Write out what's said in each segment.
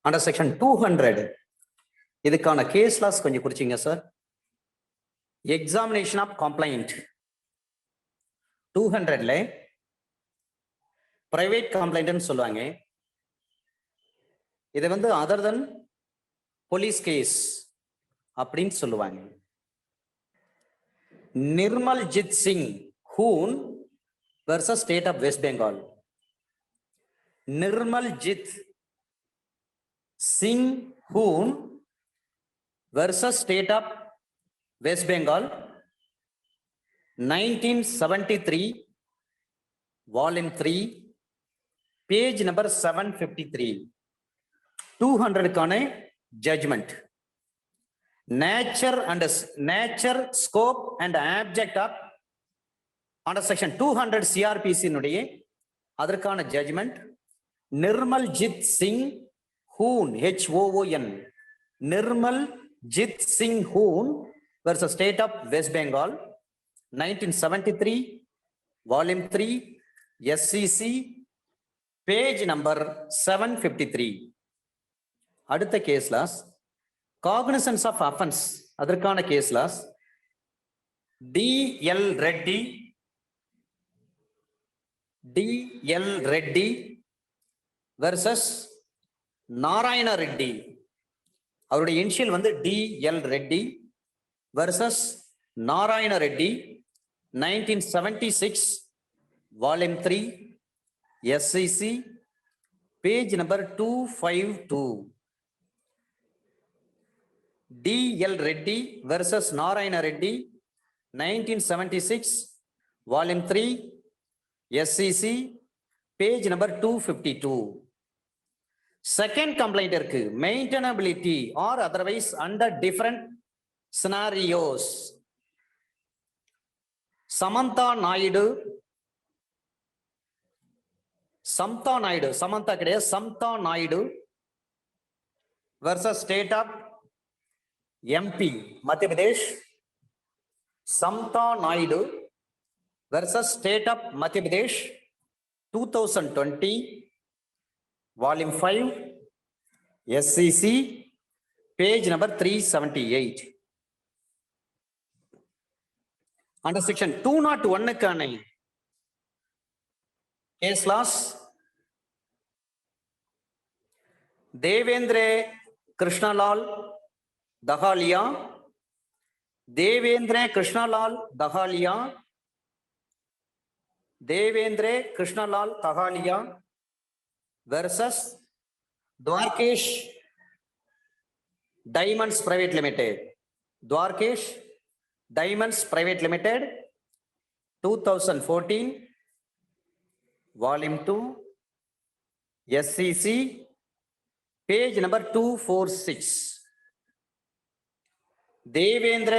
Under section 200 இதுக்கான case laws கொஞ்சம் குறிச்சிங்க சார். எக்ஸாமினேஷன் ஆஃப் கம்ப்ளைண்ட் 200ல பிரைவேட் கம்ப்ளைண்ட்னு சொல்லுவாங்க. இது வந்து அதர் தென் போலீஸ் கேஸ் அப்படின்னு சொல்லுவாங்க. Nirmal Jit Singh Hoon versus state of West Bengal. Nirmal Jit Singh Hoon versus state of West Bengal 1973 volume 3 page number 753. 200க்கான judgment. Nature scope and object of under section 200 CrPC அதற்கான judgment. Nirmal Jit Singh Hoon HOON Nirmal Jit Singh Hoon versus state of West Bengal 1973 volume 3 SCC page number 753. அடுத்த case laws cognizance of offence. அதற்கான case laws DL Reddy versus Narayana Reddy. அவருடைய initial வந்து DL Reddy versus Narayana Reddy 1976 volume 3 SCC page number 252. DL Reddy versus Narayana Reddy 1976 volume 3 SCC page number 252. Second complaint இருக்கு. Maintainability or otherwise under different scenarios. Samantha Naidu versus state of MP Madhya Pradesh. Samta Naidu versus state of Madhya Pradesh 2020 volume 5 SCC page number 378. Under section 201க்கான case laws Devendra Krishnalal Dahalia versus Dwarkesh diamonds private limited 2014 volume 2 SCC page number 246. Devendra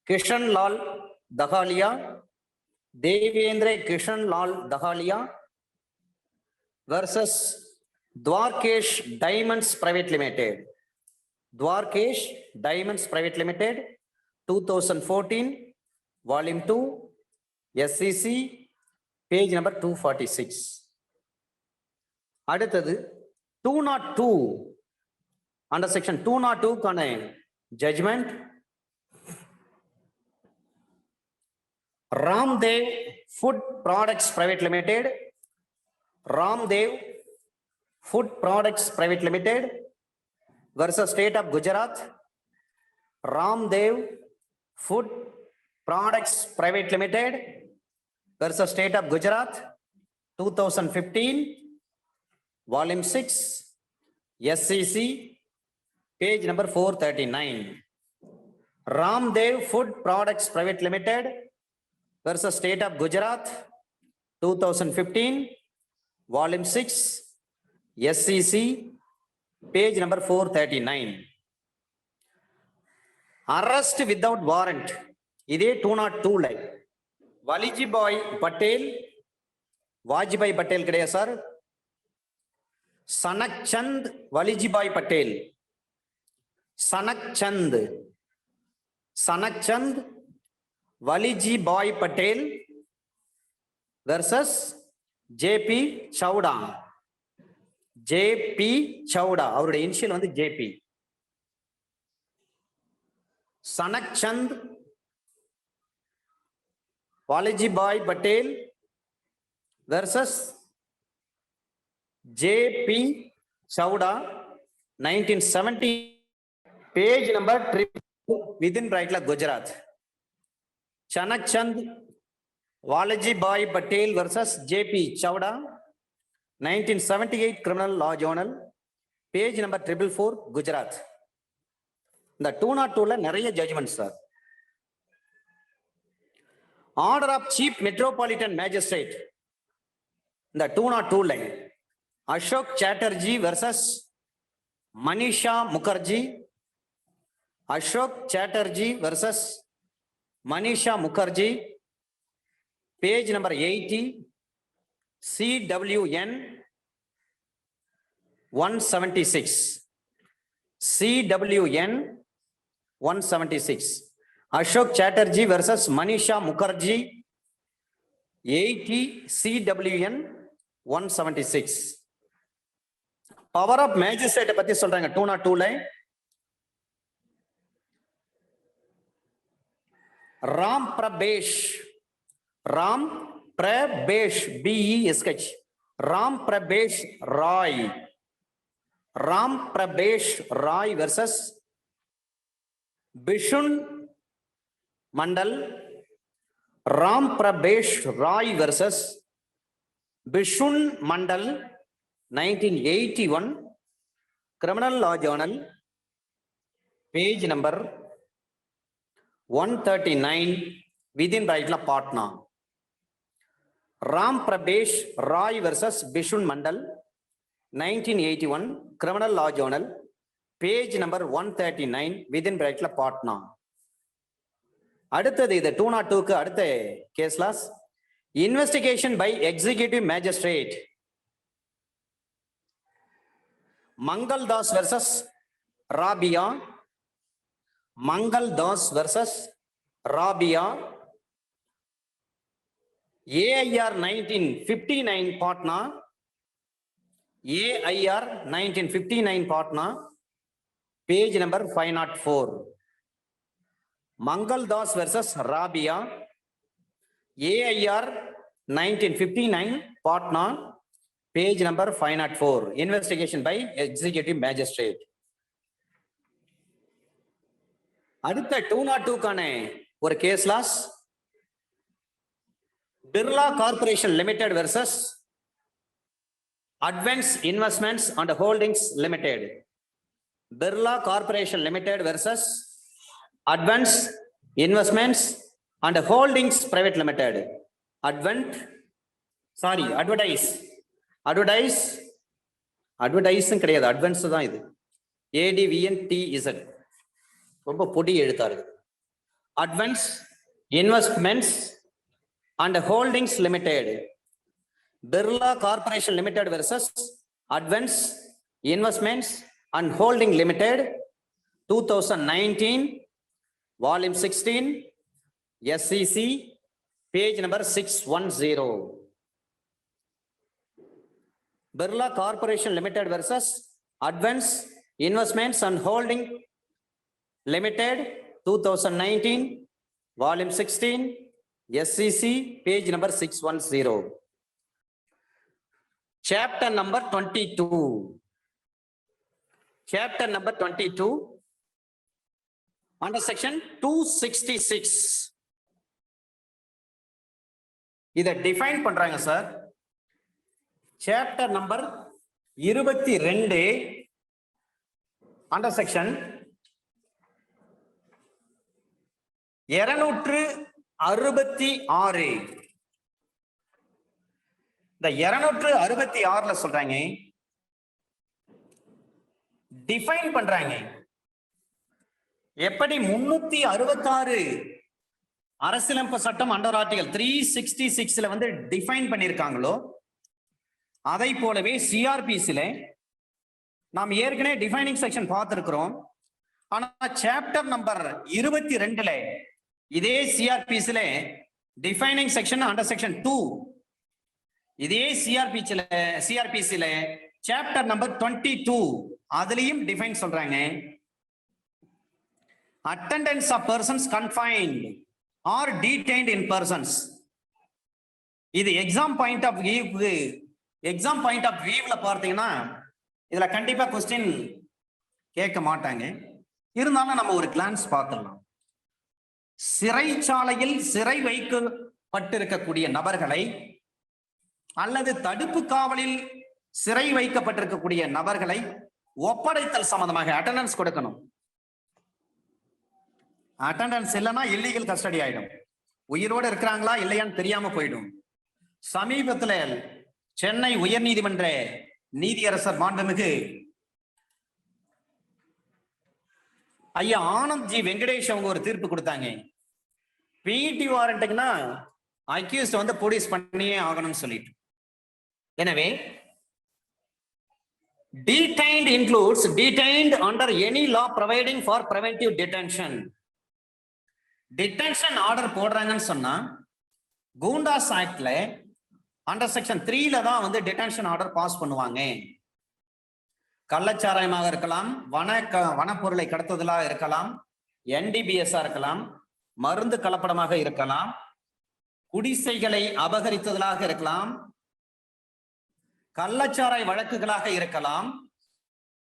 Krishnalal Dahalia versus Dwarkesh diamonds private limited 2014 volume 2 SCC page number 246. அடுத்தது 202 under section 202க்கான judgment. Ramdev food products private limited versus state of Gujarat. Ramdev food products private limited versus state of Gujarat 2015 volume 6 SCC page number 439. Ramdev food products private limited versus state of Gujarat 2015 volume 6 SCC page number 439. Arrest without warrant. இதே 202ல வாஜ்பாய் பட்டேல் கிடையாது sir. Sanakchand Valjibhai Patel versus JP JP Chavda, அவருடைய initial வந்து JP. Sanakchand Valjibhai Patel versus JP Chavda 1970, page number within பிராக்கெட்ல Gujarat. Sanakchand Valjibhai Patel versus JP Chavda 1978 criminal law journal, page number 444 Gujarat. இந்த 202ல நிறைய judgment sir. Order of chief metropolitan magistrate, இந்த 202ல Ashok Chatterjee versus Manisha Mukherjee, Ashok Chatterjee versus Manisha Mukherjee, page number 80, CWN 176, CWN 176, Ashok Chatterjee versus Manisha Mukherjee 80, CWN 176. Power of magistrate பத்தி சொல்றாங்க 202ல. Ram Prabesh, Ram Prabesh, BESH, Ram Prabesh Rai, Ram Prabesh Rai versus Bishun Mandal, Ram Prabesh Rai versus Bishun Mandal 1981 criminal law journal, page number 139 within பிராக்கெட்ல Patna. Ram Prabesh Rai versus Bishun Mandal 1981 criminal law journal, page number 139 within பிராக்கெட்ல பாட்னா. அடுத்தது இது 202க்கு அடுத்த case laws. Investigation by executive magistrate, Mangal Das versus Rabia, Mangal Das versus Rabia, AIR 1959 Patna, AIR 1959 Patna, page number 504. Mangal Das versus Rabia, AIR 1959 Patna, page number 504. Investigation by executive magistrate. அடுத்த 202க்கான ஒரு case laws. Birla corporation limited versus advance investments and holdings limited, Birla corporation limited versus advance investments and holdings private limited, advertise கிடையாது, advance தான் இது. ADVNTZ, ரொம்ப பொடி எழுத்தா இருக்கு. Advance investments and holdings limited, Birla corporation limited versus advance investments and holding limited 2019 volume 16 SEC, page number 610. Birla Corporation Limited versus Advance Investments and Holding Limited 2019 volume 16 SEC, page number 610. Chapter number 22. Chapter number 22 under section 266. இதை define பண்றாங்க sir. Chapter number 22 under section 266. இந்த 266ல சொல்றாங்க, define பண்றாங்க எப்படி 366 அரசியலமைப்பு சட்டம் under article 366ல வந்து define பண்ணிருக்காங்களோ அதை போலவே சிஆர்பிசில நாம் ஏற்கனவே டிஃபைனிங் செக்ஷன் பார்த்திருக்கிறோம். ஆனா சாப்டர் நம்பர் 22ல இதே சிஆர்பிசில டிஃபைனிங் செக்ஷன் அண்டர் செக்ஷன் 2, இதே சிஆர்பிசில சாப்டர் நம்பர் 22 அதுலயும் டிஃபைன் சொல்றாங்க. Attendance of persons confined or detained in persons. இது எக்ஸாம் பாயிண்ட் ஆஃப் வியூல பார்த்தீங்கன்னா இதுல கண்டிப்பா கொஸ்டின் கேட்க மாட்டாங்க. இருந்தாலும் நம்ம ஒரு கிளான்ஸ் பார்த்துடலாம். சிறைச்சாலையில் சிறை வைக்கப்பட்டிருக்கக்கூடிய நபர்களை அல்லது தடுப்பு காவலில் சிறை வைக்கப்பட்டிருக்கக்கூடிய நபர்களை ஒப்படைத்தல் சம்பந்தமாக அட்டெண்டன்ஸ் கொடுக்கணும். அட்டெண்டன்ஸ் இல்லைன்னா இல்லீகல் கஸ்டடி ஆயிடும். உயிரோடு இருக்கிறாங்களா இல்லையான்னு தெரியாம போயிடும். சமீபத்தில் சென்னை உயர்நீதிமன்ற நீதியரசர் மாண்புமிகு ஐயா ஆனந்த் ஜி வெங்கடேஷ் அவங்க ஒரு தீர்ப்பு கொடுத்தாங்க. பிடி வாரண்ட்டுக்குன்னா அக்யூஸ்ட் வந்து ப்ரொடியூஸ் பண்ணியே ஆகணும்னு சொல்லிட்டு. எனவே detained includes detained under any law providing for preventive detention. detention order போடுறாங்கன்னு சொன்னா கூண்டாஸ் ஆக்ட்ல அண்டர் செக்ஷன் 3ல தான் வந்து detention order பாஸ் பண்ணுவாங்க. கள்ளச்சாராயமாக இருக்கலாம், வனப்பொருளை கடத்துதலாக இருக்கலாம், NDPS இருக்கலாம், மருந்து கலப்படமாக இருக்கலாம், குடிசைகளை அபகரித்ததலாக இருக்கலாம், கள்ளச்சாராய வழக்குகளாக இருக்கலாம்,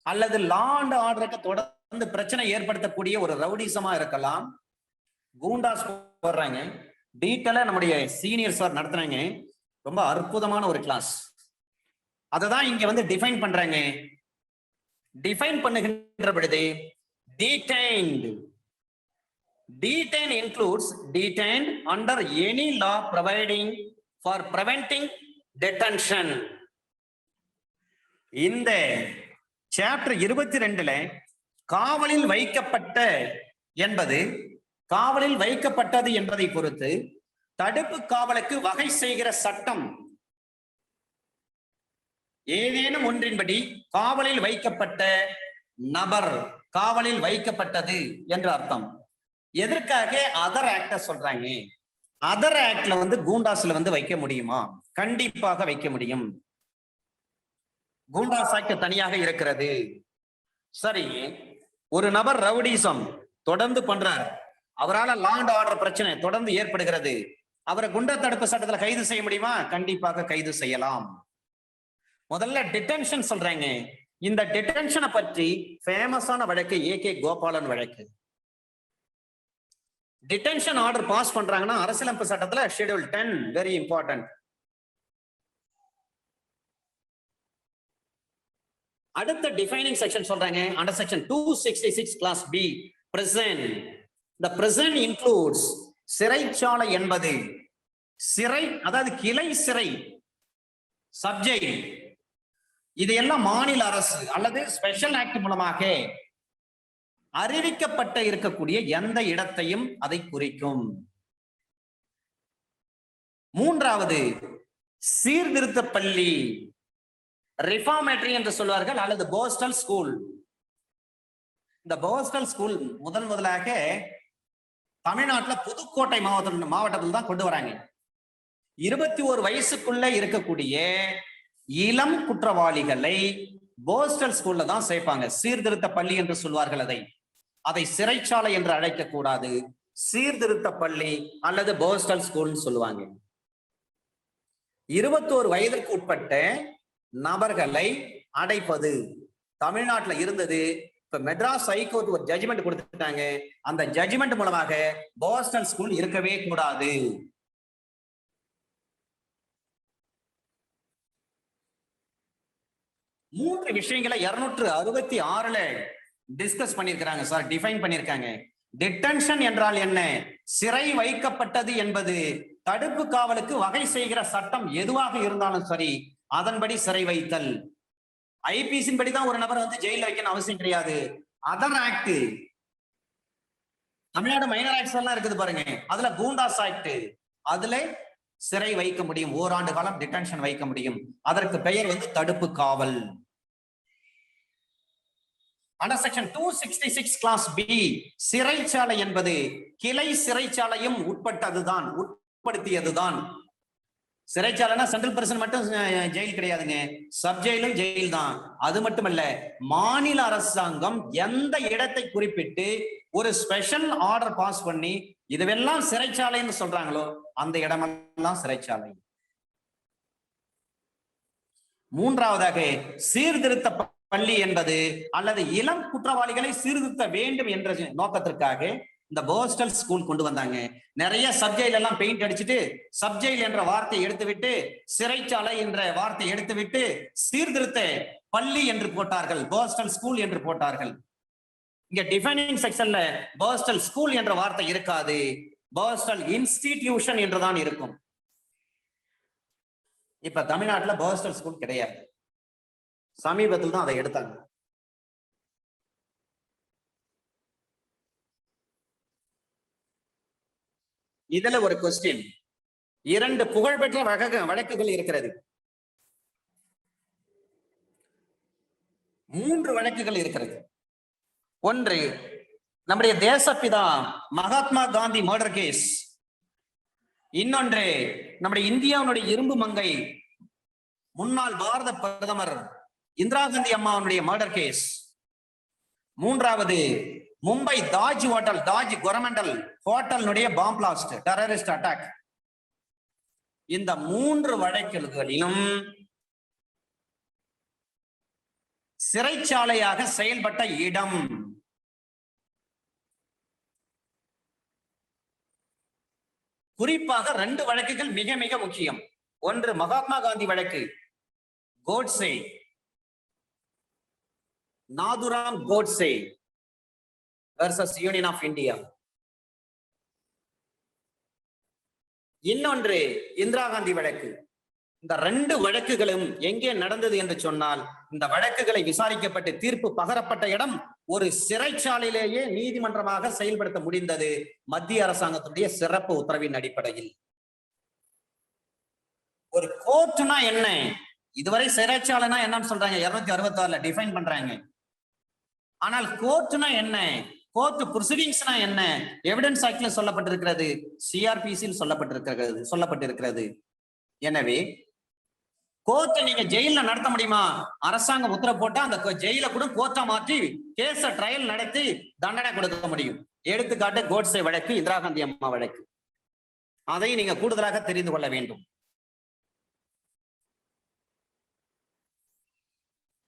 அல்லது லா அண்ட் ஆர்டருக்கு தொடர்ந்து பிரச்சனை ஏற்படுத்தக்கூடிய ஒரு ரவுடிசமா இருக்கலாம். கூண்டாஸ் போடுறாங்க. டீட்டெயிலா நம்முடைய சீனியர் சார் நடத்துறாங்க. ரொம்ப அற்புதமான ஒரு கிளாஸ். அததான் இங்க வந்து டிஃபைன் பண்றாங்க. டிஃபைன் பண்ணுகின்ற பொழுது detained includes detained under any law providing for preventing detention. இந்த சாப்டர் 22ல காவலில் வைக்கப்பட்ட என்பது காவலில் வைக்கப்பட்டது என்பதை பொறுத்து தடுப்பு காவலுக்கு வகை செய்கிற சட்டம் ஏதேனும் ஒன்றின்படி காவலில் வைக்கப்பட்ட நபர் காவலில் வைக்கப்பட்டது என்று அர்த்தம். எதற்காக அதர் ஆக்ட சொல்றாங்க? அதர் ஆக்ட்ல வந்து கூண்டாஸ்ல வந்து வைக்க முடியுமா? கண்டிப்பாக வைக்க முடியும். கூண்டாஸ் ஆக்ட் தனியாக இருக்கிறது. சரி, ஒரு நபர் ரவுடிசம் தொடர்ந்து பண்றார், அவரால் லா அண்ட் ஆர்டர் பிரச்சனை தொடர்ந்து ஏற்படுகிறது, அவரை குண்டா தடுப்பு சட்டத்துல கைது செய்ய முடியுமா? கண்டிப்பாக கைது செய்யலாம். முதல்ல டிடென்ஷன் சொல்றாங்க. இந்த டிடென்ஷனை பற்றி ஃபேமஸான வழக்கு AK கோபாலன் வழக்கு. டிடென்ஷன் ஆர்டர் பாஸ் பண்றாங்கன்னா அரசியலமைப்பு சட்டத்துல ஷெட்யூல் 10 வெரி இம்பார்ட்டன்ட். அடுத்த டிஃபைனிங் செக்ஷன் சொல்றாங்க. Under section 266 clause B prison. The prison includes சிறைச்சாலை என்பது சிறை, அதாவது கிளை சிறை, சப்ஜெக்ட், இதையெல்லாம் மாநில அரசு அல்லது ஸ்பெஷல் ஆக்ட் மூலமாக அறிவிக்கப்பட்ட இருக்கக்கூடிய எந்த இடத்தையும் அதை குறிக்கும். மூன்றாவது சீர்திருத்த பள்ளி, ரிஃபார்மேட்டரி என்று சொல்வார்கள், அல்லது போஸ்டல் ஸ்கூல். இந்த போஸ்டல் ஸ்கூல் முதலாக தமிழ்நாட்டுல புதுக்கோட்டை மாவட்டத்தில் தான் கொண்டு வராங்க. 21 வயசுக்குள்ள இருக்கக்கூடிய இளம் குற்றவாளிகளை போஸ்டல் ஸ்கூல்ல தான் சேர்ப்பாங்க. சீர்திருத்த பள்ளி என்று சொல்வார்கள். அதை சிறைச்சாலை என்று அழைக்க கூடாது, சீர்திருத்த பள்ளி அல்லது போஸ்டல் ஸ்கூல் சொல்லுவாங்க. 21 வயதிற்கு உட்பட்ட நபர்களை அடைப்பது தமிழ்நாட்டுல இருந்தது. இப்ப மெட்ராஸ் ஹைகோர்ட் ஒரு ஜட்ஜ்மெண்ட் கொடுத்துட்டாங்க. அந்த ஜட்ஜ்மெண்ட் மூலமாக போஸ்டல் ஸ்கூல் இருக்கவே கூடாது. மூன்று விஷயங்களை 266ல டிஸ்கஸ் பண்ணிருக்காங்க சார், டிஃபைன் பண்ணிருக்காங்க. டிடென்ஷன் என்றால் என்ன? சிறை வைக்கப்பட்டது என்பது தடுப்பு காவலுக்கு வகை செய்கிற சட்டம் எதுவாக இருந்தாலும் சரி, அதன்படி சிறை வைத்தல். ஐபிசி படி தான் ஒரு நபர் வந்து ஜெயில வைக்கணும் அவசியம் கிடையாது. Other act, Tamil Nadu minor acts எல்லாம் இருக்குது பாருங்க, அதுல கூண்டாஸ் ஆக்ட், அதுல சிறை வைக்க முடியும், ஓராண்டு காலம் டிடென்ஷன் வைக்க முடியும். அதற்கு பெயர் வந்து தடுப்பு காவல். அண்டர் செக்ஷன் 266 கிளாஸ் B சிறைச்சாலை என்பது கிளை சிறைச்சாலையும் உட்பட்டதுதான், உட்படுத்தியதுதான். சிறைச்சாலைனா சென்ட்ரல் பிரசன் மட்டும் ஜெயில் கிடையாதுங்க, சப் ஜெயிலும் ஜெயில் தான். அது மட்டுமல்ல, மாநில அரசாங்கம் எந்த இடத்தை குறிப்பிட்டு ஒரு ஸ்பெஷல் ஆர்டர் பாஸ் பண்ணி இதுவெல்லாம் சிறைச்சாலைன்னு சொல்றாங்களோ அந்த இடமெல்லாம் சிறைச்சாலை. மூன்றாவதாக, சீர்திருத்த பள்ளி என்பது அல்லது இளம் குற்றவாளிகளை சீர்திருத்த வேண்டும் என்ற நோக்கத்திற்காக இந்த போஸ்டல் ஸ்கூல் கொண்டு வந்தாங்க. நிறைய சப்ஜெயில் எல்லாம் பெயிண்ட் அடிச்சுட்டு சப்ஜெயில் என்ற வார்த்தையை எடுத்துவிட்டு சிறைச்சாலை என்ற வார்த்தையை எடுத்துவிட்டு சீர்திருத்த பள்ளி என்று போட்டார்கள், போஸ்டல் ஸ்கூல் என்று போட்டார்கள். இங்க டிஃபைனிங் செக்ஷன்ல போஸ்டல் ஸ்கூல் என்ற வார்த்தை இருக்காது, போஸ்டல் இன்ஸ்டிடியூஷன் என்றுதான் இருக்கும். இப்ப தமிழ்நாட்டுல போஸ்டல் ஸ்கூல் கிடையாது, சமீபத்தில் தான் அதை எடுத்தாங்க. இதுல ஒரு கொஸ்டின், 2 புகழ்பெற்ற வழக்குகள் இருக்கிறது, 3 வழக்குகள் இருக்கிறது. ஒன்று, நம்முடைய தேசப்பிதா மகாத்மா காந்தி மர்டர் கேஸ். இன்னொன்று, நம்முடைய இந்தியாவுடைய இரும்பு மங்கை முன்னாள் பாரத பிரதமர் இந்திரா காந்தி அம்மாவுடைய மர்டர் கேஸ். மூன்றாவது, மும்பை தாஜ் ஹோட்டல், தாஜ் கவர்மெண்டல் ஹோட்டலுடைய பாம் பிளாஸ்ட், டெரரிஸ்ட் அட்டாக். இந்த 3 வழக்குகளிலும் சிறைச்சாலையாக செயல்பட்ட இடம். குறிப்பாக 2 வழக்குகள் மிக மிக முக்கியம். ஒன்று மகாத்மா காந்தி வழக்கு, Godse, Nathuram Godse versus union of India. இன்னொன்று இந்திரா காந்தி வழக்கு. இந்த 2 வழக்குகளும் எங்கே நடந்தது என்று சொன்னால், இந்த வழக்குகளை விசாரிக்கப்பட்டு தீர்ப்பு பகரப்பட்ட இடம் ஒரு சிறைச்சாலையிலேயே நீதிமன்றமாக செயல்படுத்த முடிந்தது, மத்திய அரசாங்கத்துடைய சிறப்பு உத்தரவின் அடிப்படையில். ஒரு கோர்ட்னா என்ன, இதுவரை சிறைச்சாலைனா என்னன்னு சொல்றாங்க, 266ல டிஃபைன் பண்றாங்க. ஆனால் கோர்ட்னா என்ன, கோர்ட் ப்ரொசீடிங்ஸ்னா என்ன, எவிடன்ஸ் ஆக்ட்ல சொல்லப்பட்டிருக்கிறது, சிஆர்பிசியில் சொல்லப்பட்டிருக்கிறது. எனவே கோர்ட்டை நீங்க ஜெயில நடத்த முடியுமா? அரசாங்கம் உத்தரவு போட்டா அந்த ஜெயில கூட கோர்ட்டா மாற்றி கேஸ ட்ரையல் நடத்தி தண்டனை கொடுக்க முடியும். எடுத்துக்காட்டு கோட்சே வழக்கு, இந்திரா காந்தி அம்மா வழக்கு. அதை நீங்க கூடுதலாக தெரிந்து கொள்ள வேண்டும்.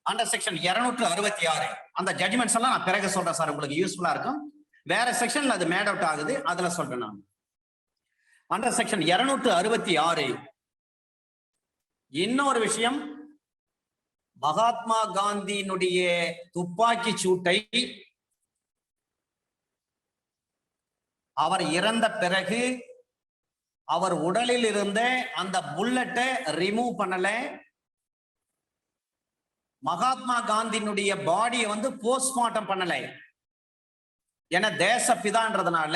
அண்டர் செக்ஷன் 266 அந்த ஜட்ஜ்மெண்ட்ஸ் எல்லாம் நான் பிறகு சொல்றேன் சார், உங்களுக்கு யூஸ்ஃபுல்லா இருக்கும். வேற செக்ஷன்ல அது மேட் அவுட் ஆகுது, அதுல சொல்றேன் நான். அண்டர் செக்ஷன் 266 இன்னொரு விஷயம், மகாத்மா காந்தியினுடைய துப்பாக்கி சூட்டை அவர் இறந்த பிறகு அவர் உடலில் இருந்த அந்த புல்லட்டை ரிமூவ் பண்ணல, மகாத்மா காந்தியினுடைய பாடியை போஸ்ட்மார்ட்டம் பண்ணல. என தேசப்பிதான்றதுனால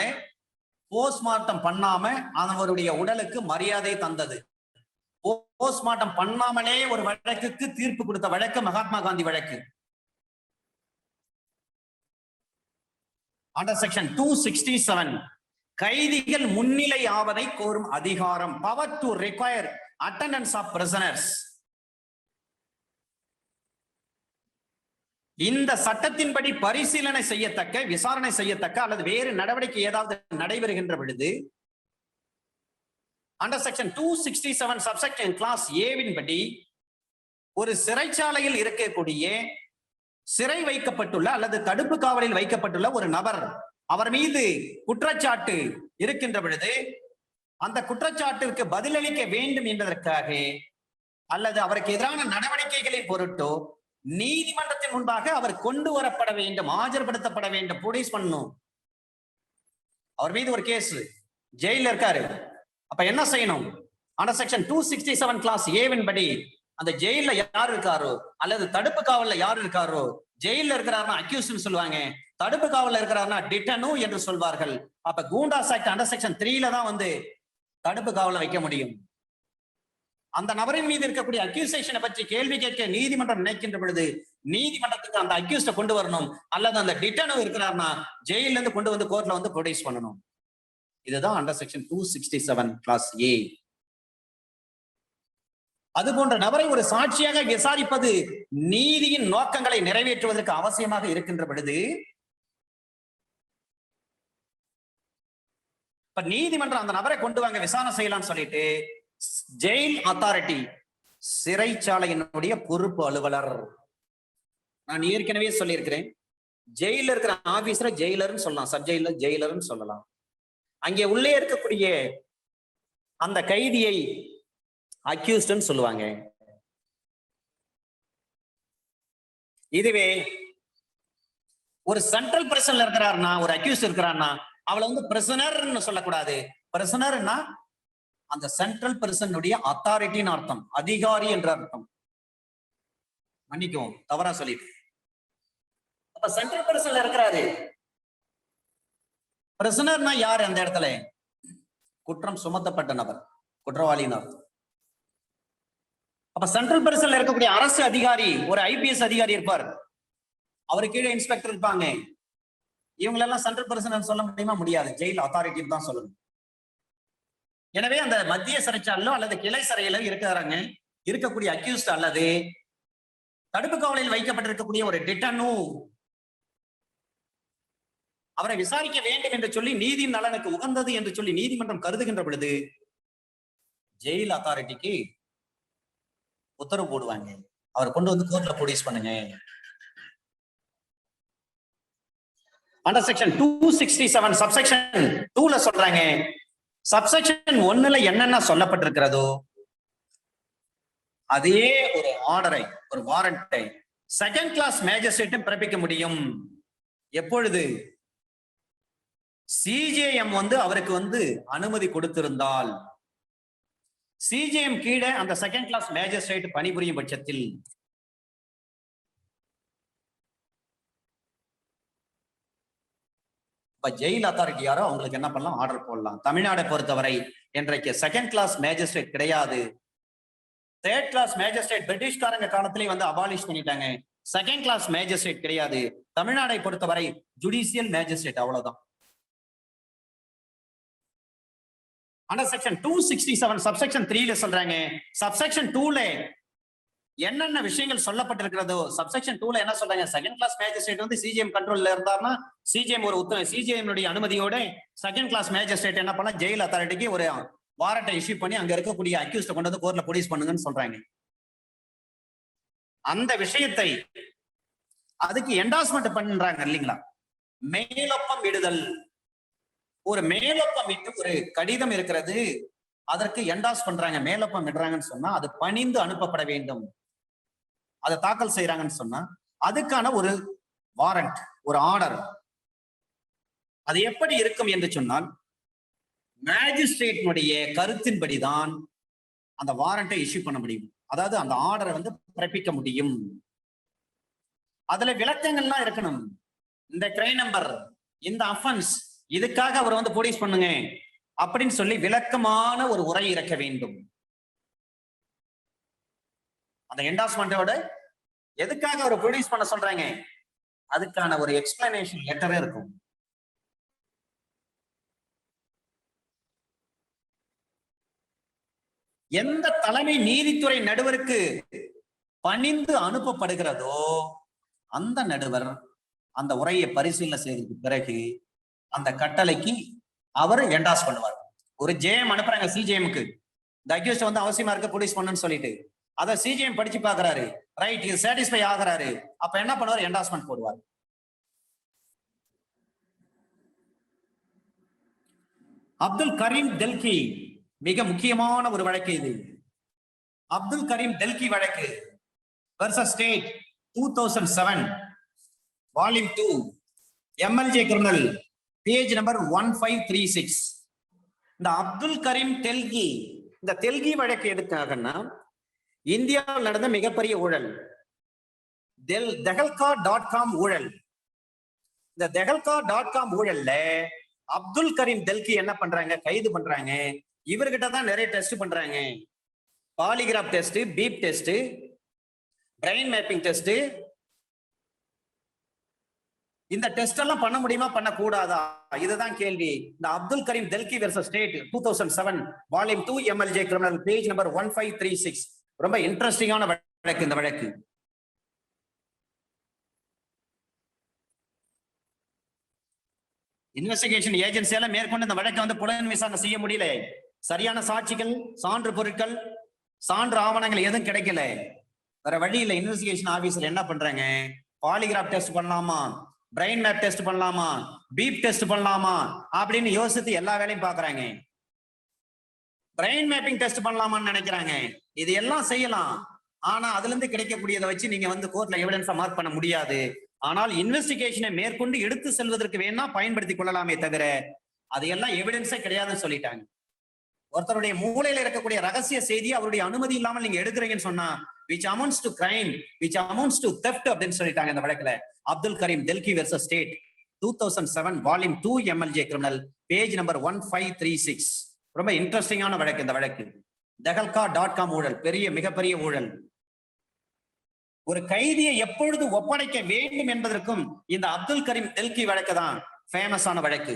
போஸ்ட்மார்ட்டம் பண்ணாம அவருடைய உடலுக்கு மரியாதை தந்தது. போஸ்ட்மார்ட்டம் பண்ணாமலே ஒரு வழக்குக்கு தீர்ப்பு கொடுத்த வழக்கு மகாத்மா காந்தி வழக்கு. அண்டர் செக்ஷன் 267 கைதிகள் முன்னிலை ஆவதை கோரும் அதிகாரம், power to require attendance of prisoners. இந்த சட்டத்தின்படி பரிசீலனை செய்யத்தக்க, விசாரணை செய்யத்தக்க அல்லது வேறு நடவடிக்கை ஏதாவது நடைபெறுகின்ற பொழுது அண்டர் செக்ஷன் 267 சப்செக்ஷன் கிளாஸ் ஏவின் படி ஒரு சிறைச்சாலையில் இருக்கக்கூடிய சிறை வைக்கப்பட்டுள்ள அல்லது தடுப்பு காவலில் வைக்கப்பட்டுள்ள ஒரு நபர், அவர் மீது குற்றச்சாட்டு இருக்கின்ற பொழுது அந்த குற்றச்சாட்டிற்கு பதிலளிக்க வேண்டும் என்பதற்காக அல்லது அவருக்கு எதிரான நடவடிக்கைகளின் பொருட்டோ நீதிமன்றத்தின் முன்பாக அவர் கொண்டு வரப்பட வேண்டும், ஆஜர்படுத்தப்பட வேண்டும், ப்ரொடியூஸ் பண்ணணும். அவர் மீது ஒரு கேஸ், ஜெயில இருக்காரு, அப்ப என்ன செய்யணும்? அண்டர் செக்ஷன் 267 கிளாஸ் ஏவின் படி அந்த ஜெயில யார் இருக்காரோ அல்லது தடுப்பு காவல்ல யார் இருக்காரோ, ஜெயில இருக்கிறாருன்னா அக்யூஸ்ட்னு சொல்லுவாங்க, தடுப்பு காவல்ல இருக்கிறாருன்னா டிட்டனு என்று சொல்வார்கள். அப்ப கூண்டாஸ் ஆக்ட் அண்டர் செக்ஷன் 3ல தான் தடுப்பு காவல வைக்க முடியும். அந்த நபரின் மீது இருக்கக்கூடிய அக்யூசேஷனை பற்றி கேள்வி கேட்க நீதிமன்றம் நினைக்கின்ற பொழுது நீதிமன்றத்துக்கு அந்த அக்யூஸ்ட கொண்டு வரணும், அல்லது அந்த டிட்டனு இருக்கிறார்னா ஜெயில இருந்து கொண்டு கோர்ட்ல ப்ரொடியூஸ் பண்ணணும். இதுதான் அண்டர் செக்ஷன் 267 கிளாஸ் ஏ. அது போன்ற நபரை ஒரு சாட்சியாக விசாரிப்பது நீதியின் நோக்கங்களை நிறைவேற்றுவதற்கு அவசியமாக இருக்கின்ற பொழுது, இப்ப நீதிமன்றம் அந்த நபரை கொண்டு வாங்க விசாரணை செய்யலாம்னு சொல்லிட்டு ஜெயில் அத்தாரிட்டி, சிறைச்சாலையினுடைய பொறுப்பு அலுவலர், நான் ஏற்கனவே சொல்லியிருக்கிறேன், ஜெயில இருக்கிற ஆபீசரை ஜெயிலர்னு சொல்லலாம், சப் ஜெயிலர் ஜெயிலர்னு சொல்லலாம். அங்கே உள்ளே இருக்கக்கூடிய அந்த கைதியை அக்யூஸ்ட்னு சொல்லுவாங்க. இதுவே ஒரு சென்ட்ரல் பிரிசன்ல இருக்கிறாருன்னா, ஒரு அக்யூஸ்ட் இருக்கிறாருன்னா, அவளை வந்து பிரிசனர்னு சொல்லக்கூடாது. பிரிசனர்னா அந்த சென்ட்ரல் பிரிசனுடைய அத்தாரிட்டின்னு அர்த்தம், அதிகாரி என்ற அர்த்தம். மன்னிக்கும், தவறா சொல்லிட்டு. அப்ப சென்ட்ரல் பிரிசன்ல இருக்கிறாரு. பிரிசனர்னா யார்? அந்த இடத்துல குற்றம் சுமத்தப்பட்ட நபர், குற்றவாளின்னு அர்த்தம். அப்ப சென்ட்ரல் பிரிசன்ல இருக்கக்கூடிய அரசு அதிகாரி, ஒரு ஐபிஎஸ் அதிகாரி இருப்பார், அவரு கீழே இன்ஸ்பெக்டர் இருப்பாங்க. இவங்களெல்லாம் சென்ட்ரல் பிரிசன் சொல்ல முடியுமா? முடியாது, ஜெயில் அத்தாரிட்டி தான் சொல்லணும். எனவே அந்த மத்திய சிறைச்சாலையிலோ அல்லது கிளை சிறையிலோ இருக்கக்கூடிய அக்யூஸ்ட் அல்லது தடுப்பு காவலில் வைக்கப்பட்டிருக்கக்கூடிய ஒரு டிட்டனு அவரை விசாரிக்க வேண்டும் என்று சொல்லி நீதியின் நலனுக்கு உகந்தது என்று சொல்லி நீதிமன்றம் கருதுகின்ற பொழுது ஜெயில் அத்தாரிட்டிக்கு உத்தரவு போடுவாங்க, அவரை கொண்டு வந்து கோர்ட்ல ப்ரொடியூஸ் பண்ணுங்க. அண்டர் செக்ஷன் 267 சப்செக்ஷன் 2ல சொல்றாங்க, சப்செக்ஷன் 1ல என்னென்ன சொல்லப்பட்டிருக்கிறதோ அதே ஒரு ஆர்டரை, ஒரு வாரண்டை செகண்ட் கிளாஸ் மேஜிஸ்ட்ரேட்டும் பிறப்பிக்க முடியும். எப்பொழுது? சிஜேஎம் வந்து அவருக்கு வந்து அனுமதி கொடுத்திருந்தால், சிஜேஎம் கீழே அந்த செகண்ட் கிளாஸ் மேஜிஸ்ட்ரேட் பணிபுரியும் பட்சத்தில். ஜெயில் அத்தாரிட்டி யாரோ அவங்களுக்கு என்ன பண்ணலாம்? ஆர்டர் போடலாம். தமிழ்நாடை பொறுத்தவரை இன்றைக்கு செகண்ட் கிளாஸ் மேஜிஸ்ட்ரேட் கிடையாது. தேர்ட் கிளாஸ் மேஜிஸ்ட்ரேட் பிரிட்டிஷ்காரங்க காலத்திலே வந்து அபாலிஷ் பண்ணிட்டாங்க. செகண்ட் கிளாஸ் மேஜிஸ்ட்ரேட் கிடையாது. தமிழ்நாடை பொறுத்தவரை ஜுடிஷியல் மேஜிஸ்ட்ரேட், அவ்வளவுதான். அண்டர் செக்ஷன் 267 சப்செக்ஷன் 3ல சொல்றாங்க, சப்செக்ஷன் 2ல என்னென்ன விஷயங்கள் சொல்லப்பட்டிருக்கிறதோ, சப்செக்ஷன் 2ல என்ன சொல்றாங்க? செகண்ட் கிளாஸ் மேஜிஸ்ட்ரேட் வந்து சிஜிஎம் கண்ட்ரோல்ல இருந்தாருன்னா சிஜிஎம் ஒரு சிஜிஎம் அனுமதியோட செகண்ட் கிளாஸ் மேஜிஸ்ட்ரேட் என்ன பண்ணலாம்? ஜெயில் அத்தாரிட்டிக்கு ஒரு வாரண்டை இஷ்யூ பண்ணி அங்க இருக்கக்கூடிய அக்யூஸ்ட கொண்டு வந்து கோர்ட்ல ப்ரொடியூஸ் பண்ணுங்கன்னு சொல்றாங்க. அந்த விஷயத்தை அதுக்கு என்டாஸ்மெண்ட் பண்றாங்க இல்லைங்களா? மேலொப்பம் இடுதல். ஒரு மேலொப்பம் இட்டு ஒரு கடிதம் இருக்கிறது, அதற்கு என்டாஸ் பண்றாங்க, மேலொப்பம் இடுறாங்கன்னு சொன்னா அது பணிந்து அனுப்பப்பட வேண்டும். அதை தாக்கல் செய்யறாங்கன்னு சொன்னா அதுக்கான ஒரு வாரண்ட், ஒரு ஆர்டர். அது எப்படி இருக்கும் என்று சொன்னால், மேஜிஸ்ட்ரேட்டினுடைய கருத்தின்படிதான் அந்த வாரண்டை இஷ்யூ பண்ண முடியும். அதாவது அந்த ஆர்டரை வந்து பிறப்பிக்க முடியும். அதுல விளக்கங்கள்லாம் இருக்கணும். இந்த கிரைம் நம்பர், இந்த அஃபென்ஸ், இதுக்காக அவர் வந்து ப்ரொடியூஸ் பண்ணுங்க அப்படின்னு சொல்லி விளக்கமான ஒரு உரை இருக்க வேண்டும். அந்த என்டாஸ்மெண்டோட எதுக்காக அவர் ப்ரொடியூஸ் பண்ண சொல்றாங்க அதுக்கான ஒரு எக்ஸ்பிளனேஷன் லெட்டரே இருக்கும். எந்த தலைமை நீதித்துறை நடுவருக்கு பணிந்து அனுப்பப்படுகிறதோ அந்த நடுவர் அந்த உரையை பரிசீலனை செய்ததுக்கு பிறகு அந்த கட்டளைக்கு அவர் என்டாஸ் பண்ணுவார். ஒரு ஜேஎம் அனுப்புறாங்க சிஜேஎம்க்கு, இந்த அக்யூஸ்ட் வந்து அவசியமா இருக்க ப்ரொடியூஸ் பண்ணுன்னு சொல்லிட்டு, அதை சிஜிஎம் படிச்சு பாக்குறாரு, ரைட், இது சாட்டிஸ்ஃபை ஆகுறாரு, அப்ப என்ன பண்ணுவார்? என்டாஸ்மெண்ட் போடுவார். அப்துல் கரீம் டெல்கி மிக முக்கியமான ஒரு வழக்கு இது. அப்துல் கரீம் டெல்கி வழக்கு versus state 2007 volume 2 MLJ criminal page number 1536. இந்த அப்துல் கரீம் டெல்கி, இந்த டெல்கி வழக்கு எதுக்காகன்னா, இந்தியாவில் நடந்த மிகப்பெரிய ஊழல் தெஹல்கா.com ஊழல். இந்த தெஹல்கா.com ஊழல்ல அப்துல் கரீம் டெல்கி என்ன பண்றாங்க? கைது பண்றாங்க. இவர்கிட்ட தான் நிறைய டெஸ்ட் பண்றாங்க. Polygraph test, BEAP test, brain mapping test. இந்த டெஸ்ட் எல்லாம் பண்ண முடியுமா, பண்ண கூடாதா? இதுதான் கேள்வி. இந்த Abdul Kareem Telgi versus state 2007 volume 2 MLJ criminal page number 1536 ரொம்ப இன்ட்ரெஸ்டிங்கான வழக்கு இந்த வழக்கு. இன்வெஸ்டிகேஷன் ஏஜென்சியால மேற்கொண்டு இந்த வழக்கை வந்து புலன் விசாரணை செய்ய முடியல. சரியான சாட்சிகள், சான்று பொருட்கள், சான்று ஆவணங்கள் எதுவும் கிடைக்கல. வேற வழி இல்ல. இன்வெஸ்டிகேஷன் ஆபீசர் என்ன பண்றாங்க, பாலிகிராஃப் டெஸ்ட் பண்ணலாமா, பிரெயின் மேப் டெஸ்ட் பண்ணலாமா, பீப் டெஸ்ட் பண்ணலாமா அப்படின்னு யோசித்து எல்லா வேலையும் பாக்குறாங்க. பிரெயின் மேப்பிங் டெஸ்ட் பண்ணலாமான்னு நினைக்கிறாங்க. இது எல்லாம் செய்யலாம். ஆனா அதுல இருந்து கிடைக்கக்கூடியதை வச்சு நீங்க வந்து கோர்ட்ல எவிடன்ஸா மார்க் பண்ண முடியாது. ஆனால் இன்வெஸ்டிகேஷனை மேற்கொண்டு எடுத்து செல்வதற்கு வேணா பயன்படுத்திக் கொள்ளலாமே தவிர அதையெல்லாம் எவிடன்ஸே கிடையாதுன்னு சொல்லிட்டாங்க. ஒருத்தருடைய மூளையில இருக்கக்கூடிய ரகசிய செய்தி அவருடைய அனுமதி இல்லாமல் நீங்க எடுக்கிறீங்கன்னு சொன்னா which amounts to crime, which amounts to theft அப்படின்னு சொல்லிட்டாங்க இந்த வழக்குல. Abdul Kareem Telgi versus state 2007 volume 2 MLJ criminal page number 1536. ரொம்ப இன்ட்ரெஸ்டிங்கான வழக்கு இந்த வழக்கு. Dehalka.com ஊழல், மிகப்பெரிய ஊழல். ஒரு கைதியை எப்பொழுது ஒப்படைக்க வேண்டும் என்பதற்கும் இந்த அப்துல் கரீம் டெல்கி வழக்கு தான் ஃபேமஸான வழக்கு.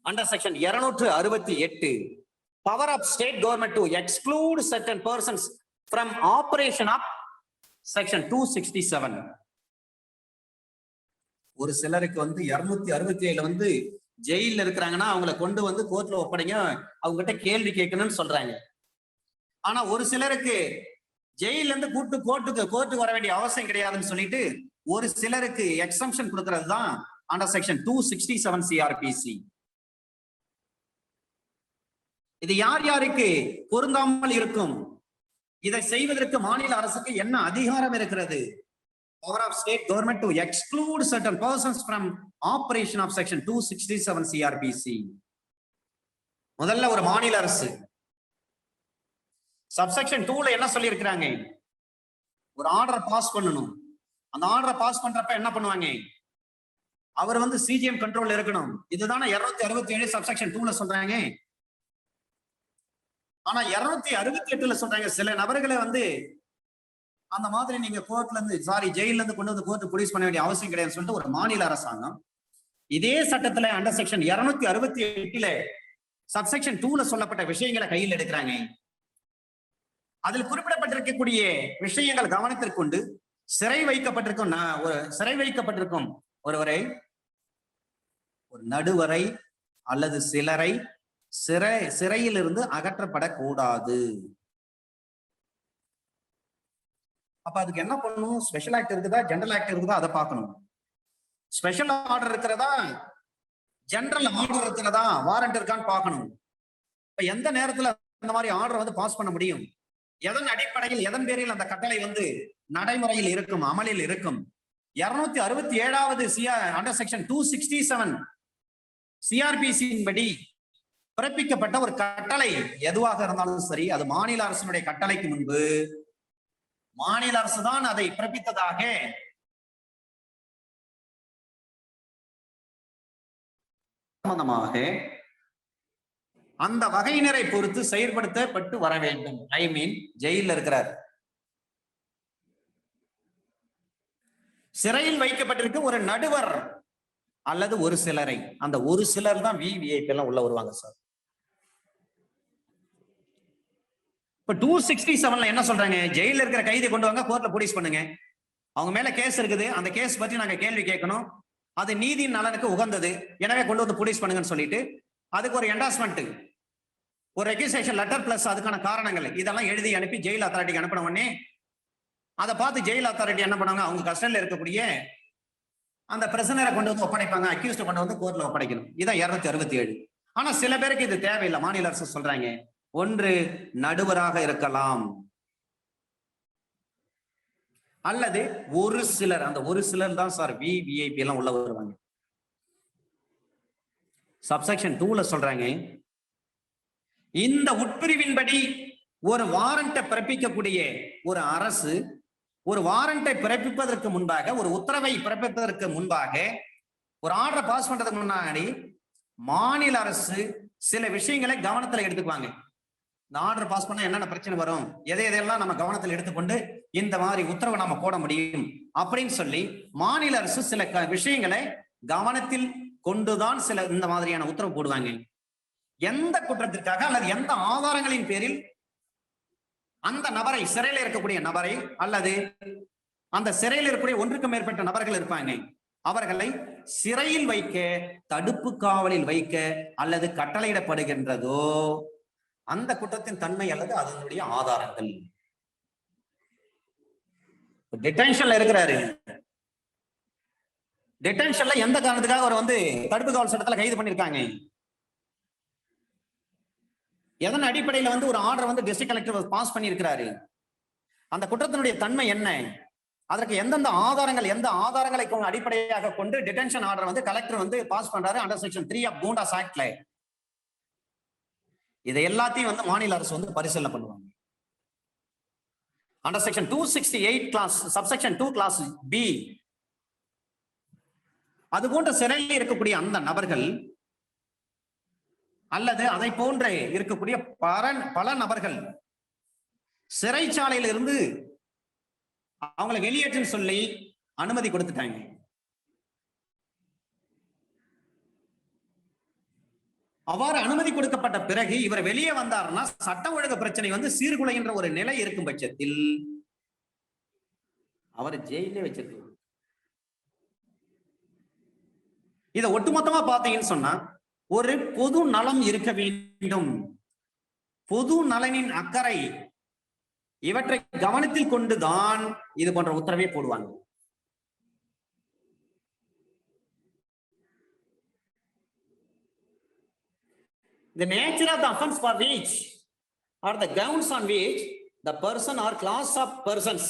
Under section 268 power of state government to exclude certain persons from operation of section 267. ஒரு சிலருக்கு வந்து 267 வந்து ஜெயில இருக்கிறாங்கன்னா அவங்களை கொண்டு வந்து கோர்ட்ல ஒப்படைங்க, அவங்க கிட்ட கேள்வி கேட்கணும்னு சொல்றாங்க. ஆனா ஒரு சிலருக்கு ஜெயில இருந்து கோர்ட்டுக்கு வர வேண்டிய அவசியம் கிடையாதுன்னு சொல்லிட்டு ஒரு சிலருக்கு எக்ஸம்ஷன் கொடுக்கிறது தான் அண்டர் செக்ஷன் 267 CRPC. இது யார் யாருக்கு பொருந்தாமல் இருக்கும்? இதை செய்வதற்கு மாநில அரசுக்கு என்ன அதிகாரம் இருக்கிறது? Power of state government to exclude certain persons from operation of section 267 CRPC. முதல்ல ஒரு மாநில அரசு சப்செக்ஷன் 2ல என்ன சொல்லி இருக்கிறாங்க, ஒரு ஆர்டர் பாஸ் பண்ணணும். அந்த ஆர்டரை பாஸ் பண்றப்ப என்ன பண்ணுவாங்க, அவர் வந்து சிஜிஎம் கண்ட்ரோல்ல இருக்கணும். இதுதானே 267 சப்செக்ஷன் 2ல சொல்றாங்க. ஆனா 268ல சொல்றாங்க சில நபர்களை வந்து அந்த மாதிரி நீங்க கோர்ட்ல இருந்து ஜெயில இருந்து கொண்டு வந்து கோர்ட் போலீஸ் பண்ண வேண்டிய அவசியம் கிடையாதுன்னு சொல்லிட்டு ஒரு மாநில அரசாங்கம் இதே சட்டத்துல அண்டர் செக்ஷன் 268ல சப்செக்ஷன் 2ல சொல்லப்பட்ட விஷயங்களை கையில் எடுக்கிறாங்க. அதில் குறிப்பிடப்பட்டிருக்கக்கூடிய விஷயங்கள் கவனத்திற்கு கொண்டு சிறை வைக்கப்பட்டிருக்கும் ஒருவரை, ஒரு நடுவரை அல்லது சிலரை சிறையிலிருந்து அகற்றப்படக்கூடாது. அப்ப அதுக்கு என்ன பண்ணணும், ஸ்பெஷல் ஆக்ட் இருக்குதா ஜெனரல் ஆக்ட் இருக்குதா அதை பார்க்கணும். ஸ்பெஷல் ஆர்டர் இருக்கிறதா ஜெனரல் ஆர்டர் இருக்கிறதா வாரண்ட் இருக்கான்னு பார்க்கணும். இப்ப எந்த நேரத்துல இந்த மாதிரி ஆர்டர் வந்து பாஸ் பண்ண முடியும், எதன் அடிப்படையில் எதன் பேரில் அந்த கட்டளை வந்து நடைமுறையில் இருக்கும், அமலில் இருக்கும். 267வது அண்டர் செக்ஷன் 267 CRPC படி பிறப்பிக்கப்பட்ட ஒரு கட்டளை எதுவாக இருந்தாலும் சரி, அது மாநில அரசினுடைய கட்டளைக்கு முன்பு மாநில அரசு தான் அதை பிறப்பித்ததாக சம்பந்தமாக அந்த வகையினரை பொறுத்து செயல்படுத்தப்பட்டு வர வேண்டும். ஐ மீன் ஜெயில இருக்கிறார், சிறையில் வைக்கப்பட்டிருக்க ஒரு நடுவர் அல்லது ஒரு சிலரை, அந்த ஒரு சிலர் தான் விவிஐபி எல்லாம் உள்ள வருவாங்க சார். இப்ப 267ல என்ன சொல்றாங்க, ஜெயில இருக்கிற கைதி கொண்டு வாங்க கோர்ட்ல போலீஸ் பண்ணுங்க, அவங்க மேல கேஸ் இருக்குது, அந்த கேஸ் பத்தி நாங்க கேள்வி கேட்கணும், அது நீதியின் நலனுக்கு உகந்தது, எனவே கொண்டு வந்து போலீஸ் பண்ணுங்கன்னு சொல்லிட்டு அதுக்கு ஒரு என்டாஸ்மெண்ட், ஒரு ரெக்யூசேஷன் லெட்டர் பிளஸ் அதுக்கான காரணங்கள் இதெல்லாம் எழுதி அனுப்பி ஜெயில் அத்தாரிட்டிக்கு அனுப்பின உடனே அதை பார்த்து ஜெயில் அத்தாரிட்டி என்ன பண்ணுவாங்க, அவங்க கஸ்டடியில் இருக்கக்கூடிய அந்த பிரசனரை கொண்டு வந்து ஒப்படைப்பாங்க, அக்யூஸ்ட் கொண்டு வந்து கோர்ட்ல ஒப்படைக்கணும். இதான் 267. ஆனா சில பேருக்கு இது தேவையில்லை. மாநில அரசு சொல்றாங்க, ஒன்று நடுவராக இருக்கலாம் அல்லது ஒரு சிலர், அந்த ஒரு சிலர் தான் சார் விவிஐபி எல்லாம் உள்ள வருவாங்க. சப்செக்ஷன் 2ல சொல்றாங்க, இந்த உட்பிரிவின்படி ஒரு வாரண்டை பிறப்பிக்கக்கூடிய ஒரு அரசு ஒரு வாரண்டை பிறப்பிப்பதற்கு முன்பாக, ஒரு உத்தரவை பிறப்பிப்பதற்கு முன்பாக, ஒரு ஆர்டரை பாஸ் பண்றதுக்கு முன்னாடி மாநில அரசு சில விஷயங்களை கவனத்துல எடுத்துக்குவாங்க. இந்த ஆர்டர் பாஸ் பண்ணா என்னென்ன பிரச்சனை வரும், எதையெல்லாம் நம்ம கவனத்தில் எடுத்துக்கொண்டு இந்த மாதிரி உத்தரவை நாம போட முடியும் அப்படின்னு சொல்லி மாநில அரசு சில விஷயங்களை கவனத்தில் கொண்டுதான் சில இந்த மாதிரியான உத்தரவு போடுவாங்க. எந்த குற்றத்திற்காக அல்லது எந்த ஆதாரங்களின் பேரில் அந்த நபரை, சிறையில் இருக்கக்கூடிய நபரை அல்லது அந்த சிறையில் இருக்கக்கூடிய ஒன்றுக்கு மேற்பட்ட நபர்கள் இருப்பாங்க, அவர்களை சிறையில் வைக்க, தடுப்பு காவலில் வைக்க அல்லது கட்டளையிடப்படுகின்றதோ அந்த குற்றத்தின் தன்மை அல்லது அதனுடைய ஆதாரங்கள். டிடென்ஷன்ல இருக்கிறாரு, டிடென்ஷன்ல எந்த காரணத்துக்காக அவர் வந்து தடுப்பு காவல் சட்டத்துல கைது பண்ணிருக்காங்க, எதன் அடிப்படையில் வந்து ஒரு ஆர்டர் வந்து டிஸ்ட்ரிக்ட் கலெக்டர் பாஸ் பண்ணியிருக்கிறாரு, அந்த குற்றத்தினுடைய தன்மை என்ன, அதற்கு எந்தெந்த ஆதாரங்கள், எந்த ஆதாரங்களை அடிப்படையாக கொண்டு டிடென்ஷன் ஆர்டர் வந்து கலெக்டர் வந்து பாஸ் பண்றாரு அண்டர் செக்ஷன் 3 ஆஃப் கூண்டாஸ் ஆக்ட்ல. இதை எல்லாத்தையும் வந்து மாநில அரசு வந்து பரிசீலனை பண்ணுவாங்க. Under section 268 clause subsection 2 clause B, அது போன்ற சிறையில் இருக்கக்கூடிய அந்த நபர்கள் அல்லது அதை போன்ற இருக்கக்கூடிய பல நபர்கள் சிறைச்சாலையில இருந்து அவங்களை வெளியேற்றுன்னு சொல்லி அனுமதி கொடுத்துட்டாங்க. அவ்வாறு அனுமதி கொடுக்கப்பட்ட பிறகு இவர் வெளியே வந்தாருன்னா சட்ட ஒழுங்கு பிரச்சனை வந்து சீர்குலைகின்ற ஒரு நிலை இருக்கும் பட்சத்தில் அவர் ஜெயிலே வச்சிருக்க. இதை ஒட்டுமொத்தமா பார்த்தீங்கன்னு சொன்னா ஒரு பொது நலம் இருக்க வேண்டும், பொது நலனின் அக்கறை, இவற்றை கவனத்தில் கொண்டுதான் இது போன்ற உத்தரவை போடுவாங்க. The nature of the offense for which or the grounds on which the person or class of persons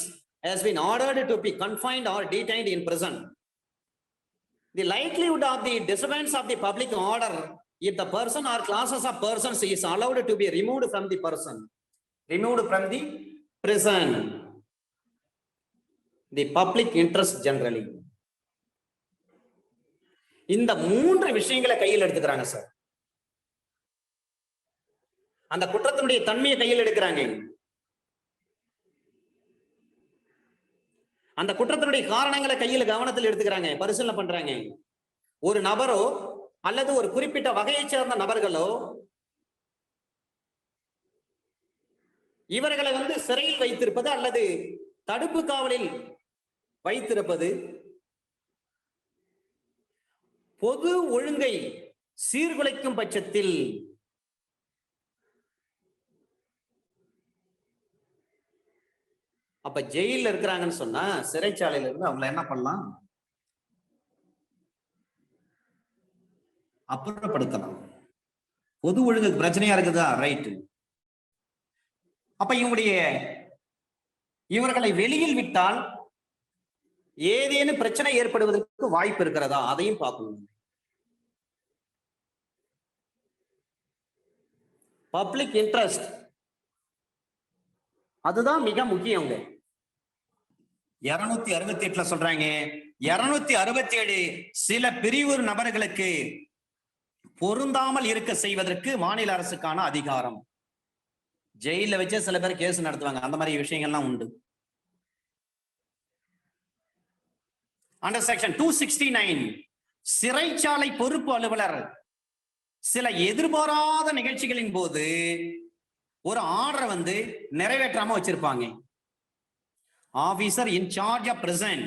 has been ordered to be confined or detained in prison, the likelihood of the disturbance of the public order if the person or classes of persons is allowed to be removed from the prison, the public interest generally. இந்த மூன்று விஷயங்களை கையில் எடுத்துக்கிறாங்க sir. அந்த குற்றத்தினுடைய தன்மையை கையில் எடுக்கிறாங்க, அந்த குற்றத்தினுடைய காரணங்களை கையில் கவனத்தில் எடுத்துக்கிறாங்க, பரிசீலனை பண்றாங்க. ஒரு நபரோ அல்லது ஒரு குறிப்பிட்ட வகையை சேர்ந்த நபர்களோ இவர்களை வந்து சிறையில் வைத்திருப்பது அல்லது தடுப்பு காவலில் வைத்திருப்பது பொது ஒழுங்கை சீர்குலைக்கும் பட்சத்தில் அப்ப ஜெயில இருக்கிறாங்கன்னு சொன்னா சிறைச்சாலையில இருந்து அவங்களை என்ன பண்ணலாம், அப்புறப்படுத்தலாம். பொது ஒழுங்கு பிரச்சனையா இருக்குதா, ரைட்டு. அப்ப இவர்களை வெளியில் விட்டால் ஏதேனும் பிரச்சனை ஏற்படுவதற்கு வாய்ப்பு இருக்கிறதா, அதையும் பார்க்கணும். பப்ளிக் இன்ட்ரெஸ்ட் அதுதான் மிக முக்கியம். 268 சொல்றாங்க, 267 சில பிரிவு நபர்களுக்கு பொருந்தாமல் இருக்க செய்வதற்கு மாநில அரசுக்கான அதிகாரம். ஜெயில வச்சே சில பேர் கேஸ் நடத்துவாங்க, அந்த மாதிரி விஷயங்கள்லாம் உண்டு. அண்டர் செக்ஷன் 269 சிறைச்சாலை பொறுப்பு அலுவலர் சில எதிர்பாராத நிகழ்ச்சிகளின் போது ஒரு ஆர்டரை வந்து நிறைவேற்றாம வச்சிருப்பாங்க. Officer in charge of prison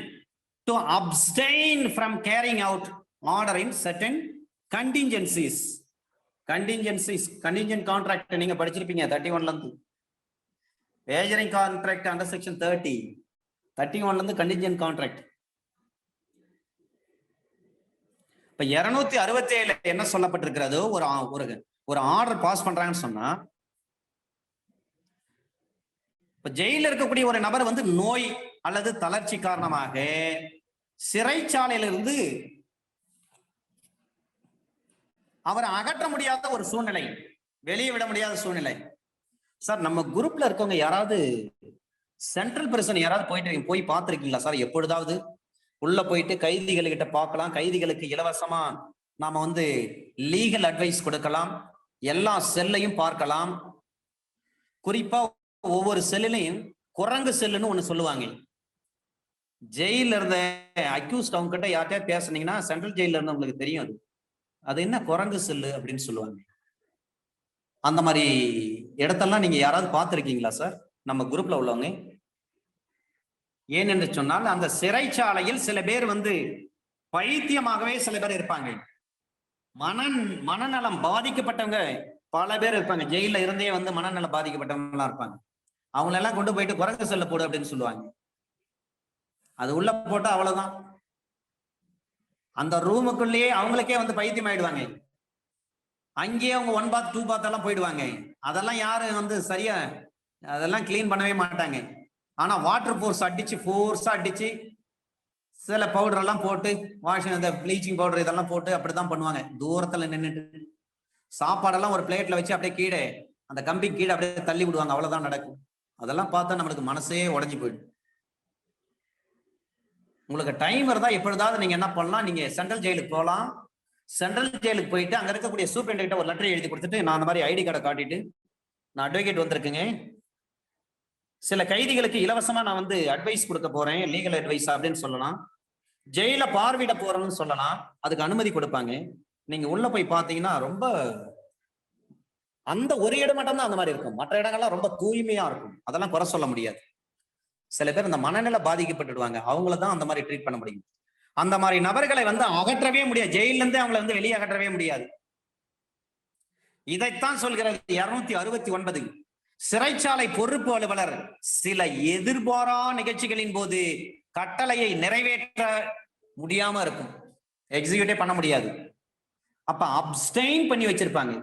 to abstain from carrying out order in certain contingencies. contingent contract நீங்க படிச்சிருப்பீங்க 31ல இருந்து. wagering contract under section 30, 31ல இருந்து contingent contract. இப்ப 267 என்ன சொல்லப்பட்டிருக்கிறது, ஒரு ஆர்டர் பாஸ் பண்றாங்கன்னு சொன்னா, இப்ப ஜெயில இருக்கக்கூடிய ஒரு நபர் வந்து நோய் அல்லது தளர்ச்சி காரணமாக சிறைச்சாலையிலிருந்து அவரை அகற்ற முடியாத ஒரு சூழ்நிலை, வெளியே விட முடியாத சூழ்நிலை. சார் நம்ம குரூப்ல இருக்கவங்க யாராவது சென்ட்ரல் பிரிசன் யாராவது போய் பார்த்திருக்கீங்களா சார்? எப்பொழுதாவது உள்ள போயிட்டு கைதிகள் கிட்ட பார்க்கலாம், கைதிகளுக்கு இலவசமா நாம வந்து லீகல் அட்வைஸ் கொடுக்கலாம், எல்லா செல்லையும் பார்க்கலாம். குறிப்பா ஒவ்வொரு செல்லையும் குரங்கு செல்லுன்னு ஒண்ணு சொல்லுவாங்க. ஜெயில இருந்த அக்யூஸ்ட் அவங்க கிட்ட யார்கிட்ட பேசுனீங்கன்னா, சென்ட்ரல் ஜெயில இருந்து உங்களுக்கு தெரியும் அது என்ன குரங்கு செல்லு அப்படின்னு சொல்லுவாங்க. அந்த மாதிரி இடத்தெல்லாம் நீங்க யாராவது பார்த்திருக்கீங்களா சார்? நம்ம குரூப்ல உள்ளவங்க. ஏனென்று சொன்னால் அந்த சிறைச்சாலையில் சில பேர் வந்து பைத்தியமாகவே சில பேர் இருப்பாங்க. மனநலம் பாதிக்கப்பட்டவங்க பல பேர் இருப்பாங்க. ஜெயில இருந்தே வந்து மனநலம் பாதிக்கப்பட்டவங்க எல்லாம் இருப்பாங்க. அவங்கள எல்லாம் கொண்டு போயிட்டு குரங்கு செல்ல போடு அப்படின்னு சொல்லுவாங்க. அது உள்ள போட்டா அவ்வளவுதான். அந்த ரூமுக்குள்ளேயே அவங்களுக்கே வந்து பைத்தியம் ஆயிடுவாங்க. அங்கேயே அவங்க 1 பாத் 2 பாத் எல்லாம் போயிடுவாங்க. அதெல்லாம் யாரு வந்து சரியா அதெல்லாம் கிளீன் பண்ணவே மாட்டாங்க. ஆனா வாட்டர் ஃபோர்ஸா அடிச்சு சில பவுடர் எல்லாம் போட்டு வாஷிங் இந்த ப்ளீச்சிங் பவுடர் இதெல்லாம் போட்டு அப்படிதான் பண்ணுவாங்க. தூரத்துல நின்றுட்டு சாப்பாடெல்லாம் ஒரு பிளேட்ல வச்சு அப்படியே கீழே அந்த கம்பி கீழே அப்படியே தள்ளி விடுவாங்க. அவ்வளவுதான் நடக்கும். அதெல்லாம் பார்த்தா நம்மளுக்கு மனசே உடஞ்சி போயிடும். உங்களுக்கு டைம் இருந்தா எப்பொழுதாவது நீங்க என்ன பண்ணலாம், நீங்க சென்ட்ரல் ஜெயிலுக்கு போகலாம். சென்ட்ரல் ஜெயிலுக்கு போயிட்டு அங்க இருக்கக்கூடிய சூப்பரண்ட் ஒரு லெட்டர் எழுதி கொடுத்துட்டு, நான் அந்த மாதிரி ஐடி கார்டை காட்டிட்டு, நான் அட்வொகேட் வந்திருக்குங்க, சில கைதிகளுக்கு இலவசமா நான் வந்து அட்வைஸ் கொடுக்க போறேன், லீகல் அட்வைஸ் அப்படின்னு சொல்லலாம். ஜெயில பார்வையிட போறேன்னு சொல்லலாம். அதுக்கு அனுமதி கொடுப்பாங்க. நீங்க உள்ள போய் பாத்தீங்கன்னா ரொம்ப அந்த ஒரு இடம் மட்டும் தான் அந்த மாதிரி இருக்கும். மற்ற இடங்கள்லாம் ரொம்ப தூய்மையா இருக்கும். அதெல்லாம் குறை சொல்ல முடியாது. சில பேர் இந்த மனநிலை பாதிக்கப்பட்டுடுவாங்க. அவங்கள தான் அந்த மாதிரி ட்ரீட் பண்ண முடியும். அந்த மாதிரி நபர்களை வந்து அகற்றவே முடியாது. ஜெயில இருந்தே அவங்களை வந்து வெளியே அகற்றவே முடியாது. இதைத்தான் சொல்கிறது 269. சிறைச்சாலை பொறுப்பு அலுவலர் சில எதிர்பாரா நிகழ்ச்சிகளின் போது கட்டளையை நிறைவேற்ற முடியாம இருக்கும். எக்ஸிக்யூட்டே பண்ண முடியாது. அப்ப அப்ஸ்டெயின் பண்ணி வச்சிருப்பாங்க.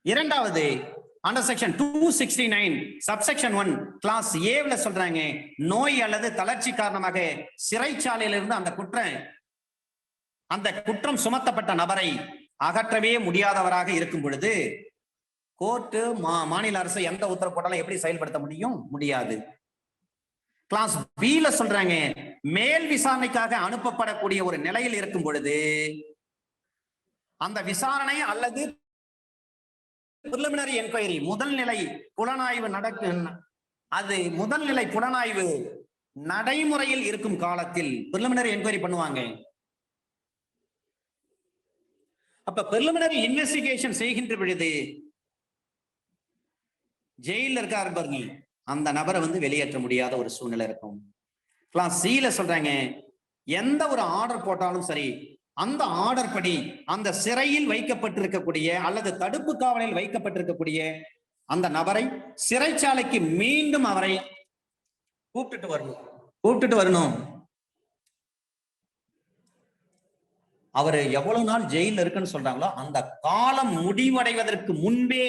இரண்டாவது அண்டர் செக்ஷன் 269 சப்செக்ஷன் 1 கிளாஸ் ஏல சொல்றாங்க, நோய் அல்லது தளர்ச்சி காரணமாக சிறைச்சாலையிலிருந்து அந்த குற்றம் சுமத்தப்பட்ட நபரை அகற்றவே முடியாதவராக இருக்கும் பொழுது கோர்ட்டு மாநில அரசு எந்த உத்தரவு போட்டாலும் எப்படி செயல்படுத்த முடியாது. கிளாஸ் பில சொல்றாங்க, மேல் விசாரணைக்காக அனுப்பப்படக்கூடிய ஒரு நிலையில் இருக்கும் பொழுது அந்த விசாரணை அல்லது பிரிலிமினரி என்கொயரி முதல்நிலை புலனாய்வு முதல்நிலை புலனாய்வு நடைமுறையில் இருக்கும் காலத்தில் பிரிலிமினரி என்கொயரி பண்ணுவாங்க. அப்ப பிரிலிமினரி இன்வெஸ்டிகேஷன் செய்கின்ற பொழுது ஜெயில இருக்காரு பாருங்க, அந்த நபரை வந்து வெளியேற்ற முடியாத ஒரு சூழ்நிலை இருக்கும். கிளாஸ் சில சொல்றாங்க, எந்த ஒரு ஆர்டர் போட்டாலும் சரி, அந்த ஆர்டர் படி அந்த சிறையில் வைக்கப்பட்டிருக்கக்கூடிய அல்லது தடுப்பு காவலில் வைக்கப்பட்டிருக்கக்கூடிய அந்த நபரை சிறைச்சாலைக்கு மீண்டும் அவரை கூப்பிட்டுட்டு வரணும். அவர் எவ்வளவு நாள் ஜெயில இருக்குன்னு சொல்றாங்களோ அந்த காலம் முடிவடைவதற்கு முன்பே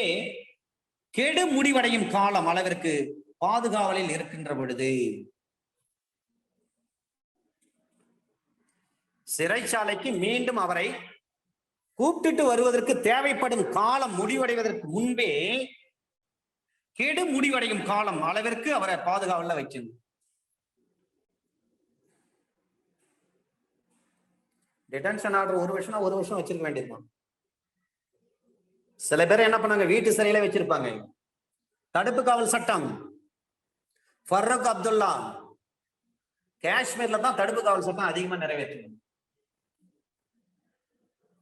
கெடு முடிவடையும் காலம் அளவிற்கு பாதுகாவலில் இருக்கின்ற பொழுது சிறைச்சாலைக்கு மீண்டும் அவரை கூப்பிட்டு வருவதற்கு தேவைப்படும் காலம் முடிவடைவதற்கு முன்பே கெடு முடிவடையும் காலம் அளவிற்கு அவரை பாதுகாவல வச்சிருந்தோம். டிடென்ஷன் ஆர்டர் 1 வருஷம் வச்சிருக்க வேண்டியிருக்கும். சில பேர் என்ன பண்ணாங்க, வீட்டு சிறையில வச்சிருப்பாங்க. தடுப்பு காவல் சட்டம் ஃபர்ரூக் அப்துல்லா காஷ்மீர்ல தான் தடுப்பு காவல் சட்டம் அதிகமா நிறைவேற்று.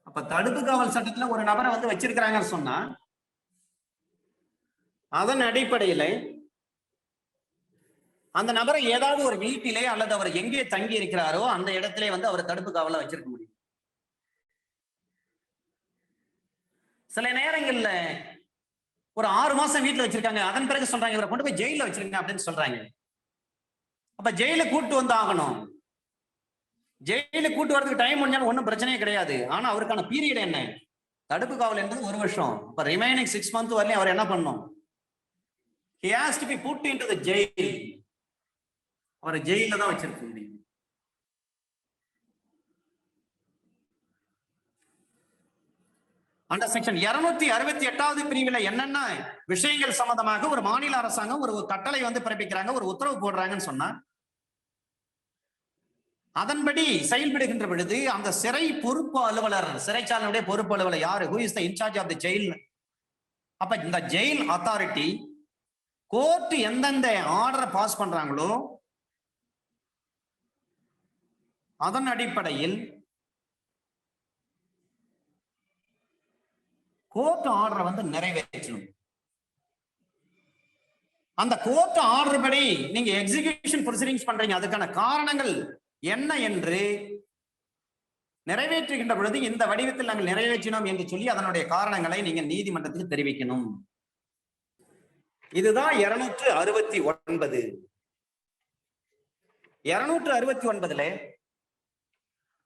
அப்ப தடுப்பு காவல் சட்டத்துல ஒரு நபரை வந்து வச்சிருக்கிறாங்கன்னு சொன்னா அதன் அடிப்படையில அந்த நபரை ஏதாவது ஒரு வீட்டிலே அல்லது அவர் எங்கே தங்கி இருக்கிறாரோ அந்த இடத்திலே வந்து அவர் தடுப்பு காவல வச்சிருக்க முடியும். சில நேரங்கள்ல ஒரு 6 மாசம் வீட்டுல வச்சிருக்காங்க, அதன் பிறகு சொல்றாங்க இவரை கொண்டு போய் ஜெயில வச்சிருங்க அப்படின்னு சொல்றாங்க. அப்ப ஜெயில கூட்டு வந்து ஆகணும். ஜெயில கூட்டு வரதுக்கு டைம் முடிஞ்சாலும் ஒன்றும் பிரச்சனையே கிடையாது. ஆனா அவருக்கான பீரியட் என்ன, தடுப்பு காவல் என்பது 1 வருஷம். அப்ப ரிமைனிங் 6 months வரலையும் அவர் என்ன பண்ணணும், he has to be put into the jail. அவரை ஜெயில தான் வச்சிருக்க முடியும். அந்த செக்ஷன் 268வது பிரிவுல என்னென்ன விஷயங்கள் சம்பந்தமாக ஒரு மாநில அரசாங்கம் ஒரு கட்டளை வந்து பிறப்பிக்கிறாங்க, ஒரு உத்தரவு போடுறாங்கன்னு சொன்னா அதன்படி செயல்படுகின்ற பொழுது அந்த சிறை பொறுப்பு அலுவலர், சிறைச்சாலையுடைய பொறுப்பு அலுவலர் யாரு, who is the in charge of the jail. அப்ப இந்த ஜெயில் அத்தாரிட்டி கோர்ட் எந்தெந்த ஆர்டரை பாஸ் பண்றாங்களோ அதன் அடிப்படையில் கோர்ட் ஆர்டரை வந்து நிறைவேற்றணும். அந்த கோர்ட் ஆர்டர் படி நீங்க எக்ஸிகியூஷன் ப்ரொசீடிங்ஸ் பண்றீங்க, அதுக்கான காரணங்கள் என்ன என்று நிறைவேற்றுகின்ற பொழுது இந்த வடிவத்தில் நாங்கள் நிறைவேற்றினோம் என்று சொல்லி அதனுடைய காரணங்களை நீங்க நீதிமன்றத்துக்கு தெரிவிக்கணும். இதுதான் 269.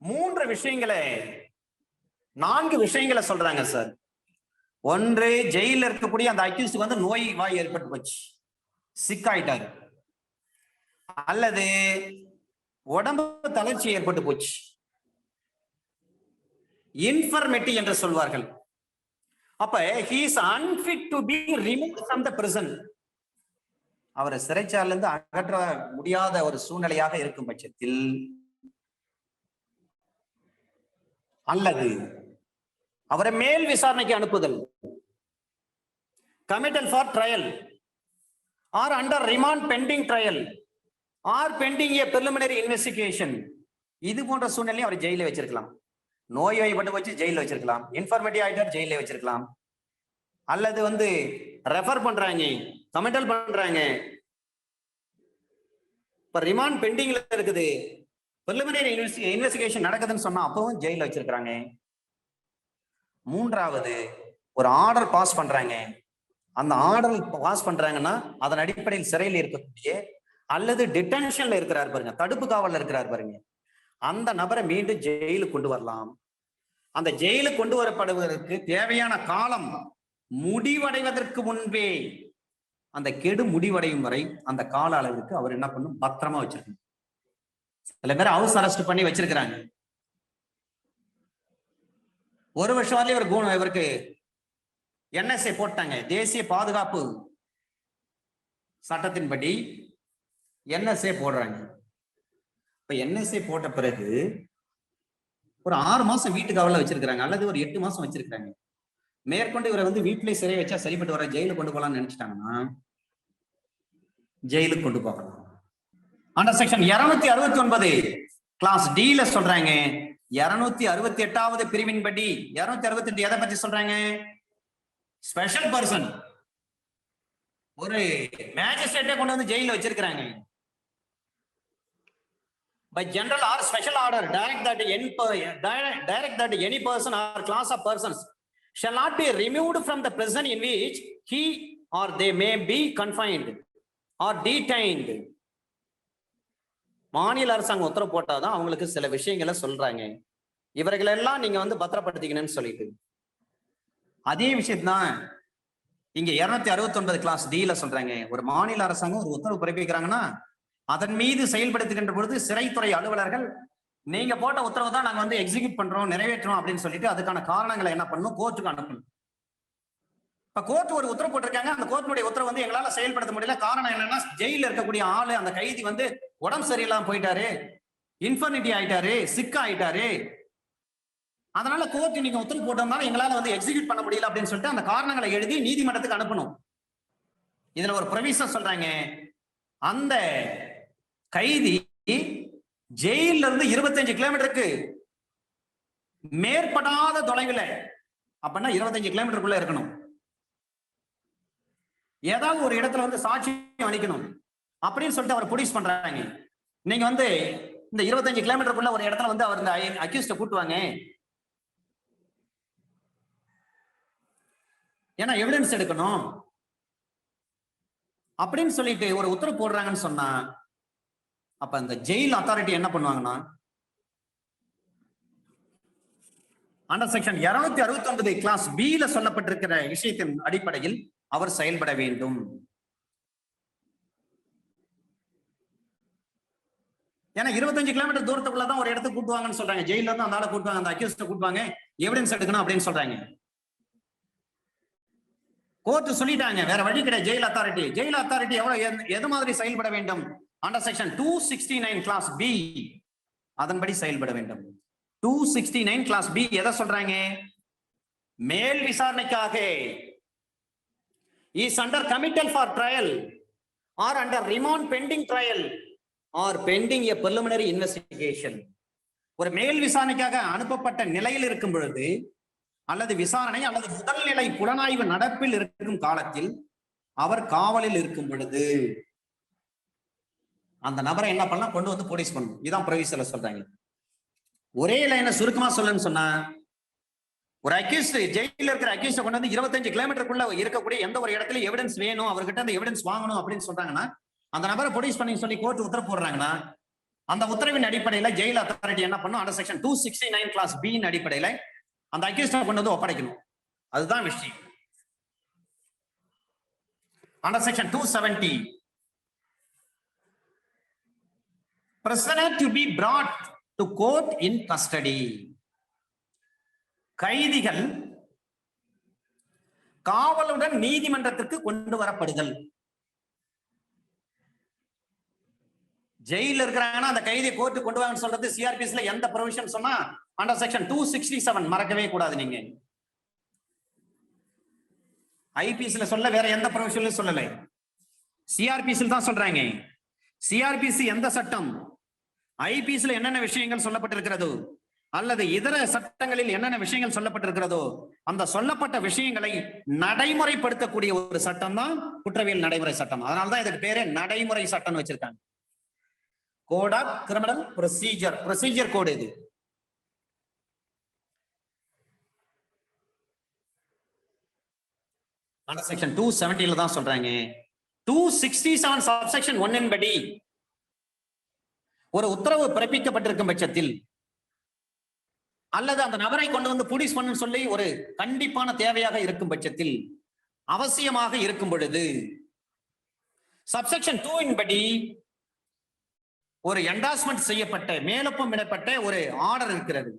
269ல 4 விஷயங்களை சொல்றாங்க சார். ஒன்று, ஜெயில இருக்கக்கூடிய அந்த அக்யூஸ்டுக்கு வந்து நோய் வாய் ஏற்பட்டு போச்சு, சிக்காயிட்டாரு, அல்லது உடம்பு தளர்ச்சி ஏற்பட்டு போச்சு, இன்ஃபர்மிட்டி என்று சொல்வார்கள். அப்ப he is unfit to be removed from the prison. அவரை சிறைச்சாலையில இருந்து அகற்ற முடியாத ஒரு சூழ்நிலையாக இருக்கும் பட்சத்தில், அல்லது அவரை மேல் விசாரணைக்கு அனுப்புதல், committal for trial or under remand pending trial or pending a preliminary investigation, இது போன்ற சூழ்நிலை அவரை ஜெயில வச்சிருக்கலாம். நோய் வாய்ப்பட்டு வச்சு ஜெயில வச்சிருக்கலாம், இன்ஃபர்மேட்டிவ் ஆயிட்டார் ஜெயில வச்சிருக்கலாம், அல்லது வந்து ரெஃபர் பண்றாங்க, கமிட்டல் பண்றாங்க, இப்ப ரிமாண்ட் பெண்டிங்ல இருக்குது, பிரிலிமினரி இன்வெஸ்டிகேஷன் நடக்குதுன்னு சொன்னா அப்பவும் ஜெயில வச்சிருக்காங்க. மூன்றாவது, ஒரு ஆர்டர் பாஸ் பண்றாங்க, அந்த ஆர்டர் பாஸ் பண்றாங்கன்னா அதன் அடிப்படையில் சிறையில் இருக்கக்கூடிய அல்லது டிடென்ஷன்ல இருக்கிறார் பாருங்க, தடுப்பு காவல்ல இருக்கிறார் பாருங்க, அந்த நபரை மீண்டும் ஜெயிலுக்கு கொண்டு வரலாம். அந்த ஜெயிலுக்கு கொண்டு வரப்படுவதற்கு தேவையான காலம் முடிவடைவதற்கு முன்பே, அந்த கெடு முடிவடையும் வரை அந்த கால அளவுக்கு அவர் என்ன பண்ணும், பத்திரமா வச்சிருக்கணும். சில பேர் ஹவுஸ் அரெஸ்ட் பண்ணி வச்சிருக்கிறாங்க, 1 வருஷம் வரலையும் இவருக்கு NSA போட்டாங்க, தேசிய பாதுகாப்பு சட்டத்தின்படி NSA போடுறாங்க. இப்ப NSA போட்ட பிறகு ஒரு 6 மாசம் வீட்டு காவல்ல வச்சிருக்காங்க, அல்லது ஒரு 8 மாசம் வச்சிருக்காங்க. மேற்கொண்டு இவரை வந்து வீட்டிலேயே சிறை வச்சா சரிப்பட்டு வர, ஜெயிலுக்கு கொண்டு போகலாம்னு நினைச்சிட்டாங்கன்னா ஜெயிலுக்கு கொண்டு போகலாம். அண்டர் செக்ஷன் 269 கிளாஸ் D-ல சொல்றாங்க, 268வது பிரிவின் படி 268 எதை பத்தி சொல்றாங்க? ஸ்பெஷல் பர்சன், ஒரு மேஜிஸ்ட்ரேட்டை கொண்டு வந்து ஜெயில வச்சிருக்கிறாங்க. By general or special order, direct that any person or class of persons shall not be removed from the prison in which he or they may be confined or detained. மாநில அரசாங்கம் உத்தரவு போட்டாதான் அவங்களுக்கு சில விஷயங்களை சொல்றாங்க, இவர்களெல்லாம் நீங்க வந்து பத்திரப்படுத்திக்கணும்னு சொல்லிட்டு. அதே விஷயத்தான் இங்க 269 கிளாஸ் D-ல சொல்றாங்க. ஒரு மாநில அரசாங்கம் ஒரு உத்தரவு பிறப்பிக்கிறாங்கன்னா அதன் மீது செயல்படுத்துகின்ற பொழுது சிறைத்துறை அலுவலர்கள் நீங்க போட்ட உத்தரவு தான் நாங்க வந்து எக்ஸிக்யூட் பண்றோம், நிறைவேற்றோம் அப்படின்னு சொல்லிட்டு அதுக்கான காரணங்களை என்ன பண்ணணும், கோர்ட்டுக்கு அனுப்பணும். இப்ப கோர்ட் ஒரு உத்தரவு போட்டிருக்காங்க, அந்த கோர்ட்டுடைய உத்தரவு வந்து எங்களால செயல்படுத்த முடியல. காரணம் என்னன்னா, ஜெயில இருக்கக்கூடிய ஆளு, அந்த கைதி வந்து உடம்பு சரியில்லாம போயிட்டாரு, இன்ஃபர்மிட்டி ஆயிட்டாரு, சிக்கா ஆயிட்டாரு, அதனால கோர்ட் நீங்க உத்தரவு போட்டதுனால எங்களால வந்து எக்ஸிக்யூட் பண்ண முடியல அப்படின்னு சொல்லிட்டு அந்த காரணங்களை எழுதி நீதிமன்றத்துக்கு அனுப்பணும். இதுல ஒரு ப்ரொவிஷன் சொல்றாங்க, அந்த கைதி ஜெயில இருந்து 25 கிலோமீட்டருக்கு மேற்படாத தொலைவில், அப்படின்னா 25 கிலோமீட்டருக்குள்ள இருக்கணும். ஏதாவது ஒரு இடத்துல வந்து சாட்சியம் அளிக்கணும் அப்படின்னு சொல்லிட்டு அவர் ப்ரொடியூஸ் பண்றாங்க. நீங்க வந்து இந்த 25 கிலோமீட்டருக்குள்ள ஒரு இடத்துல வந்து அவர் இந்த அக்யூஸ்ட கூட்டுவாங்க, ஏன்னா எவிடன்ஸ் எடுக்கணும் அப்படின்னு சொல்லிட்டு ஒரு உத்தரவு போடுறாங்கன்னு சொன்னா, அப்ப அந்த ஜெயில் அத்தாரிட்டி என்ன பண்ணுவாங்கன்னா, அண்டர் செக்ஷன் 269 கிளாஸ் B-ல சொல்லப்பட்டிருக்கிற விஷயத்தின் அடிப்படையில் அவர் செயல்பட வேண்டும். ஏன்னா 25 கிலோமீட்டர் தூரத்துக்குள்ளதான் ஒரு இடத்துக்கு கூட்டுவாங்கன்னு சொல்றாங்க, ஜெயில இருந்து அந்த ஆளை கூட்டுவாங்க, அந்த அக்யூஸ்ட கூட்டுவாங்க, எவிடன்ஸ் எடுக்கணும் அப்படின்னு சொல்றாங்க. கோர்ட் சொல்லிட்டாங்க, வேற வழி கிடையாது. ஜெயில் அத்தாரிட்டி எவ்வளவு எது மாதிரி செயல்பட வேண்டும்? அண்டர் செக்ஷன் 269 கிளாஸ் B அதன்படி செயல்பட வேண்டும். 269 கிளாஸ் B எதை சொல்றாங்க? மேல் விசாரணைக்காக is under committal for trial or under remand pending trial or pending a preliminary investigation. ஒரு மேல் விசாரணைக்காக அனுப்பப்பட்ட நிலையில் இருக்கும் பொழுது அல்லது விசாரணை அல்லது முதல்நிலை புலனாய்வு நடப்பில் இருக்கும் காலத்தில் அவர் காவலில் இருக்கும் பொழுது அந்த நபரை என்ன பண்ணலாம், கொண்டு வந்து போலீஸ் பண்ணணும். இதான் ப்ரொவிஷன்ல சொல்றாங்க. ஒரே லைனை சுருக்கமா சொல்லணும்னு சொன்னா, ஒரு அக்யூஸ்ட் ஜெயில இருக்கிற அக்யூஸ்ட கொண்டு வந்து 25 கிலோமீட்டருக்குள்ள இருக்கக்கூடிய எந்த ஒரு இடத்துல எவிடன்ஸ் வேணும், அவர்கிட்ட அந்த எவிடன்ஸ் வாங்கணும் அப்படின்னு சொல்றாங்கன்னா, அந்த நபரை போலீஸ் பண்ணி சொல்லி கோர்ட் உத்தரவு போடுறாங்கன்னா, அந்த உத்தரவின் அடிப்படையில ஜெயில் அத்தாரிட்டி என்ன பண்ணும், அண்டர் செக்ஷன் 269 கிளாஸ் பி அடிப்படையில அந்த அக்யூஸ்ட கொண்டு வந்து ஒப்படைக்கணும். அதுதான் விஷயம். Under section 270 prisoner to be brought to court in custody. கைதிகள் காவலுடன் நீதிமன்றத்திற்கு கொண்டு வரப்படுதல். ஜெயில இருக்கிறாங்கன்னா அந்த கைதியை கோர்ட்டு கொண்டு வாங்கன்னு சொல்றது சிஆர்பிஎஸ்ல எந்த ப்ரொவிஷன் சொன்னா அண்டர் செக்ஷன் 267 மறக்கவே கூடாது. நீங்க ஐபிஎஸ்ல சொல்ல வேற எந்த ப்ரொவிஷன்லயும் சொல்லல, சிஆர்பிஎஸ்ல தான் சொல்றாங்க. சிஆர்பிசி எந்த சட்டம், ஐபிஎஸ்ல என்னென்ன விஷயங்கள் சொல்லப்பட்டிருக்கிறதோ அல்லது இதர சட்டங்களில் என்னென்ன விஷயங்கள் சொல்லப்பட்டிருக்கிறதோ அந்த சொல்லப்பட்ட விஷயங்களை நடைமுறைப்படுத்தக்கூடிய ஒரு சட்டம் தான் குற்றவியல் நடைமுறை சட்டம். அதனாலதான் இதுக்கு பேரே நடைமுறை சட்டம் வச்சிருக்காங்க. Code of criminal procedure code இது. அண்டர் செக்ஷன் 270 தான் சொல்றாங்க. 267 சப்செக்ஷன் 1 படி ஒரு உத்தரவு பிறப்பிக்கப்பட்டிருக்கும் பட்சத்தில் அல்லது அந்த நபரை கொண்டு வந்து போலீஸ் பண்ணு சொல்லி ஒரு கண்டிப்பான தேவையாக இருக்கும் பட்சத்தில், அவசியமாக இருக்கும் பொழுது சப்செக்ஷன் 2 படி ஒரு என்டார்ஸ்மெண்ட் செய்யப்பட்ட மேலொப்பம் இடப்பட்ட ஒரு ஆர்டர் இருக்கிறது.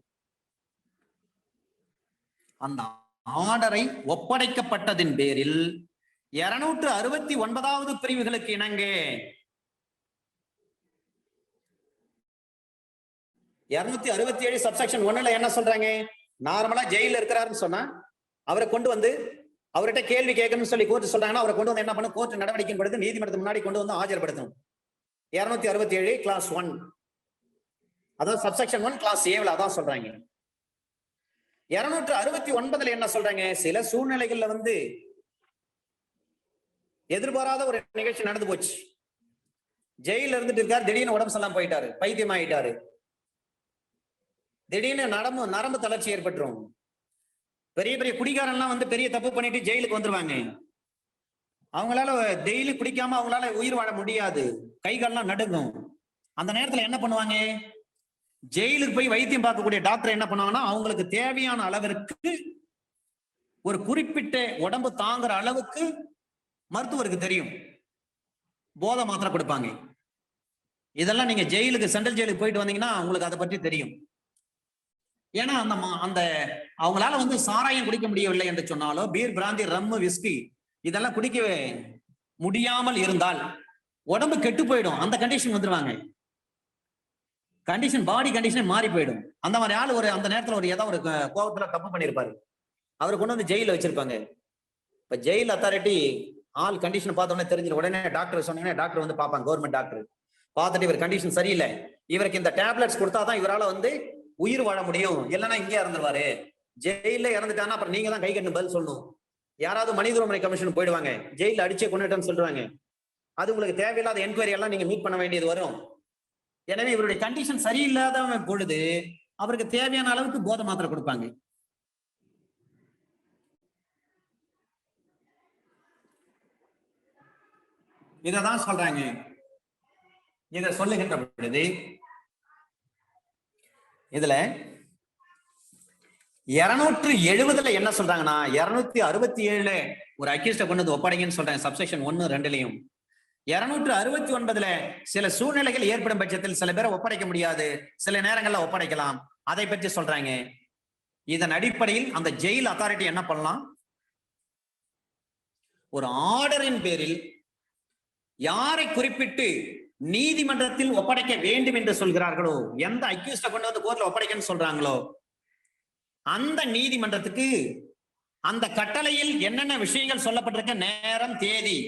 அந்த ஆர்டரை ஒப்படைக்கப்பட்டதின் பேரில் 269வது பிரிவுகளுக்கு இணங்க 267 சப்செக்ஷன் 1ல என்ன சொல்றாங்க, நார்மலா ஜெயில இருக்கிறாருன்னு சொன்னா அவரை கொண்டு வந்து அவர்கிட்ட கேள்வி கேட்கணும்னு சொல்லி கோர்ட் சொல்றாங்கன்னா அவரை கொண்டு வந்து என்ன பண்ணணும், கோர்ட் நடவடிக்கை படுத்து நீதிமன்றத்துக்கு முன்னாடி கொண்டு வந்து ஆஜர்படுத்தணும். 267 கிளாஸ் 1, அதாவது சப்செக்ஷன் 1 கிளாஸ் ஏல அதான் சொல்றாங்க. 269ல என்ன சொல்றாங்க, சில சூழ்நிலைகள்ல வந்து எதிர்பாராத ஒரு நிகழ்ச்சி நடந்து போச்சு. ஜெயில இருந்துட்டு இருக்காரு, திடீர்னு உடம்பு சரியில்லாம போயிட்டாரு, பைத்தியம் ஆயிட்டாரு, திடீர்னு நரம்பு தளர்ச்சி ஏற்பட்டுரும். பெரிய பெரிய குடிகாரன்லாம் வந்து பெரிய தப்பு பண்ணிட்டு ஜெயிலுக்கு வந்துருவாங்க. அவங்களால டெய்லி குடிக்காம அவங்களால உயிர் வாழ முடியாது, கை கால்லாம் நடுங்கும். அந்த நேரத்துல என்ன பண்ணுவாங்க, ஜெயிலுக்கு போய் வைத்தியம் பார்க்கக்கூடிய டாக்டர் என்ன பண்ணுவாங்கன்னா அவங்களுக்கு தேவையான அளவிற்கு ஒரு குறிப்பிட்ட உடம்பு தாங்குற அளவுக்கு மருத்துவருக்கு தெரியும், போதை மாத்திரை கொடுப்பாங்க. இதெல்லாம் நீங்க ஜெயிலுக்கு சென்ட்ரல் ஜெயிலுக்கு போயிட்டு வந்தீங்கன்னா உங்களுக்கு அதை பற்றி தெரியும். ஏன்னா அந்த அவங்களால வந்து சாராயம் குடிக்க முடியவில்லை என்று சொன்னாலோ பீர் பிராந்தி ரம்மு விஸ்கி இதெல்லாம் குடிக்க முடியாமல் இருந்தால் உடம்பு கெட்டு போயிடும். அந்த கண்டிஷன் வந்துருவாங்க, கண்டிஷன் பாடி கண்டிஷன் மாறி போயிடும். அந்த மாதிரி ஆள் ஒரு அந்த நேரத்துல ஒரு ஏதாவது ஒரு கோபத்துல தப்பு பண்ணிருப்பாரு, அவரை கொண்டு வந்து ஜெயில வச்சிருப்பாங்க. இப்ப ஜெயில் அத்தாரிட்டி ஆள் கண்டிஷன் பார்த்தோன்னே தெரிஞ்சிடும். உடனே டாக்டர் சொன்னீங்கன்னா டாக்டர் வந்து பார்ப்பாங்க, கவர்மெண்ட் டாக்டர் பார்த்துட்டு இவர் கண்டிஷன் சரியில்லை, இவருக்கு இந்த டேப்லெட்ஸ் கொடுத்தாதான் இவரால் வந்து உயிர் வாழ முடியும், இல்லைன்னா இங்கே இறந்துருவாரு. ஜெயில இறந்துட்டானா அப்புறம் நீங்க தான் கை கட்டு பதில் சொல்லணும். யாராவது மனித உரிமை கமிஷன் போயிடுவாங்க, ஜெயில அடிச்சே கொண்டுட்டேன்னு சொல்றாங்க, அது உங்களுக்கு தேவையில்லாத என்கொயரி எல்லாம் நீங்க மீட் பண்ண வேண்டியது வரும். எனவே இவருடைய கண்டிஷன் சரியில்லாத பொழுது அவருக்கு தேவையான அளவுக்கு போதை மாத்திரை கொடுப்பாங்க. இததான் சொல்றாங்க. இத சொல்லுகின்ற பொழுது இதுல 270ல என்ன சொல்றாங்கன்னா 267 ஒரு அக்யூஸ்ட கொண்டு வந்து ஒப்படைங்கன்னு சொல்றாங்க சப்செக்ஷன் 1, 2லயும். 269ல சில சூழ்நிலைகள் ஏற்படும் பட்சத்தில் சில பேரை ஒப்படைக்க முடியாது, சில நேரங்கள்ல ஒப்படைக்கலாம், அதை பற்றி சொல்றாங்க. இதன் அடிப்படையில் அந்த ஜெயில் அத்தாரிட்டி என்ன பண்ணலாம், ஒரு ஆர்டரின் பேரில் யாரை குறிப்பிட்டு நீதிமன்றத்தில் ஒப்படைக்க வேண்டும் என்று சொல்கிறார்களோ, எந்த அக்யூஸ்ட கொண்டு வந்து கோர்ட்ல ஒப்படைக்கன்னு சொல்றாங்களோ அந்த நீதிமன்றத்துக்கு அந்த கட்டளையில் என்னென்ன விஷயங்கள் சொல்லப்பட்டிருக்க, நேரம், தேதி,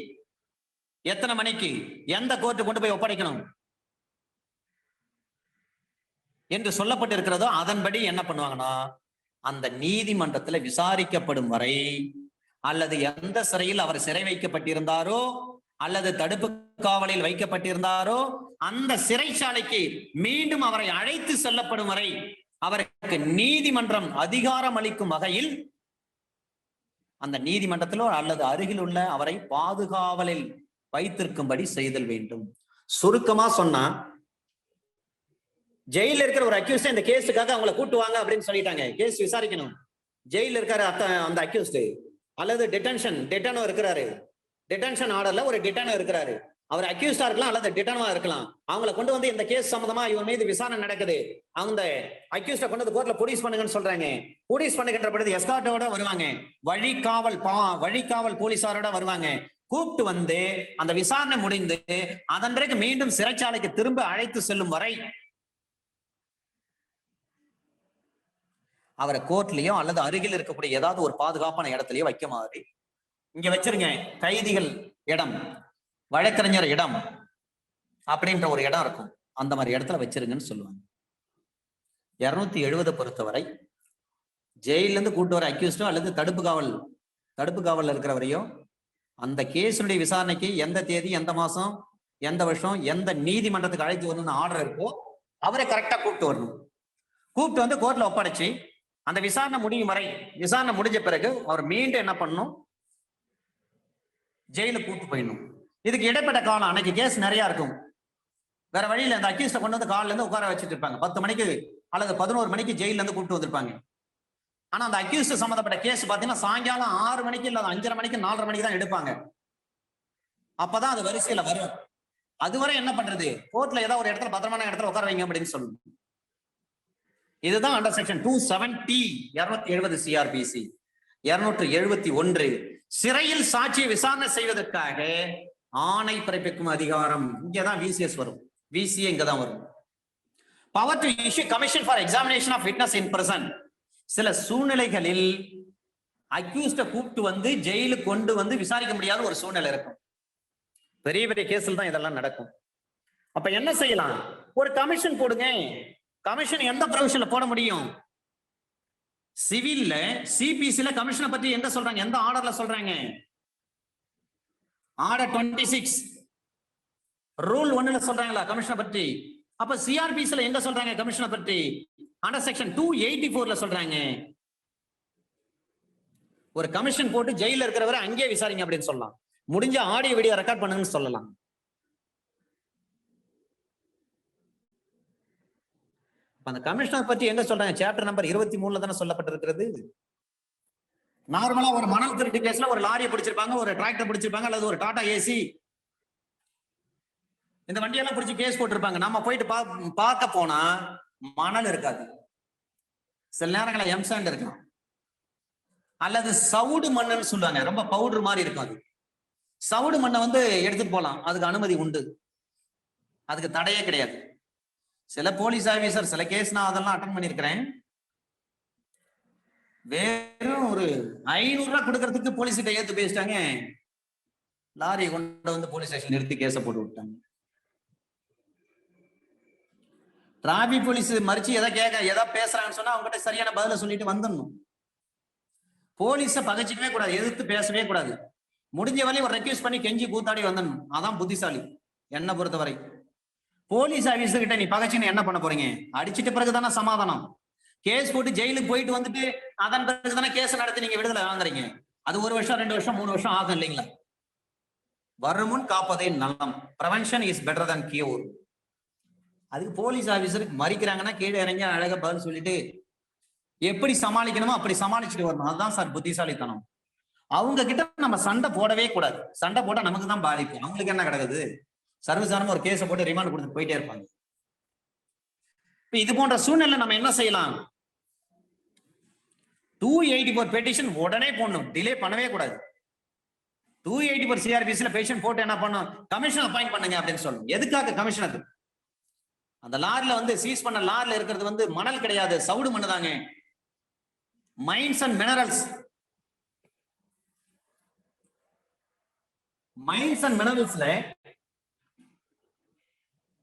எத்தனை மணிக்கு எந்த கோர்ட்டு கொண்டு போய் ஒப்படைக்கணும் என்று சொல்லப்பட்டிருக்கிறதோ அதன்படி என்ன பண்ணுவாங்கன்னா அந்த நீதிமன்றத்துல விசாரிக்கப்படும் வரை அல்லது எந்த சிறையில் அவர் சிறை வைக்கப்பட்டிருந்தாரோ அல்லது தடுப்பு காவலில் வைக்கப்பட்டிருந்தாரோ அந்த சிறைச்சாலைக்கு மீண்டும் அவரை அழைத்து செல்லப்படும் வரை அவருக்கு நீதிமன்றம் அதிகாரம் அளிக்கும் வகையில் அந்த நீதிமன்றத்திலோ அல்லது அருகில் உள்ள அவரை பாதுகாவலில் வைத்திருக்கும்படி செய்தல் வேண்டும். சுருக்கமா சொன்னா, ஜெயில இருக்கிற ஒரு அக்யூஸ்ட் இந்த கேஸுக்காக அவங்களை கூட்டுவாங்க அப்படின்னு சொல்லிட்டாங்க. கேஸ் விசாரிக்கணும். ஜெயில இருக்காரு அந்த அக்யூஸ்ட் அல்லது டெட்டனோ இருக்கிறாரு. டிடென்ஷன் ஆர்டர்ல ஒரு டிடெனோ இருக்கிறாரு. அவர் அக்யூஸ்டா இருக்கலாம் அல்லது டிடெனோவா இருக்கலாம். அவங்களை கொண்டு வந்து இந்த கேஸ் சம்பந்தமா இவன் மீது விசாரணை நடக்குது, அந்த அக்யூஸ்ட கொண்டு வந்து கோர்ட்ல ப்ரொடியூஸ் பண்ணுங்கன்னு சொல்றாங்க. ப்ரொடியூஸ் பண்ணுகின்ற பொழுது எஸ்கார்ட்டோட வருவாங்க, வழிகாவல் போலீசாரோட வருவாங்க. கூப்பிட்டு வந்து அந்த விசாரணை முடிந்து அதன் பிறகு மீண்டும் சிறைச்சாலைக்கு திரும்ப அழைத்து செல்லும் வரை அவரை கோர்ட்லயோ அல்லது அருகில் இருக்கக்கூடிய ஏதாவது ஒரு பாதுகாப்பான இடத்துலயோ வைக்க மாதிரி இங்க வச்சிருங்க. கைதிகள் இடம், வழக்கறிஞர் இடம் அப்படின்ற ஒரு இடம் இருக்கும், அந்த மாதிரி இடத்துல வச்சிருங்கன்னு சொல்லுவாங்க. 270 பொறுத்தவரை ஜெயில இருந்து கூட்டு வர அக்யூஸ்டோ அல்லது தடுப்பு காவல் இருக்கிறவரையோ அந்த கேஸுடைய விசாரணைக்கு எந்த தேதி, எந்த மாசம், எந்த வருஷம், எந்த நீதிமன்றத்துக்கு அழைத்து வரணும்னு ஆர்டர் இருக்கோ அவரை கரெக்டா கூப்பிட்டு வரணும். கூப்பிட்டு வந்து கோர்ட்ல ஒப்படைச்சு அந்த விசாரணை முடியும் வரை, விசாரணை முடிஞ்ச பிறகு அவர் மீண்டும் என்ன பண்ணணும், ஜெயிலுக்கு கூட்டு போயிடணும். இதுக்கு இடைப்பட்ட காலம், அன்னைக்கு கேஸ் நிறைய இருக்கும், வேற வழியில அந்த அக்யூஸ்ட கொண்டு வந்து காலில இருந்து உட்கார வச்சுட்டு இருப்பாங்க. 10 மணிக்கு அல்லது 11 மணிக்கு ஜெயில இருந்து கூப்பிட்டு வந்திருப்பாங்க. ஆனா அந்த அக்யூஸ்ட் சம்பந்தப்பட்ட கேஸ் பாத்தீங்கன்னா சாயங்காலம் 6 மணிக்கு இல்ல 5:30 மணிக்கு 4:30 மணிக்கு தான் எடுப்பாங்க. அப்பதான் அது வரிசையில வரும். அதுவரை என்ன பண்றது, கோர்ட்ல ஏதாவது ஒரு இடத்துல பத்திரமான இடத்துல உட்கார வைங்க அப்படின்னு சொல்லணும். இதுதான் அண்டர் செக்ஷன் 270 270 CRPC 271 சிறையில் சாட்சியை விசாரணை செய்வதற்காக ஆணை பிறப்பிக்கும் அதிகாரம். இங்கதான் VCS வரும், VCA இங்கதான் வரும். Power to issue commission for examination of witness in person. சில சூழ்நிலைகளில் அக்யூஸ்ட கூப்பிட்டு வந்து ஜெயிலுக்கு கொண்டு வந்து விசாரிக்க முடியாத ஒரு சூழ்நிலை இருக்கும். பெரிய பெரிய கேஸ்ல தான் இதெல்லாம் நடக்கும். அப்ப என்ன செய்யலாம், ஒரு கமிஷன் போடுங்க. கமிஷன் எந்த ப்ரொவிஷன்ல போட முடியும், சிவில்ல சிபிசில கமிஷனை பத்தி எங்க சொல்றாங்க, எந்த ஆர்டர்ல சொல்றாங்க, ஆர்டர் 26 ரூல் 1ல சொல்றாங்களா கமிஷனை பற்றி. அப்ப சிஆர்பிசில எங்க சொல்றாங்க கமிஷனை பற்றி, அண்டர் செக்ஷன் 284ல சொல்றாங்க. ஒரு கமிஷன் போட்டு ஜெயில இருக்கிறவரை அங்கேயே விசாரிங்க அப்படின்னு சொல்லலாம். முடிஞ்ச ஆடியோ வீடியோ ரெக்கார்ட் பண்ணுங்கன்னு சொல்லலாம். அந்த கமிஷனர் பத்தி எங்க சொல்றாங்க, சாப்டர் நம்பர் 23ல தானே சொல்லப்பட்டிருக்கிறது. நார்மலா ஒரு மணல் திருட்டு கேஸ்ல ஒரு லாரியை பிடிச்சிருப்பாங்க, ஒரு டிராக்டர் பிடிச்சிருப்பாங்க, அல்லது ஒரு டாடா ஏசி இந்த வண்டியெல்லாம் பிடிச்சி கேஸ் போட்டிருப்பாங்க. நம்ம போயிட்டு பார்க்க போனா மணல் இருக்காது, சில நேரங்களில் எம்சாண்ட் இருக்கலாம், அல்லது சவுடு மண்ணுன்னு சொல்லுவாங்க, ரொம்ப பவுடர் மாதிரி இருக்கும். அது சவுடு மண்ணை வந்து எடுத்துட்டு போலாம், அதுக்கு அனுமதி உண்டு, அதுக்கு தடையே கிடையாது. சில போலீஸ் ஆபீசர் சில கேஸ் நான் அதெல்லாம் அட்டன் பண்ணிருக்கிறேன், வெறும் ஒரு 500 ரூபாய் கொடுக்கறதுக்கு போலீஸ் கிட்ட ஏத்து பேசிட்டாங்க, லாரியை கொண்டு வந்து போலீஸ் ஸ்டேஷன் நிறுத்தி கேஸ போட்டு விட்டாங்க. டிராபிக் போலீஸ் மறிச்சு எதா பேசுறாங்கன்னு சொன்னா அவங்க கிட்ட சரியான பதில சொல்லிட்டு வந்துடணும். போலீஸ பகைச்சிக்கவே கூடாது, எதிர்த்து பேசவே கூடாது. முடிஞ்ச வரையும் ஒரு ரெக்வெஸ்ட் பண்ணி கெஞ்சி கூத்தாடி வந்துடணும். அதான் புத்திசாலி என்ன பொறுத்தவரை. போலீஸ் ஆபீசர் கிட்ட நீ பகைச்சின்னு என்ன பண்ண போறீங்க, அடிச்சிட்ட பிறகுதானே சமாதானம். கேஸ் போட்டு ஜெயிலுக்கு போயிட்டு வந்துட்டு அதன் பிறகுதானே கேஸ் நடத்தி நீங்க விடுதலை வாங்குறீங்க. அது 1 வருஷம் 2 வருஷம் 3 வருஷம் ஆகும் இல்லைங்களா. வருமுன் காப்பதே நலம், prevention is better than cure. அதுக்கு போலீஸ் ஆபீசருக்கு மறிக்கிறாங்கன்னா கீழே இறங்கி அழகா பதில் சொல்லிட்டு எப்படி சமாளிக்கணுமோ அப்படி சமாளிச்சுட்டு வரணும். அதுதான் சார் புத்திசாலித்தனம். அவங்க கிட்ட நம்ம சண்டை போடவே கூடாது. சண்டை போட்டா நமக்கு தான் பாதிப்பு, அவங்களுக்கு என்ன கிடக்குது. சர்வசாதாரணமா ஒரு கேஸை போட்டு ரிமாண்ட் கொடுத்து போயிட்டே இருப்பாங்க. இப்ப இது போன்ற சூழ்நிலை நம்ம என்ன செய்யலாம், 284 பெட்டிஷன் உடனே போடணும், டிலே பண்ணவே கூடாது. 284 CRPCல பெட்டிஷன் போட்டு என்ன பண்ணும், கமிஷன் அப்பாயிண்ட் பண்ணுங்க அப்படின்னு சொல்லணும். எதுக்காக கமிஷனர், அந்த லாரில வந்து சீஸ் பண்ண லாரில இருக்கிறது வந்து மணல் கிடையாது, சவுடு மண்ணு தாங்க. Mines and minerals, mines and மினரல்ஸ்ல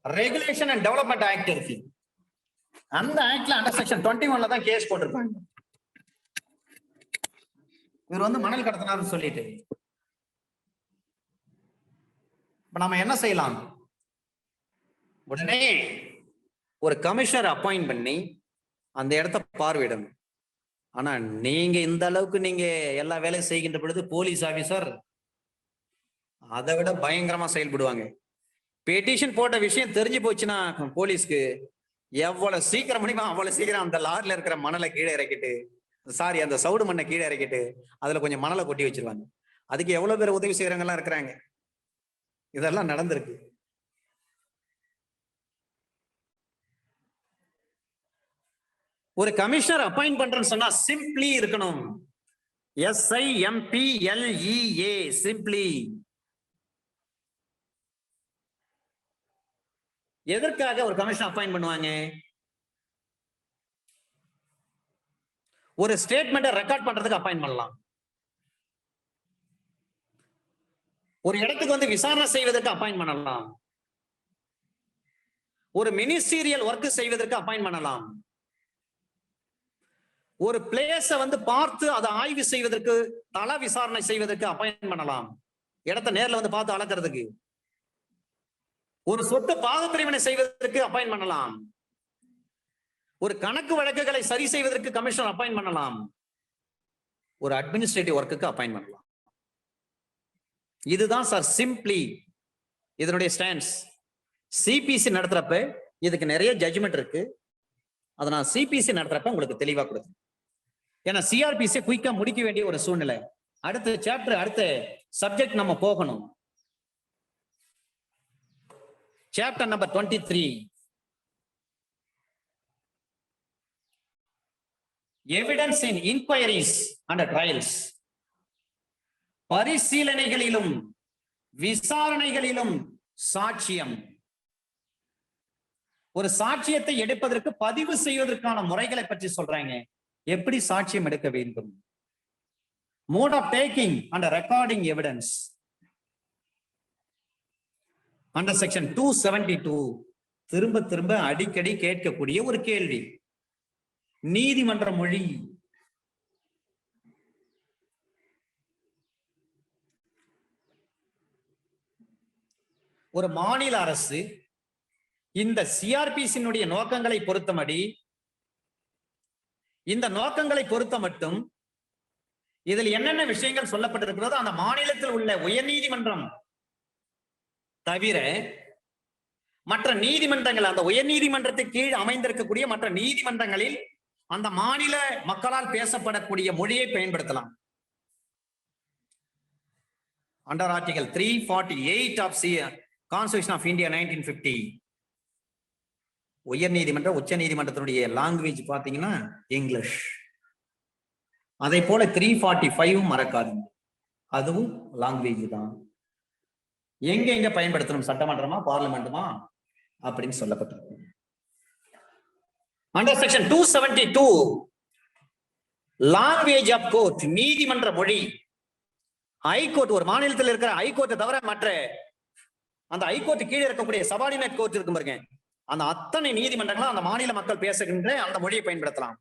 ரெகுலேஷன் அண்ட் டெவலப்மெண்ட் ஆக்ட் இருக்கு. அந்த ஆக்ட்ல அண்டர் செக்ஷன் 21ல தான் கேஸ் போட்டிருப்பாங்க. இவர் வந்து மணல் கடத்தினார்னு சொல்லிட்டு இப்ப நாம என்ன செய்யலாம்? உடனே ஒரு கமிஷனர் அப்பாயிண்ட் பண்ணி அந்த இடத்த பார்வையிடணும். ஆனா நீங்க இந்த அளவுக்கு நீங்க எல்லா வேலையும் செய்கின்ற பொழுது போலீஸ் ஆபீசர் அதை விட பயங்கரமா செயல்படுவாங்க. பெட்டிஷன் போட்ட விஷயம் தெரிஞ்சு போச்சுன்னா போலீஸ்க்கு எவ்வளவு சீக்கிரம் முடியுமா அவ்வளவு சீக்கிரம் அந்த லாரில இருக்கிற மணலை கீழே இறக்கிட்டு, சாரி அந்த சவுடு மண்ணை கீழே இறக்கிட்டு அதுல கொஞ்சம் மணலை கொட்டி வச்சிருவாங்க. அதுக்கு எவ்வளவு பேர் உதவி செய்யறவங்க எல்லாம் இருக்கிறாங்க. இதெல்லாம் நடந்திருக்கு. ஒரு கமிஷனர் அப்பாயிண்ட் பண்றேன்னு சொன்னா சிம்பிளி இருக்கணும். SIMPLEA simply. எதற்காக ஒரு கமிஷனர் அப்பாயிண்ட் பண்ணுவாங்க? ஒரு ஸ்டேட்மெண்ட்டை ரெக்கார்ட் பண்றதுக்கு அப்பாயிண்ட் பண்ணலாம். ஒரு இடத்துக்கு வந்து விசாரணை செய்வதற்கு அப்பாயிண்ட் பண்ணலாம். ஒரு மினிஸ்டீரியல் ஒர்க் செய்வதற்கு அப்பாயிண்ட் பண்ணலாம். ஒரு பிளேஸ வந்து பார்த்து அதை ஆய்வு செய்வதற்கு, தள விசாரணை செய்வதற்கு அப்பாயிண்ட் பண்ணலாம். இடத்தை நேர்ல வந்து பார்த்து அளக்கிறதுக்கு. ஒரு சொத்து பாகப்பிரிவினை செய்வதற்கு அப்பாயிண்ட் பண்ணலாம். ஒரு கணக்கு வழக்குகளை சரி செய்வதற்கு கமிஷனர் அப்பாயிண்ட் பண்ணலாம். ஒரு அட்மினிஸ்ட்ரேட்டிவ் ஒர்க்குக்கு அப்பாயிண்ட் பண்ணலாம். இதுதான் சார் சிம்பிளி இதனுடைய ஸ்டாண்ட்ஸ். சிபிசி நடத்துறப்ப இதுக்கு நிறைய ஜட்ஜ்மெண்ட் இருக்கு. அதை நான் சிபிசி நடத்துறப்ப உங்களுக்கு தெளிவா கொடுத்து, ஏன்னா சிஆர்பிசி குயிக்கா முடிக்க வேண்டிய ஒரு சூழ்நிலை. அடுத்த சாப்டர், அடுத்த சப்ஜெக்ட் நம்ம போகணும். Chapter number 23, evidence in inquiries and trials. பரிசீலனைகளிலும் விசாரணைகளிலும் சாட்சியம். ஒரு சாட்சியத்தை எடுப்பதற்கு பதிவு செய்வதற்கான முறைகளை பற்றி சொல்றாங்க. எப்படி சாட்சியம் எடுக்க வேண்டும்? Mode of taking and recording evidence. Under section 272 திரும்ப திரும்ப அடிக்கடி கேட்கக்கூடிய ஒரு கேள்வி, நீதிமன்ற மொழி. ஒரு மாநில அரசு இந்த சிஆர்பிசியினுடைய நோக்கங்களை பொறுத்தபடி, இந்த நோக்கங்களை பொறுத்த மட்டும் இதில் என்னென்ன விஷயங்கள் சொல்லப்பட்டிருக்கிறதோ அந்த மாநிலத்தில் உள்ள உயர்நீதிமன்றம் தவிர மற்ற நீதிமன்றங்கள், அந்த உயர் நீதிமன்றத்துக்கு கீழ் அமைந்திருக்கக்கூடிய மற்ற நீதிமன்றங்களில் அந்த மாநில மக்களால் பேசப்படக்கூடிய மொழியை பயன்படுத்தலாம். Under article 348 of constitution of India 1950, உயர் நீதிமன்ற உச்ச நீதிமன்றத்தினுடைய லாங்குவேஜ் பாத்தீங்கன்னா இங்கிலீஷ். அதே போல 345 மறக்காதீங்க, அதுவும் லாங்குவேஜ் தான். எங்க எங்க பயன்படுத்தணும், சட்டமன்றமா பார்லிமெண்ட்டுமா அப்படின்னு சொல்லப்பட்டிருக்கு. Under section 272 language of court, நீதிமன்ற மொழி. ஹைகோர்ட், ஒரு மாநிலத்தில் இருக்கிற ஹைகோர்ட்டை தவிர மற்ற அந்த ஹைகோர்ட் கீழே இருக்கக்கூடிய சபார்டினேட் கோர்ட் இருக்கும் பாருங்க, அந்த அத்தனை நீதிமன்றங்களும் அந்த மாநில மக்கள் பேசுகின்ற அந்த மொழியை பயன்படுத்தலாம்.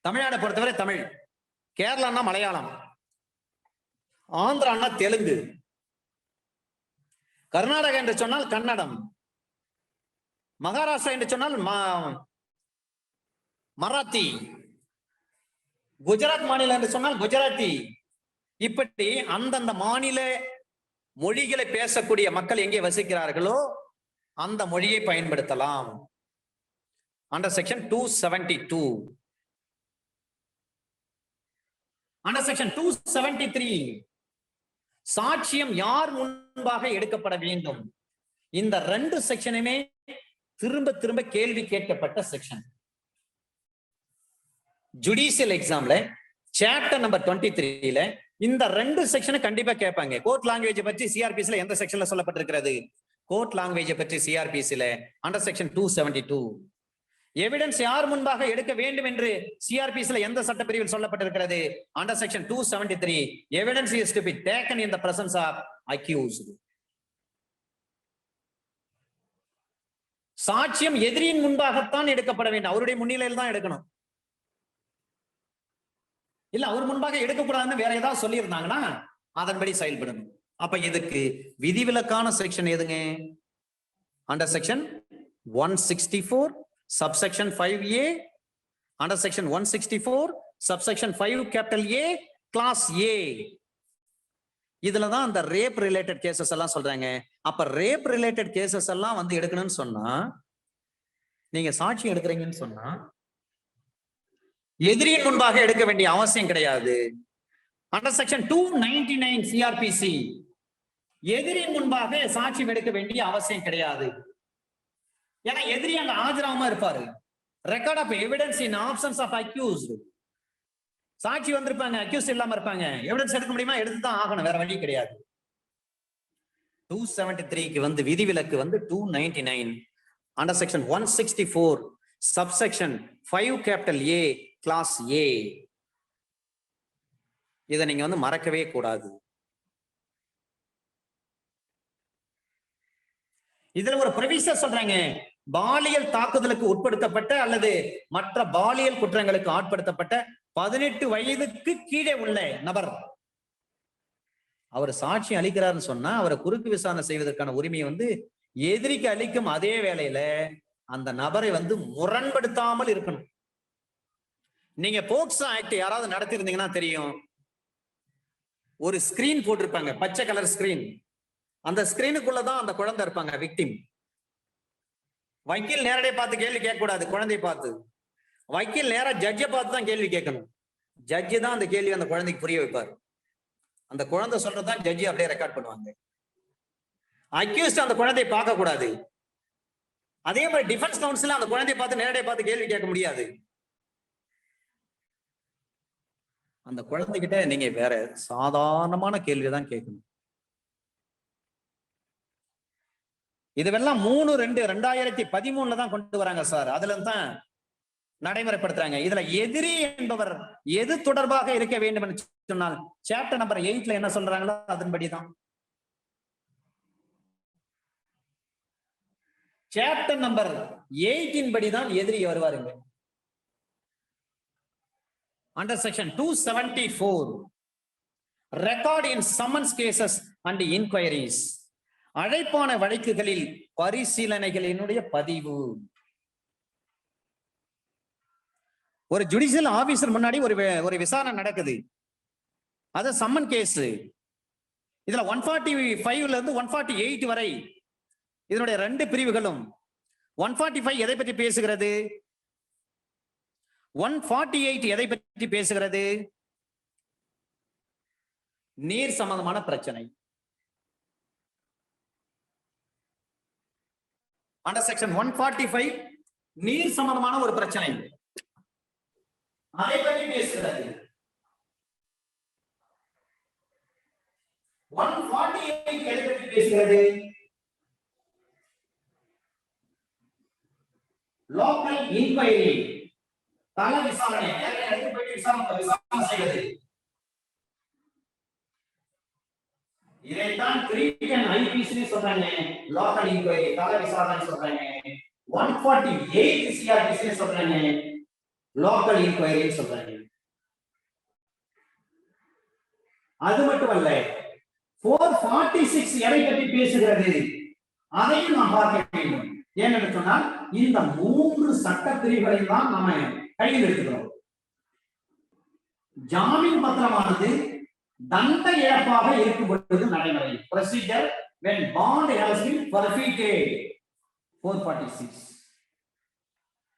தமிழ்நாட்டை பொறுத்தவரை தமிழ், கேரளான்னா மலையாளம், ஆந்திரான்னா தெலுங்கு, கர்நாடகா என்று சொன்னால் கன்னடம், மகாராஷ்டிரா என்று சொன்னால் மராத்தி, குஜராத் மாநிலம் என்று சொன்னால் குஜராத்தி. இப்படி அந்தந்த மாநில மொழிகளை பேசக்கூடிய மக்கள் எங்கே வசிக்கிறார்களோ அந்த மொழியை பயன்படுத்தலாம். Under section 272. அண்டர் செக்ஷன் 273 சாட்சியம் யார் முன்பாக எடுக்கப்பட வேண்டும். இந்த ரெண்டு செக்ஷனுமே திரும்ப திரும்ப கேள்வி கேட்கப்பட்ட செக்ஷன். ஜுடிஷியல் எக்ஸாம்ல சாப்டர் நம்பர் 23ல இந்த ரெண்டு செக்ஷனை கண்டிப்பா கேட்பாங்க. கோர்ட் லாங்குவேஜ் பற்றி சிஆர்பிசில எந்த செக்ஷன்ல சொல்லப்பட்டிருக்கிறது? கோர்ட் லாங்குவேஜ் பற்றி சிஆர்பிசில அண்டர் செக்ஷன் 272. எவிடன்ஸ் யார் முன்பாக எடுக்க வேண்டும் என்று சிஆர்பிசில எந்த சட்டப்பிரிவில் சொல்லப்பட்டிருக்கிறது? Under section 273. Evidence is to be taken in the presence of accused. சாட்சியம் எதிரியின் முன்பாகத்தான் எடுக்கப்பட வேண்டும், அவருடைய முன்னிலையில் தான் எடுக்கணும். இல்ல அவர் முன்பாக எடுக்கக்கூடாதுன்னு வேற ஏதாவது சொல்லி இருந்தாங்கன்னா அதன்படி செயல்படணும். அப்ப இதுக்கு விதிவிலக்கான செக்ஷன் எதுங்க? Under section 164 subsection 5A, under section 164 subsection 5 capital A class A. இதுல தான் அந்த ரேப் ரிலேட்டட் கேசஸ் எல்லாம் சொல்றாங்க. அப்ப ரேப் ரிலேட்டட் கேசஸ் எல்லாம் வந்து எடுக்கணும்னு சொன்னா, நீங்க சாட்சி எடுக்கிறீங்கன்னு சொன்னா எதிரியின் முன்பாக எடுக்க வேண்டிய அவசியம் கிடையாது. அண்டர் செக்ஷன் 299 CRPC எதிரியின் முன்பாக சாட்சியம் எடுக்க வேண்டிய அவசியம் கிடையாது. ஏன்னா எதிரி அங்க ஆஜராம இருப்பாரு. Record of evidence in absence of accused. சாட்சி வந்திருப்பாங்க, அக்யூஸ்ட் இல்லாம இருப்பாங்க. எவிடன்ஸ் எடுக்க முடியுமா? எடுத்து தான் ஆகணும், வேற வழி கிடையாது. 273க்கு வந்து விதிவிலக்கு வந்து 299 under section 164 subsection 5 capital A clause A. இதை நீங்க வந்து மறக்கவே கூடாது. இதுல ஒரு ப்ரொவிஷன் சொல்றாங்க, பாலியல் தாக்குதலுக்கு உட்படுத்தப்பட்ட அல்லது மற்ற பாலியல் குற்றங்களுக்கு ஆட்படுத்தப்பட்ட 18 வயதுக்கு கீழே உள்ள நபர் அவர் சாட்சி அளிக்கிறாருன்னு சொன்னா அவரை குறுக்கு விசாரணை செய்வதற்கான உரிமையை வந்து எதிரிக்கு அளிக்கும். அதே வேளையில அந்த நபரை வந்து முரண்படுத்தாமல் இருக்கணும். நீங்க போக்சோ ஆக்ட் யாராவது நடத்தி இருந்தீங்கன்னா தெரியும், ஒரு ஸ்கிரீன் போட்டிருப்பாங்க, பச்சை கலர் ஸ்கிரீன். அந்த ஸ்கிரீனுக்குள்ளதான் அந்த குழந்தை இருப்பாங்க, விக்டிம். வக்கீல் நேரடியா பார்த்து கேள்வி கேட்க கூடாது, குழந்தைய பார்த்து. வக்கீல் நேரா ஜட்ஜை பார்த்து தான் கேள்வி கேட்கணும். ஜட்ஜி தான் அந்த கேள்வி அந்த குழந்தைக்கு புரிய வைப்பார். அந்த குழந்தை சொல்றதுதான் ஜட்ஜி அப்படியே ரெக்கார்ட் பண்ணுவாங்க. அக்யூஸ்ட் அந்த குழந்தையை பார்க்க கூடாது. அதே மாதிரி டிஃபென்ஸ் கவுன்சில் அந்த குழந்தையை பார்த்து நேரடியா பார்த்து கேள்வி கேட்க முடியாது. அந்த குழந்தைகிட்ட நீங்க வேற சாதாரணமான கேள்விதான் கேட்கணும். இதுவெல்லாம் 3/2/2013 தான் கொண்டு வராங்க சார். அதுல தான் நடைமுறைப்படுத்துறாங்க. இதுல எதிரி என்பவர் எது தொடர்பாக இருக்க வேண்டும் என்று சொன்னால் சாப்டர் நம்பர் 8ல என்ன சொல்றாங்களோ அதன்படிதான். சாப்டர் நம்பர் 8 படிதான் எதிரி வருவாருங்க. Under section 274 record in summons cases and inquiries, அழைப்பான வழக்குகளில் பரிசீலனைகளினுடைய பதிவு. ஒரு ஜுடிஷியல் ஆபீசர் முன்னாடி ஒரு விசாரணை நடக்குது, அது சம்மன் கேஸ். இதுல 145ல இருந்து 148 வரை இதனுடைய 2 பிரிவுகளும். 145 எதை பற்றி பேசுகிறது? 148 எதை பற்றி பேசுகிறது? நீர் சம்பந்தமான பிரச்சனை. அண்டர் செக்ஷன் 145 நீர் சம்பந்தமான ஒரு பிரச்சனை, அதை பற்றி பேசுகிறது. 148 எதை பற்றி பேசுகிறது? லோக்கல் இன்கொயரி, தல விசாரணை, விசாரணை செய்வது. இதைத்தான் கிரிமினல் ஐபிசி சொல்றாங்க, லோக்கல் இன்கொயரி, தல விசாரணை சொல்றாங்க. 148 சிஆர்பிசி சொல்றாங்க, லோக்கல் இன்கொயரி சொல்றாங்க. அது மட்டுமல்ல, 446 எதை பற்றி பேசுகிறது அதையும் நாம் பார்க்க வேண்டும். ஏன்னு சொன்னால் இந்த 3 சட்ட பிரிவுகளை தான் நாம கையில் எடுத்துக்கிறோம். ஜாமீன் பத்திரமானது தண்ட இழப்பாக இருக்கும் பொழுது நடைமுறை. Procedure when bond has been forfeited 446.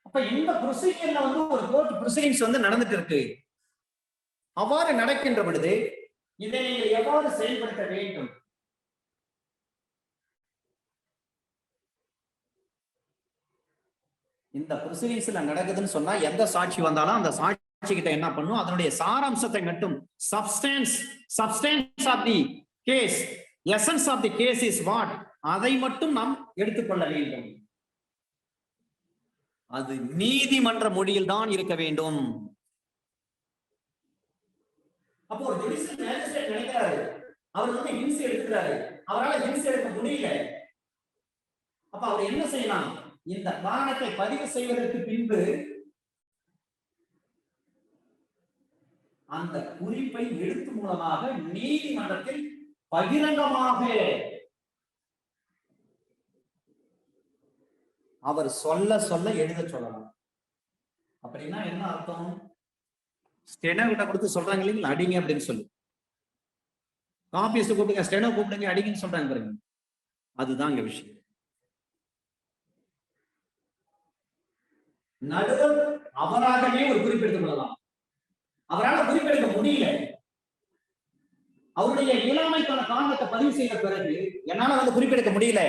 அப்ப இந்த ப்ரொசீஜர்ல வந்து ஒரு கோர்ட் ப்ரொசீடிங்ஸ் வந்து நடந்துட்டு இருக்கு. அவ்வாறு நடக்கின்ற பொழுது இதை நீங்கள் எவ்வாறு செயல்படுத்த வேண்டும்? இந்த ப்ரொசீடிங்ஸ்ல நடக்குதுன்னு சொன்னா எந்த சாட்சி வந்தாலும் அந்த சாட்சி கிட்ட என்ன பண்ணும், அதனுடைய சாராம்சத்தை மட்டும், substance of the case, essence of the case is what, அதை மட்டும் நாம் எடுத்துக்கொள்ள வேண்டும். அது நீதிமன்ற மொழியில் தான் இருக்க வேண்டும். அப்போ ஒரு ஜுடிஷியல் மேஜிஸ்ட்ரேட் நினைக்கிறாரு, அவர் வந்து ஹிம்சை எடுக்கிறாரு, அவரால் ஹிம்சை எடுக்க முடியல. அப்ப அவர் என்ன செய்யலாம்? இந்த காரணத்தை பதிவு செய்வதற்கு பின்பு அந்த குறிப்பை எழுத்து மூலமாக நீதிமன்றத்தில் பகிரங்கமாக அவர் சொல்ல சொல்ல எழுத சொல்லலாம். அப்படின்னா என்ன அர்த்தம்? ஸ்டெனோ கிட்ட கொடுத்து சொல்றாங்க இல்லைங்களா, அடிங்க அப்படின்னு சொல்லி. காப்பிஸ்ட் கூப்பிடுங்க, ஸ்டெனோ கூப்பிடுங்க, அடிங்கன்னு சொல்றாங்க பாருங்க. அதுதான் இங்க விஷயம். நடுவர் அவராகவே ஒரு குறிப்பெடுத்துக் கொள்ளலாம். அவரால் குறிப்பெடுக்க முடியல. அவருடைய இயலாமைக்கான காரணத்தை பதிவு செய்த பிறகு என்னால வந்து குறிப்பெடுக்க முடியல,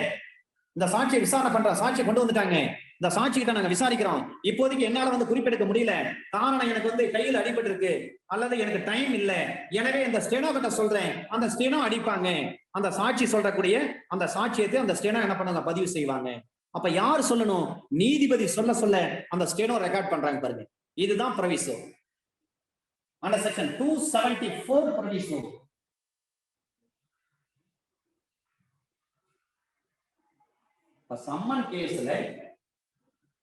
இந்த சாட்சியை விசாரணை பண்ற, சாட்சியை கொண்டு வந்துட்டாங்க, இந்த சாட்சி கிட்ட நாங்க விசாரிக்கிறோம், இப்போதைக்கு என்னால வந்து குறிப்பெடுக்க முடியல, காரணம் எனக்கு வந்து கையில் அடிபட்டு இருக்கு அல்லது எனக்கு டைம் இல்ல, எனவே இந்த ஸ்டெனோ கிட்ட சொல்றேன், அந்த ஸ்டெனோ அடிப்பாங்க, அந்த சாட்சி சொல்றக்கூடிய அந்த சாட்சியத்தை அந்த ஸ்டெனோ என்ன பண்ணாங்க, பதிவு செய்வாங்க. அப்ப யார் சொல்லணும்? நீதிபதி சொல்ல சொல்ல அந்த ஸ்டெனோ ரெக்கார்ட் பண்றாங்க பாருங்க. இதுதான் proviso. Under section 274 proviso. Summon கேஸ்ல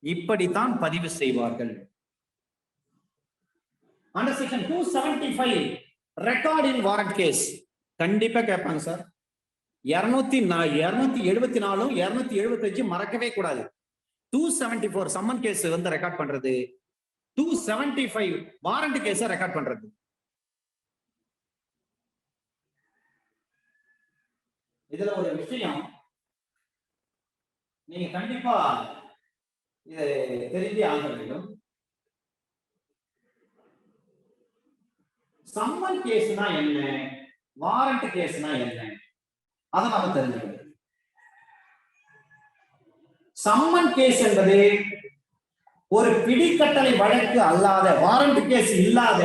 இப்படித்தான் பதிவு செய்வார்கள். Under section 275 record in warrant case. கண்டிப்பா கேட்பாங்க சார். 274 275 மறக்கவே கூடாது. 274 சம்மன் கேஸ் வந்து ரெக்கார்ட் பண்றது, 275 வாரண்ட் கேஸ் ரெக்கார்ட் பண்றது. இதுல ஒரு விஷயம் நீங்க கண்டிப்பா இதை தெரிஞ்சே ஆக வேண்டும். சம்மன் கேஸ்னா என்ன, வாரண்ட் கேஸ்னா என்ன, அதை நம்ம தெரிஞ்சுக்கணும். சம்மன் கேஸ் என்பது ஒரு பிடிக்கட்டளை வழக்கு அல்லாத, வாரண்ட் கேஸ் இல்லாத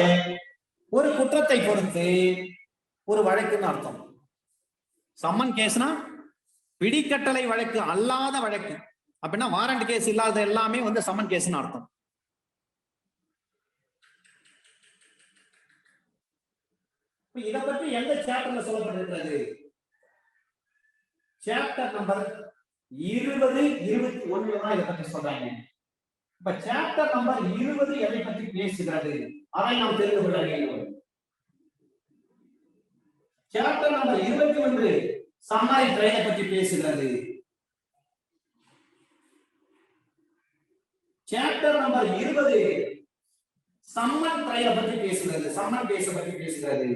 ஒரு குற்றத்தை பொறுத்து ஒரு வழக்குன்னு அர்த்தம். சம்மன் கேஸ்னா பிடிக்கட்டளை வழக்கு அல்லாத வழக்கு, அப்படின்னா வாரண்ட் கேஸ் இல்லாத எல்லாமே வந்து சம்மன் கேஸ்னு அர்த்தம். இத பற்றி எந்த சாப்டர்ல சொல்லப்பட்டிருக்கிறது? சாப்டர் நம்பர் 20, 21 தான் இதை பற்றி சொல்றாங்க. இப்ப சாப்டர் நம்பர் 20 எதை பற்றி பேசுகிறது, அதை நாம் தெரிந்து கொள்ள வேண்டும். சாப்டர் நம்பர் 21 சம்மரி ட்ரையலை பற்றி பேசுகிறது. சாப்டர் நம்பர் 20 சம்மன் ட்ரையலை பற்றி பேசுகிறது, சம்மன் கேஸ் பற்றி பேசுகிறது.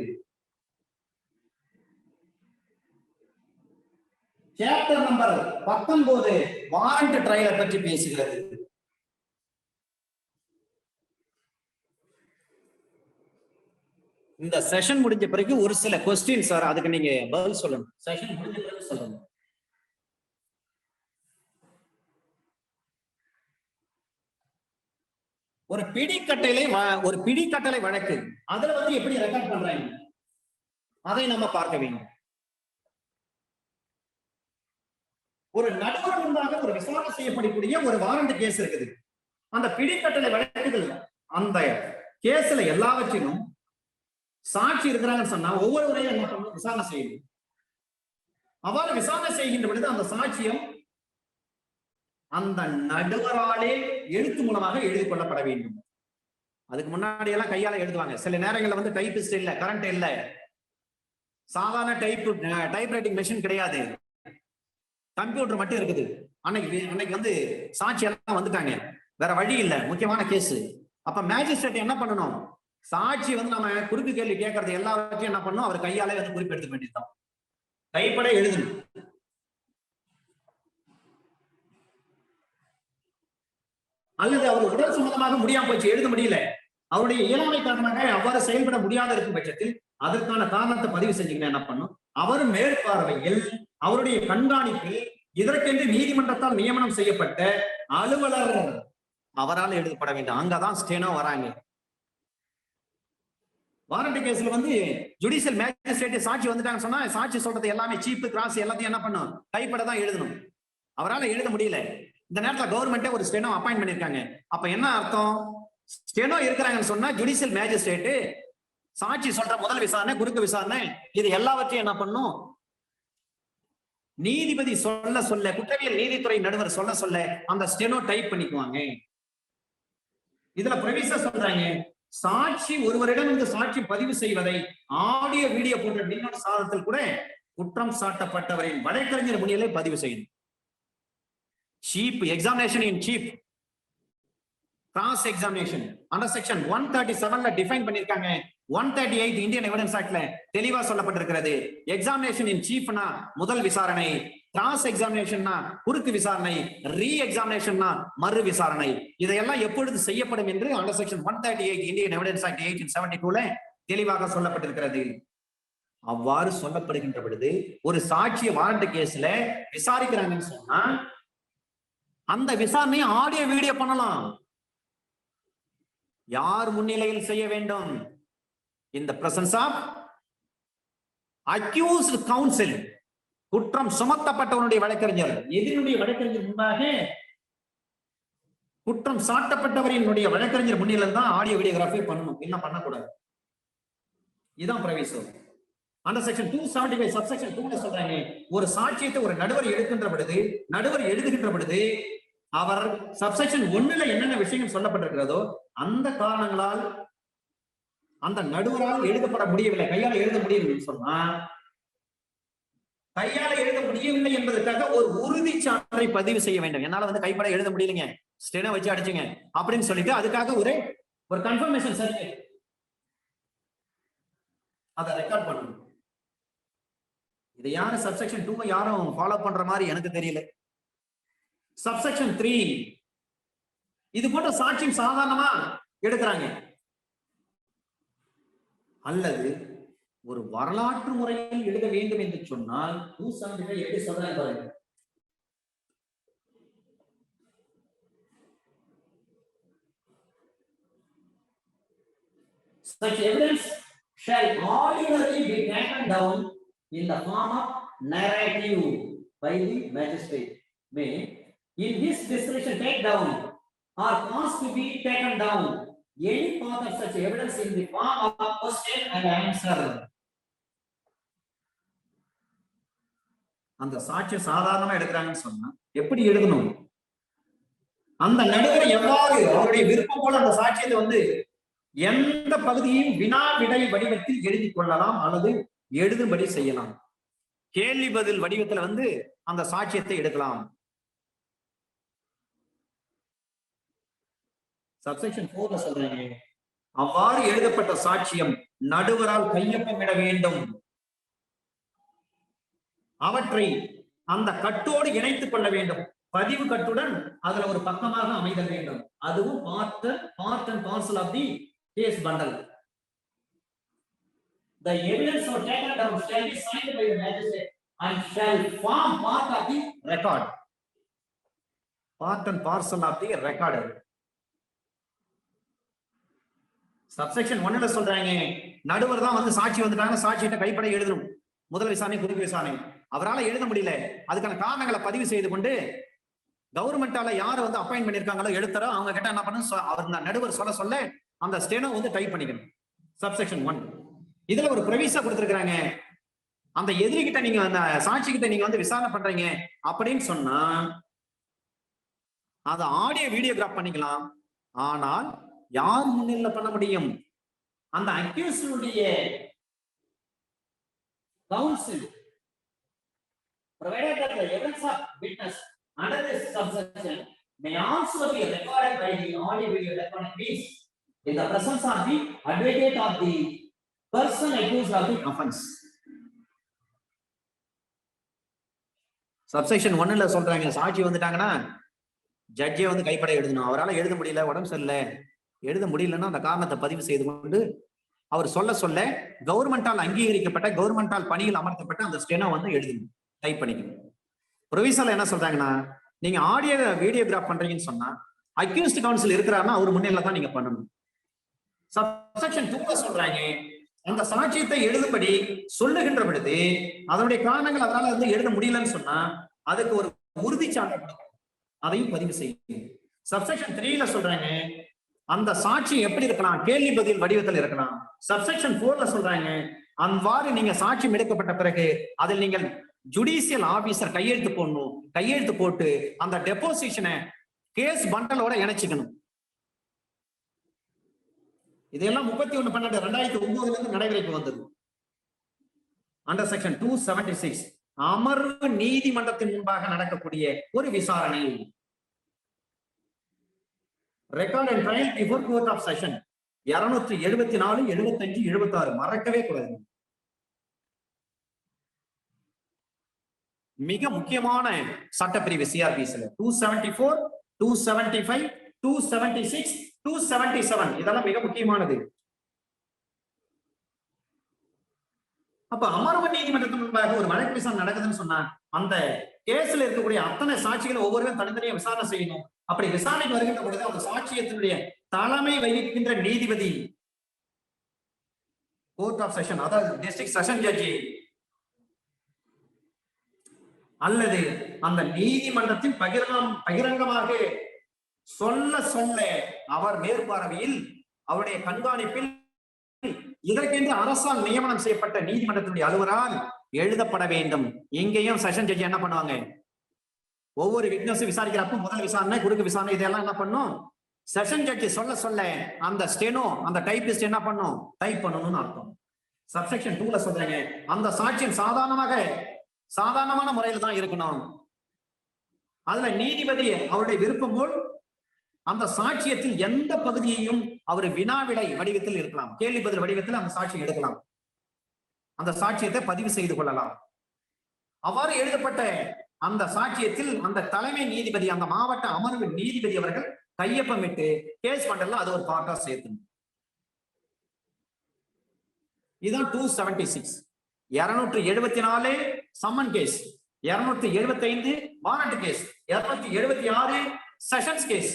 சாப்டர் நம்பர் 19 வாரண்ட் ட்ரையலை பற்றி பேசுகிறது. இந்த செஷன் முடிஞ்ச பிறகு ஒரு சில கொஸ்டின் சார், அதுக்கு நீங்க பதில் சொல்லணும். செஷன் முடிஞ்ச பிறகு சொல்லணும். ஒரு பிடிக்கட்டளை வழக்கு, அதுல வந்து எப்படி ரெக்கார்ட் பண்றாங்க, அதை நம்ம பார்க்க வேண்டும். ஒரு நடுவர் முன்பாக ஒரு விசாரணை செய்யப்படக்கூடிய ஒரு வாரண்ட் கேஸ் இருக்குது. அந்த பிடிக்கட்டளை வழக்குகள், அந்த கேஸ்ல எல்லாவற்றிலும் சாட்சி இருக்கிறாங்கன்னு சொன்னா ஒவ்வொருவரையும் என்ன பண்ணணும், விசாரணை செய்யணும். அவ்வாறு விசாரணை செய்கின்ற பொழுது அந்த சாட்சியம் அந்த நடுவராலே எழுத்து மூலமாக எழுதி கொள்ளப்பட வேண்டும். அதுக்கு முன்னாடி எல்லாம் கையால எழுதுவாங்க. சில நேரங்களில் வந்து டைபிஸ்ட் இல்ல, கரண்ட் இல்ல, சாதாரண டைப்ரைட்டிங் மெஷின் கிடையாது, கம்ப்யூட்டர் மட்டும் இருக்குது. அன்னைக்கு வந்து சாட்சி எல்லாம் வந்துட்டாங்க, வேற வழி இல்லை, முக்கியமான கேஸ். அப்ப மேஜிஸ்ட்ரேட் என்ன பண்ணணும், சாட்சி வந்து நம்ம குறுக்கு கேள்வி கேட்கறது எல்லாவற்றையும் என்ன பண்ணணும், அவர் கையாலே வந்து குறிப்பெடுக்க வேண்டியதுதான், கைப்பட எழுதணும். அல்லது அவர் உடல் சம்பந்தமாக முடியாம போச்சு, எழுத முடியல, அவருடைய இயலாமை காரணமாக அவ்வாறு செயல்பட முடியாத இருக்கும் பட்சத்தில் அதற்கான காரணத்தை பதிவு செஞ்சீங்கன்னா என்ன பண்ணும், அவர் மேற்பார்வையில், அவருடைய கண்காணிப்பில் இதற்கென்று நீதிமன்றத்தால் நியமனம் செய்யப்பட்ட அலுவலர் அவரால் எழுதப்பட வேண்டும். அங்கதான் ஸ்டெனோ வராங்க. வாரண்ட் கேஸ்ல வந்து ஜுடிஷியல் மேஜிஸ்ட்ரேட் சாட்சி வந்துட்டாங்க சொன்னா, சாட்சி சொல்றது எல்லாமே சீப்பு கிராஸ் எல்லாத்தையும் என்ன பண்ணும், கைப்பட தான் எழுதணும். அவரால் எழுத முடியல. இந்த நேரத்துல கவர்மெண்டே ஒரு ஸ்டெனோ அப்பாயிண்ட் பண்ணிருக்காங்க. அப்ப என்ன அர்த்தம், ஸ்டெனோ இருக்கிறாங்கன்னு சொன்னா ஜுடிஷியல் மேஜிஸ்ட்ரேட் சாட்சி சொல்ற முதல் விசாரணை, குறுக்கு விசாரணை, இது எல்லாவற்றையும் என்ன பண்ணும், நீதிபதி சொல்ல சொல்ல, குற்றவியல் நீதித்துறை நடுவர் சொல்ல சொல்ல அந்த ஸ்டெனோ டைப் பண்ணிக்குவாங்க. இதுல ப்ரொவிசர் சொல்றாங்க, சாட்சி ஒருவரிடம் இந்த சாட்சி பதிவு செய்வதை ஆடியோ வீடியோ போன்ற மின்னணு சாதனத்தில் கூட குற்றம் சாட்டப்பட்டவரின் வழக்கறிஞர் முன்னிலை பதிவு செய்யணும். Chief examination in chief cross examination under section 137ல டிஃபைன் பண்ணிருக்காங்க. 138 இந்தியன் எவிடன்ஸ் ஆக்ட்ல தெளிவா சொல்லப்பட்டிருக்கிறது. எக்ஸாமினேஷன் இன் சீஃப்னா முதல் விசாரணை, கிராஸ் எக்ஸாமினேஷன்னா குறுக்கு விசாரணை, ரீ எக்ஸாமினேஷன்னா மறு விசாரணை. இதையெல்லாம் எப்பொழுது செய்யப்படும் என்று under section 138 Indian evidence act 1872ல தெளிவாக சொல்லப்பட்டிருக்கிறது. அவ்வாறு சொல்லப்படுகின்ற பொழுது ஒரு சாட்சிய வாரண்ட் கேஸ்ல விசாரிக்கிறாங்கன்னு சொன்னா அந்த விசாரணையை ஆடியோ வீடியோ பண்ணலாம். யார் முன்னிலையில் செய்ய வேண்டும்? In the presence of accused counsel. குற்றம் சுமத்தப்பட்டவனுடைய வழக்கறிஞர், எதிரினுடைய வழக்கறிஞர் முன்பாக குற்றம் சாட்டப்பட்டவரினுடைய வழக்கறிஞர் முன்னிலையில் தான் ஆடியோ வீடியோகிராஃபி பண்ணணும், என்ன பண்ணக்கூடாது. இதுதான் பிரவேசம். அண்டர் செக்ஷன் 275 சப்செக்ஷன் 2ல சொல்றாங்க, ஒரு சாட்சியத்தை ஒரு நடுவர் எழுதுகின்ற பொழுது அவர் சப்செக்ஷன் 1ல என்னென்ன விஷயங்கள் சொல்லப்பட்டிருக்கிறதோ அந்த காரணங்களால் அந்த நடுவரால் எழுதப்பட முடியவில்லை, கையால எழுத முடியவில்லை சொன்னா, கையால எழுத முடியவில்லை என்பதற்காக ஒரு உறுதி சான்றை பதிவு செய்ய வேண்டும். என்னால வந்து கைப்பட எழுத முடியலைங்க, ஸ்டெனோ வச்சு அடிச்சுங்க அப்படின்னு சொல்லிட்டு அதுக்காக ஒரு கன்ஃபர்மேஷன் சர்டிபிகேட் அதை ரெக்கார்ட் பண்ணணும். இதை யாரும் சப்செக்ஷன் 2 யாரும் ஃபாலோ பண்ற மாதிரி எனக்கு தெரியல. சப்செக்ஷன் 3 இது போன்ற சாட்சியம் சாதாரணமா எடுக்கிறாங்க. அல்லது ஒரு வரலாற்று முறையில் எழுத வேண்டும் என்று சொன்னால் 275 எப்படி சொல்றாங்க பாருங்க. Such evidence shall ordinarily be taken down in the form of narrative by the magistrate. May in his discretion take down or cause to be taken down any part of such evidence in the form of question and answer. அந்த சாட்சியை சாதாரணமா எடுக்கிறாங்கன்னு சொன்னா எப்படி எழுதணும்? அந்த நடுவர் எவ்வாறு அவருடைய விருப்பம் போல அந்த சாட்சியத்தை வந்து எந்த பகுதியும் வினா விடை வடிவத்தில் எழுதி கொள்ளலாம் அல்லது எழுதும்படி செய்யலாம். கேள்வி பதில் வடிவத்துல வந்து அந்த சாட்சியத்தை எடுக்கலாம். சப்செக்ஷன் 4ல சொல்றாங்க, அவ்வாறு எழுதப்பட்ட சாட்சியம் நடுவரால் கையொப்பமிட வேண்டும். அவற்றை அந்த கட்டோடு இணைத்துக் கொள்ள வேண்டும். பதிவு கட்டுடன் அதுல ஒரு பக்கமாக அமைதல் வேண்டும். அதுவும் part and parcel of the case bundle. The evidence or taken down shall be signed by the magistrate and shall form part of the record. Part and parcel of the record. Subsection 1ல சொல்றாங்க, நடுவர் தான் வந்து சாட்சி வந்துட்டாங்க, சாட்சியிட்ட கைப்பட எழுதணும். முதல் விசாரணை குறுக்கு விசாரணை அவரால் எழுத முடியல, அதுக்கான காரணங்களை பதிவு செய்து கொண்டு கவர்மெண்டால யார் வந்து அப்பாயிண்ட் பண்ணிருக்காங்களோ எழுத்தரோ அவங்க கிட்ட என்ன பண்ணணும், அவர் நடுவர் சொல்ல அந்த ஸ்டெனோ வந்து டைப் பண்ணிக்கணும். சப்செக்ஷன் 1 இதுல ஒரு ப்ரொவிஷா கொடுத்திருக்காங்க, அந்த எதிரி கிட்ட நீங்க அந்த சாட்சி கிட்ட நீங்க வந்து விசாரணை பண்றீங்க அப்படின்னு சொன்னா அதை ஆடியோ வீடியோகிராஃப் பண்ணிக்கலாம். ஆனால் யார் முன்னிலையில பண்ண முடியும்? அந்த அக்யூஸ்டுடைய counsel provided that the evidence of witness under this subsection may also be recorded by the audio video recording means in the presence of the advocate of the person accused of the offense. Subsection 1ல சொல்றாங்க, சாட்சி வந்துட்டாங்கன்னா ஜட்ஜே வந்து கைப்பட எழுதணும். அவரால் எழுத முடியல, உடம்பு சரியில்லை, எழுத முடியலன்னா அந்த காரணத்தை பதிவு செய்து கொண்டு அவர் சொல்ல கவர்மெண்டால் அங்கீகரிக்கப்பட்ட கவர்மெண்டால் பணியில் அமர்த்தப்பட்ட அந்த ஸ்டெனோ வந்து எழுதணும், டைப் பண்ணிக்கணும். ப்ரொவிஷனல் என்ன சொல்றாங்கன்னா, நீங்க ஆடியோ வீடியோகிராஃப் பண்றீங்கன்னு சொன்னா அக்யூஸ்ட் கவுன்சில் இருக்கிறாருன்னா அவர் முன்னிலையில தான் நீங்க பண்ணணும். சப்செக்ஷன் 2ல சொல்றாங்க, அந்த சாட்சியத்தை எழுதும்படி சொல்லுகின்ற பொழுது அதனுடைய காரணங்கள் அதனால வந்து எழுத முடியலன்னு சொன்னா அதுக்கு ஒரு உறுதி சான்று கொடுக்கணும், அதையும் பதிவு செய்யும். சப்செக்ஷன் 3ல சொல்றாங்க, அந்த சாட்சி எப்படி இருக்கலாம், கேள்வி பதில் வடிவத்தில் இருக்கலாம். சப்செக்ஷன் 4ல சொல்றாங்க, அவ்வாறு நீங்க சாட்சியம் எடுக்கப்பட்ட பிறகு அதில் நீங்கள் ஜுடிஷியல் ஆபீசர் கையெழுத்து போடணும். கையெழுத்து போட்டு அந்த டெபோசிஷனை கேஸ் பண்டலோட இணைச்சிக்கணும். இதெல்லாம் 31/12/2009 இருந்து நடைமுறைக்கு வந்தது. அண்டர் செக்ஷன் 276 அமர்வு நீதிமன்றத்தின் முன்பாக நடக்கக்கூடிய ஒரு விசாரணை. Record and trial before court of session 274, 75, 76 மறக்கவே கூடாது. மிக முக்கியமான சட்டப்பிரிவு சிஆர்பிஎஸ்ல 274, 275, 276, 277 இதெல்லாம் மிக முக்கியமானது. அப்ப அமர்வு நீதிமன்றத்தின் முன்பாக ஒரு வழக்கு விசாரணை நடக்குதுன்னு சொன்னா அந்த கேஸ்ல இருக்கக்கூடிய அத்தனை சாட்சிகளை ஒவ்வொருவரும் தனித்தனியா விசாரணை செய்யணும். அப்படி விசாரணைக்கு வருகின்ற பொழுது அந்த சாட்சியத்தினுடைய தலைமை வகிக்கின்ற நீதிபதி கோர்ட் ஆஃப் செஷன், அதாவது டிஸ்ட்ரிக்ட் செஷன் ஜட்ஜி அல்லது அந்த நீதிமன்றத்தின் பகிரங்கமாக சொல்ல அவர் மேற்பார்வையில் அவருடைய கண்காணிப்பில் இதற்கென்று அரசால் நியமனம் செய்யப்பட்ட நீதிமன்றத்தினுடைய அலுவலரால் எழுதப்பட வேண்டும். இங்கேயும் செஷன் ஜட்ஜி என்ன பண்ணுவாங்க, ஒவ்வொரு விட்னஸ் விசாரிக்கிறப்ப முதல் விசாரணை, குறுக்கு விசாரணை இதெல்லாம் என்ன பண்ணும், செஷன் ஜட்ஜி சொல்ல அந்த ஸ்டெனோ அந்த டைபிஸ்ட் என்ன பண்ணும், டைப் பண்ணணும்னு அர்த்தம். சப்செக்ஷன் 2ல சொல்றாங்க அந்த சாட்சியம் சாதாரணமான முறையில் தான் இருக்கணும். அதுல நீதிபதி அவருடைய விருப்பம் போல் அந்த சாட்சியத்தில் எந்த பகுதியையும் அவர் வினாவிடை வடிவத்தில் இருக்கலாம், கேள்வி பதில் வடிவத்தில் அந்த சாட்சியம் எடுக்கலாம், அந்த சாட்சியத்தை பதிவு செய்து கொள்ளலாம். அவ்வாறு எழுதப்பட்ட அந்த சாட்சியத்தில் அந்த தலைமை நீதிபதி, அந்த மாவட்ட அமர்வு நீதிபதி அவர்கள் கையொப்பமிட்டு கேஸ் பண்டல அது ஒரு பார்ட்டா சேர்க்கணும். இதுதான் 276. 274 summon case, 275 warrant case, 276 sessions case,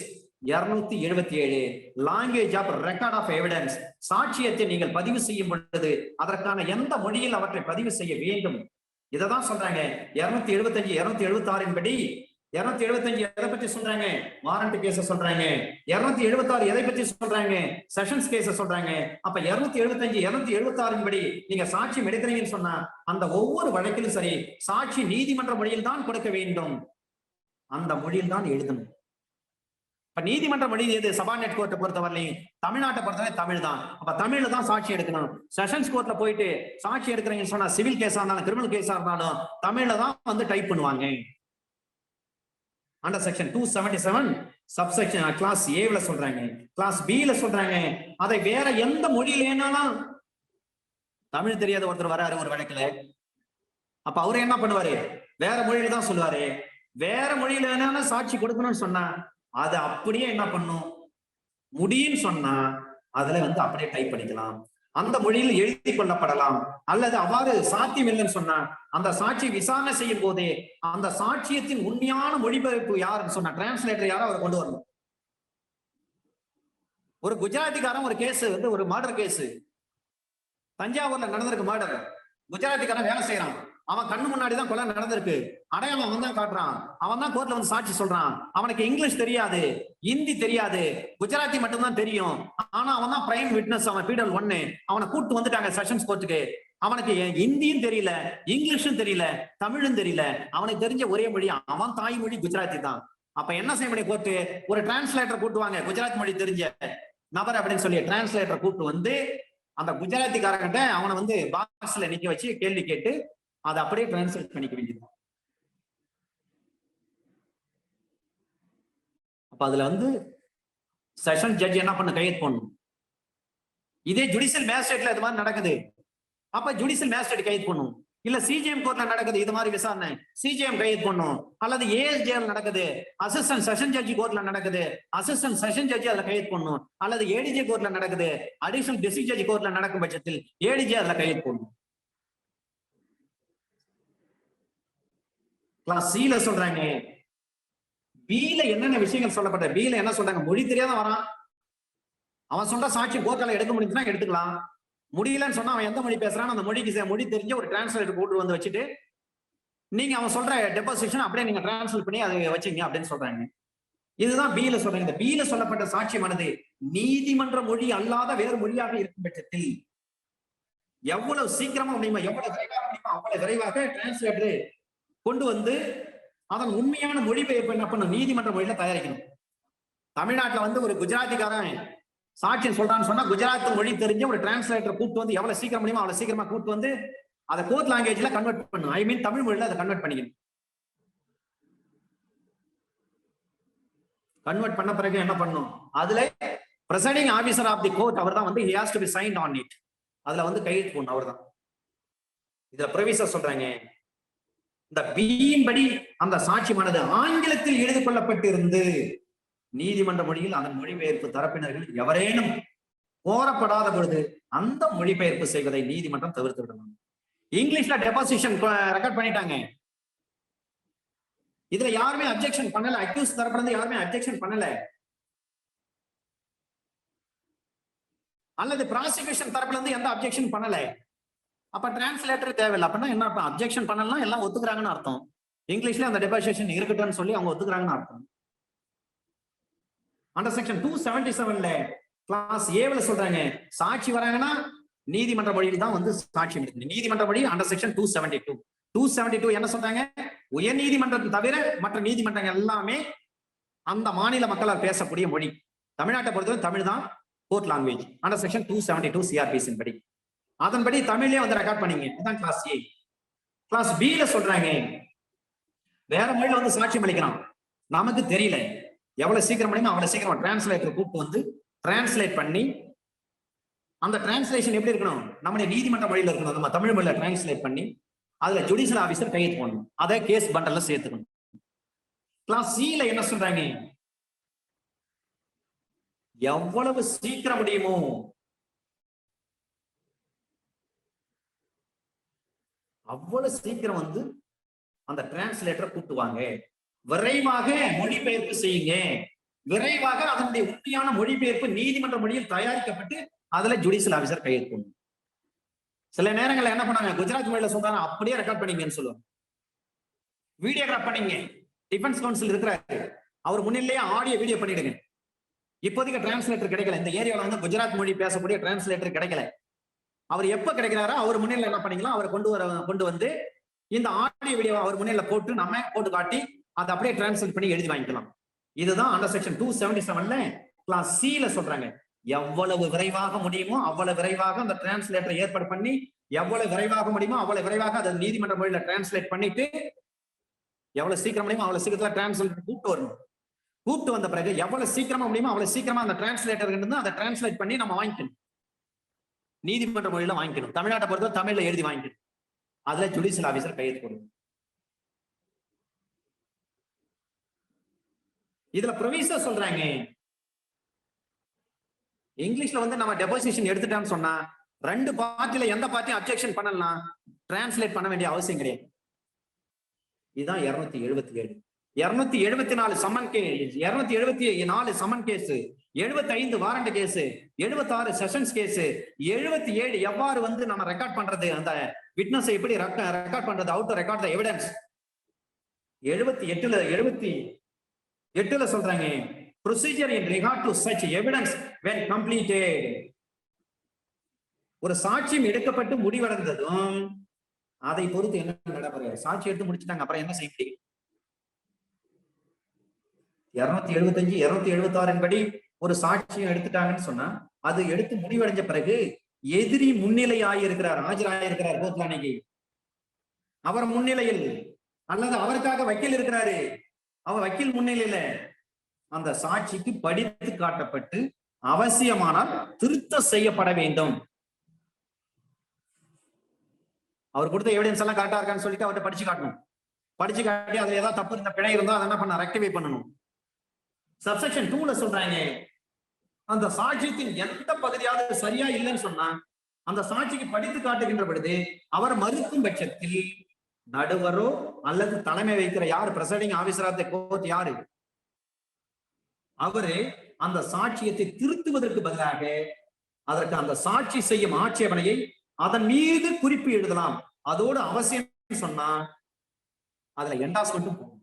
277 language of record of evidence. சாட்சியத்தை நீங்கள் பதிவு செய்யும் பொழுது அதற்கான எந்த மொழியில் அவற்றை பதிவு செய்ய வேண்டும் இததான் சொல்றாங்க. 275 276 படி 275 எதை பற்றி சொல்றாங்க, வாரண்ட் கேஸ சொல்றாங்க. 276 எதை பற்றி சொல்றாங்க, செஷன்ஸ் கேஸ சொல்றாங்க. அப்ப 275 276 படி நீங்க சாட்சியம் எடுக்கிறீங்கன்னு சொன்னா அந்த ஒவ்வொரு வழக்கிலும் சரி சாட்சி நீதிமன்ற மொழியில் தான் கொடுக்க வேண்டும், அந்த மொழியில் தான் எழுதணும். இப்ப நீதிமன்ற மொழி எது, சபார்டினேட் கோர்ட்டை பொறுத்தவரையிலையும் தமிழ்நாட்டை பொறுத்தவரை தமிழ் தான். அப்ப தமிழ்ல தான் சாட்சி எடுக்கணும். செஷன்ஸ் கோர்ட்ல போயிட்டு சாட்சி எடுக்கிறீங்கன்னு சொன்னா சிவில் கேஸா இருந்தாலும் கிரிமினல் கேஸா இருந்தாலும் தமிழ்ல தான் வந்து டைப் பண்ணுவாங்க. அண்டர் செக்ஷன் 277 சப்செக்ஷன் கிளாஸ் ஏல சொல்றாங்க, கிளாஸ் பில சொல்றாங்க அதை வேற எந்த மொழியிலேனாலும், தமிழ் தெரியாத ஒருத்தர் வராரு ஒரு வழக்குல, அப்ப அவரு என்ன பண்ணுவாரு, வேற மொழியில தான் சொல்லுவாரு. வேற மொழியில என்னன்னா சாட்சி கொடுக்கணும்னு சொன்னா அது அப்படியே என்ன பண்ணும், முடியும்னு சொன்னா அதுல வந்து அப்படியே டைப் பண்ணிக்கலாம், அந்த மொழியில் எழுதி கொள்ளப்படலாம். அல்லது அவ்வாறு சாத்தியம் இல்லைன்னு சொன்னா அந்த சாட்சி விசாரணை செய்யும் போதே அந்த சாட்சியத்தின் உண்மையான மொழிபெயர்ப்பு யாருன்னு சொன்னா டிரான்ஸ்லேட்டர் யாரோ அவர் கொண்டு வரணும். ஒரு குஜராத்திக்காரன் ஒரு கேஸ் வந்து ஒரு மர்டர் கேஸ் தஞ்சாவூர்ல நடந்திருக்கு, மர்டர். குஜராத்திக்காரன் வேலை செய்யறான், அவன் கண்ணு முன்னாடிதான் கொலை நடந்திருக்கு, அடையாளம் அவன் தான் காட்டுறான், அவன் தான் கோர்ட்ல வந்து சாட்சி சொல்றான். அவனுக்கு இங்கிலீஷ் தெரியாது, ஹிந்தி தெரியாது, குஜராத்தி மட்டும்தான் தெரியும். ஆனா அவன் தான் பிரைம் விட்னஸ், அவன் பீடல் 1. அவனை கூட்டு வந்துட்டாங்க செஷன்ஸ் கோர்ட்டுக்கு. அவனுக்கு ஹிந்தியும் தெரியல, இங்கிலீஷும் தெரியல, தமிழும் தெரியல. அவனுக்கு தெரிஞ்ச ஒரே மொழி அவன் தாய்மொழி குஜராத்தி தான். அப்ப என்ன செய்ய முடியும், கோர்ட்டு ஒரு டிரான்ஸ்லேட்டர் கூட்டுவாங்க, குஜராத் மொழி தெரிஞ்ச நபர் அப்படின்னு சொல்லி டிரான்ஸ்லேட்டர் கூப்பிட்டு வந்து அந்த குஜராத்திக்காரங்கிட்ட அவனை வந்து பாக்ஸ்ல நிக்க வச்சு கேள்வி கேட்டு அதை அப்படியே டிரான்ஸ்லேட் பண்ணிக்க வேண்டியது. அப்ப அதுல வந்து செஷன் ஜட்ஜ் என்ன பண்ண, கையெழுத்து போடணும். இதே ஜுடிஷியல் மேஜிஸ்ட்ரேட்ல இது மாதிரி நடக்குது, அப்ப ஜுடிஷியல் மேஜிஸ்ட்ரேட் கையெழுத்து பண்ணும். இல்ல சிஜிஎம் கோர்ட்ல நடக்குது இது மாதிரி விசாரணை, சிஜிஎம் கையெழுத்து பண்ணும். அல்லது ஏஎஸ்ஜேல நடக்குது, அசிஸ்டன்ட் செஷன் ஜட்ஜி கோர்ட்ல நடக்குது, அசிஸ்டன்ட் செஷன் ஜட்ஜி அதுல கையெழுத்து பண்ணும். அல்லது ஏடிஜே கோர்ட்ல நடக்குது, அடிஷனல் டிஸ்ட்ரிக்ட் ஜட்ஜி கோர்ட்ல நடக்கும் பட்சத்தில் ஏடிஜே அதுல கையெழுத்து பண்ணும். கிளாஸ் சில சொல்றாங்க, பில என்னென்ன விஷயங்கள் சொல்லப்பட்ட, பில என்ன சொல்றாங்க, மொழி தெரியாத வரான், அவன் சொல்ற சாட்சி கோர்ட்ல எடுக்க முடியுதுன்னா எடுத்துக்கலாம், முடியலன்னு சொன்னா அவன் எந்த மொழி பேசுறான் அந்த மொழிக்கு மொழி தெரிஞ்ச ஒரு டிரான்ஸ்லேட்டர் கூட்டு வந்து வச்சுட்டு நீங்க அவன் சொல்ற டெபாசிஷன் அப்படியே நீங்க டிரான்ஸ்லேட் பண்ணி அதை வச்சுங்க அப்படின்னு சொல்றாங்க. இதுதான் பில சொல்றாங்க. இந்த பில சொல்லப்பட்ட சாட்சியமானது நீதிமன்ற மொழி அல்லாத வேறு மொழியாக இருக்கும் பட்சத்தில் எவ்வளவு சீக்கிரமா முடியுமா, எவ்வளவு விரைவாக முடியுமா அவ்வளவு விரைவாக டிரான்ஸ்லேட்டர் கொண்டு வந்து அதன் உண்மையான மொழிபெயர்ப்பு என்ன பண்ணும், நீதிமன்ற மொழியில தயாரிக்கணும். தமிழ்நாட்டுல வந்து ஒரு குஜராத்திக்காரன் சாட்சியம் சொல்றான்னு சொன்னா குஜராத் மொழி தெரிஞ்ச ஒரு டிரான்ஸ்லேட்டர் கூப்பிட்டு வந்து எவ்வளவு சீக்கிரம் முடியுமோ அவ்வளவு சீக்கிரமா கூப்பிட்டு வந்து அதை கோர்ட் லாங்குவேஜ்ல கன்வெர்ட் பண்ணும். ஐ மீன் தமிழ் மொழியில அதை கன்வெர்ட் பண்ணிக்கணும். கன்வெர்ட் பண்ண பிறகு என்ன பண்ணும், அதுல presiding officer of the court அவர் தான் வந்து he has to be signed on it. அதுல வந்து கையெழுத்து போடணும் அவர் தான். இதுல ப்ரொவிசர் சொல்றாங்க, இந்த பியின் படி அந்த சாட்சியமானது ஆங்கிலத்தில் எழுதி கொள்ளப்பட்டிருந்து நீதிமன்ற மொழியில் அதன் மொழிபெயர்ப்பு தரப்பினர்கள் எவரேனும் கோரப்படாத பொழுது அந்த மொழிபெயர்ப்பு செய்வதை நீதிமன்றம் தவிர்த்து விடணும். இங்கிலீஷ்ல டெபாசிஷன் ரெக்கார்ட் பண்ணிட்டாங்க. இதுல யாருமே அப்ஜெக்ஷன் பண்ணல. அக்யூஸ் தரப்புல இருந்து யாருமே அப்ஜெக்ஷன் பண்ணல. அல்லது ப்ராசிக்யூஷன் தரப்புல இருந்து எந்த அப்ஜெக்ஷன் பண்ணல. அப்ப டிரான்ஸ்லேட்டர் தேவையில்லை. அப்படின்னா என்ன அர்த்தம்? அப்ஜெக்ஷன் பண்ணலாம், எல்லாம் ஒத்துக்கிறாங்கன்னு அர்த்தம். இங்கிலீஷ்ல அந்த டெபாசிஷன் இருக்கட்டும்னு சொல்லி அவங்க ஒத்துக்கிறாங்கன்னு அர்த்தம். அண்டர் செக்ஷன் 277ல கிளாஸ் ஏல சொல்றாங்க, சாட்சி வராங்கன்னா நீதிமன்ற மொழியில் தான் வந்து சாட்சியம் இருக்கு. நீதிமன்ற மொழி அண்டர் செக்ஷன் 272 என்ன சொல்றாங்க, உயர் நீதிமன்றத்தை தவிர மற்ற நீதிமன்றங்கள் எல்லாமே அந்த மாநில மக்களால் பேசக்கூடிய மொழி. தமிழ்நாட்டை பொறுத்தவரை தமிழ் தான் court language under section 272 CrPC படி. அதன்படி தமிழ்லயே வந்து ரெக்கார்ட் பண்ணீங்க. அதான் கிளாஸ் ஏ. கிளாஸ் பில சொல்றாங்க, வேற மொழியில வந்து சாட்சியம் அளிக்கலாம், நமக்கு தெரியல, எவ்வளவு சீக்கிரம் முடியுமோ அவ்வளவு சீக்கிரம் டிரான்ஸ்லேட்டர் கூப்பிட்டு வந்து டிரான்ஸ்லேட் பண்ணி, அந்த டிரான்ஸ்லேஷன் எப்படி இருக்கணும், நம்முடைய நீதிமன்ற மொழியில இருக்கணும், நம்ம தமிழ் மொழியில டிரான்ஸ்லேட் பண்ணி அதுல ஜுடிஷியல் ஆபீசர் கையெழுத்து போடணும். அதை கேஸ் பண்டல்ல சேர்த்துக்கணும். கிளாஸ் சில என்ன சொல்றாங்க, எவ்வளவு சீக்கிரம் முடியுமோ அவ்வளவு சீக்கிரம் வந்து அந்த டிரான்ஸ்லேட்டர் கூப்பிட்டுவாங்க, விரைவாக மொழிபெயர்ப்பு செய்யுங்க, விரைவாக அதனுடைய உண்மையான மொழிபெயர்ப்பு நீதிமன்ற மொழியில் தயாரிக்கப்பட்டு அதுல ஜுடிஷியல் ஆபீசர் கையெழுத்து போடணும். சில நேரங்கள்ல என்ன பண்ணாங்க, குஜராத் மொழியில சொல்றாங்க அப்படியே ரெக்கார்ட் பண்ணீங்கன்னு சொல்லுவாங்க. வீடியோகிராஃப் பண்ணீங்க, டிஃபென்ஸ் கவுன்சில் இருக்கிறாரு, அவர் முன்னிலேயே ஆடியோ வீடியோ பண்ணிடுங்க. இப்போதைக்கு டிரான்ஸ்லேட்டர் கிடைக்கல, இந்த ஏரியாவில் வந்து குஜராத் மொழி பேசக்கூடிய டிரான்ஸ்லேட்டர் கிடைக்கல. அவர் எப்ப கிடைக்கிறாரோ அவர் முன்னிலை என்ன பண்ணிக்கலாம், அவரை கொண்டு வந்து இந்த ஆடியோ வீடியோ அவர் முன்னிலை போட்டு நம்ம போட்டு காட்டி அதை அப்படியே டிரான்ஸ்லேட் பண்ணி எழுதி வாங்கிக்கலாம். இதுதான் அண்டர் செக்ஷன் 277ல கிளாஸ் சில சொல்றாங்க, எவ்வளவு விரைவாக முடியுமோ அவ்வளவு விரைவாக அந்த டிரான்ஸ்லேட்டரை ஏற்பாடு பண்ணி, எவ்வளவு விரைவாக முடியுமோ அவ்வளவு விரைவாக அதை நீதிமன்ற மொழியில டிரான்ஸ்லேட் பண்ணிட்டு, எவ்வளவு சீக்கிரம் முடியுமோ அவ்வளவு சீக்கிரத்துல டிரான்ஸ்லேட் கூப்பிட்டு வரணும். கூப்பிட்டு வந்த பிறகு எவ்வளவு சீக்கிரமா முடியுமோ அவ்வளவு சீக்கிரமா அந்த டிரான்ஸ்லேட்டர் இருந்து அதை டிரான்ஸ்லேட் பண்ணி நம்ம வாங்கிக்கணும், நீதிமன்ற மொழியில வாங்கிக்கணும். தமிழ்நாட்டை பொறுத்தவரை தமிழ்ல எழுதி வாங்கிக்கணும். அதுல ஜுடிஷியல் ஆபீசர் கையெழுத்து போடணும். இதுல ப்ரொவிசர் சொல்றாங்க, இங்கிலீஷ்ல வந்து நம்ம டெபாசிஷன் எடுத்துட்டான்னு சொன்னா ரெண்டு பார்ட்டில எந்த பார்ட்டியும் அப்ஜெக்ஷன் பண்ணலாம், டிரான்ஸ்லேட் பண்ண வேண்டிய அவசியம் கிடையாது. இதுதான் 277. 274 summon case, 274 summon case, 75 warrant case, 76 sessions case, 77 எவ்வாறு வந்து நம்ம ரெக்கார்ட் பண்றது, அந்த விட்னஸ் எப்படி ரெக்கார்ட் பண்றது, how to record the evidence. 78ல சொல்றாங்க, procedure in regard to such evidence when completed. ஒரு சாட்சியம் எடுக்கப்பட்டு முடிவடைந்ததும் அதை பொறுத்து என்ன நடைபெறும், சாட்சி எடுத்து முடிச்சுட்டாங்க, அப்புறம் என்ன செய்ய முடியும். 275 276 படி ஒரு சாட்சியம் எடுத்துட்டாங்கன்னு சொன்னா அது எடுத்து முடிவடைஞ்ச பிறகு எதிரி முன்னிலை ஆகியிருக்கிறார், ஆஜராயிருக்கிறார் கோர்ட்லானைக்கு, அவர் முன்னிலையில் அல்லது அவருக்காக வக்கீல் இருக்கிறாரு, அவர் வக்கீல் முன்னிலையில அந்த சாட்சிக்கு படித்து காட்டப்பட்டு அவசியமானால் திருத்தம் செய்யப்பட வேண்டும். அவர் கொடுத்த எவிடன்ஸ் எல்லாம் கரெக்டா இருக்கான்னு சொல்லிட்டு அவர்கிட்ட படிச்சு காட்டணும். படிச்சு காட்டி அதுல ஏதாவது தப்பு இருந்த பிழை இருந்தா அதை என்ன பண்ண ரெக்டிஃபை பண்ணணும். சப்செக்ஷன் 2ல சொல்றாங்க, அந்த சாட்சியத்தின் எந்த பகுதியாவது சரியா இல்லைன்னு சொன்னா அந்த சாட்சிக்கு படித்து காட்டுகின்ற பொழுது அவர் மறுக்கும் பட்சத்தில் நடுவரோ அல்லது தலைமை வைக்கிற யாரு, presiding officer of the court யாரு, அவரு அந்த சாட்சியத்தை திருத்துவதற்கு பதிலாக அதற்கு அந்த சாட்சி செய்யும் ஆட்சேபனையை அதன் மீது குறிப்பு எழுதலாம். அதோடு அவசியம் சொன்னா அதுல என்டாஸ்மெண்ட்டும் போகும்.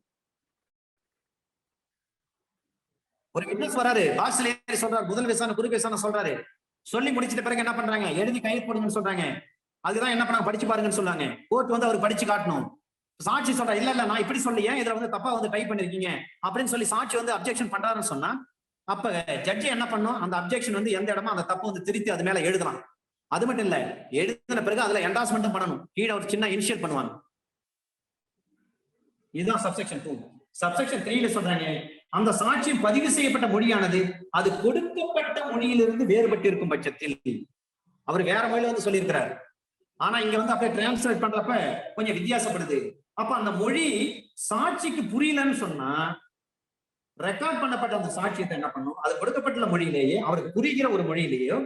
ஒரு விட்னஸ் வராரு, பாக்ஸ்ல ஏறி சொல்றாரு, முதல் விசாரணை குறு விசாரணை சொல்றாரு, சொல்லி முடிச்சிட்ட பிறகு என்ன பண்றாங்க, எழுதி கையெழுத்து போடுங்கன்னு சொல்றாங்க. அதுதான் என்ன பண்ண, படிச்சு பாருங்கன்னு சொல்றாங்க. கோர்ட் வந்து அவர் படிச்சு காட்டணும். சாட்சி சொல்றா, இல்ல நான் இப்படி சொல்லியே, இதுல வந்து தப்பா வந்து டைப் பண்ணிருக்கீங்க அப்படின்னு சொல்லி சாட்சி வந்து அப்ஜெக்ஷன் பண்றாருன்னு சொன்னா அப்ப ஜட்ஜி என்ன பண்ணும், அந்த அப்ஜெக்ஷன் வந்து எந்த இடமா அந்த தப்பு வந்து திருத்தி அது மேல எழுதலாம். அது மட்டும் இல்ல, எழுதின பிறகு அதுல என்டாஸ்மெண்ட் பண்ணணும். கீழே ஒரு சின்ன இனிஷியல் பண்ணுவாங்க. இதுதான் சப்செக்ஷன் 2. சப்செக்ஷன் 3ல சொல்றாங்க, அந்த சாட்சியம் பதிவு செய்யப்பட்ட மொழியானது அது கொடுக்கப்பட்ட மொழியிலிருந்து வேறுபட்டு இருக்கும் பட்சத்தில். அவர் வேற மொழியில வந்து சொல்லியிருக்கிறார், ஆனா இங்க வந்து அப்படியே டிரான்ஸ்லேட் பண்றப்ப கொஞ்சம் வித்தியாசப்படுது. அப்ப அந்த மொழி சாட்சிக்கு புரியலன்னு சொன்னா, ரெக்கார்ட் பண்ணப்பட்ட அந்த சாட்சியத்தை என்ன பண்ணும், அது கொடுக்கப்பட்டுள்ள மொழியிலேயே அவருக்கு புரிகிற ஒரு மொழியிலேயோ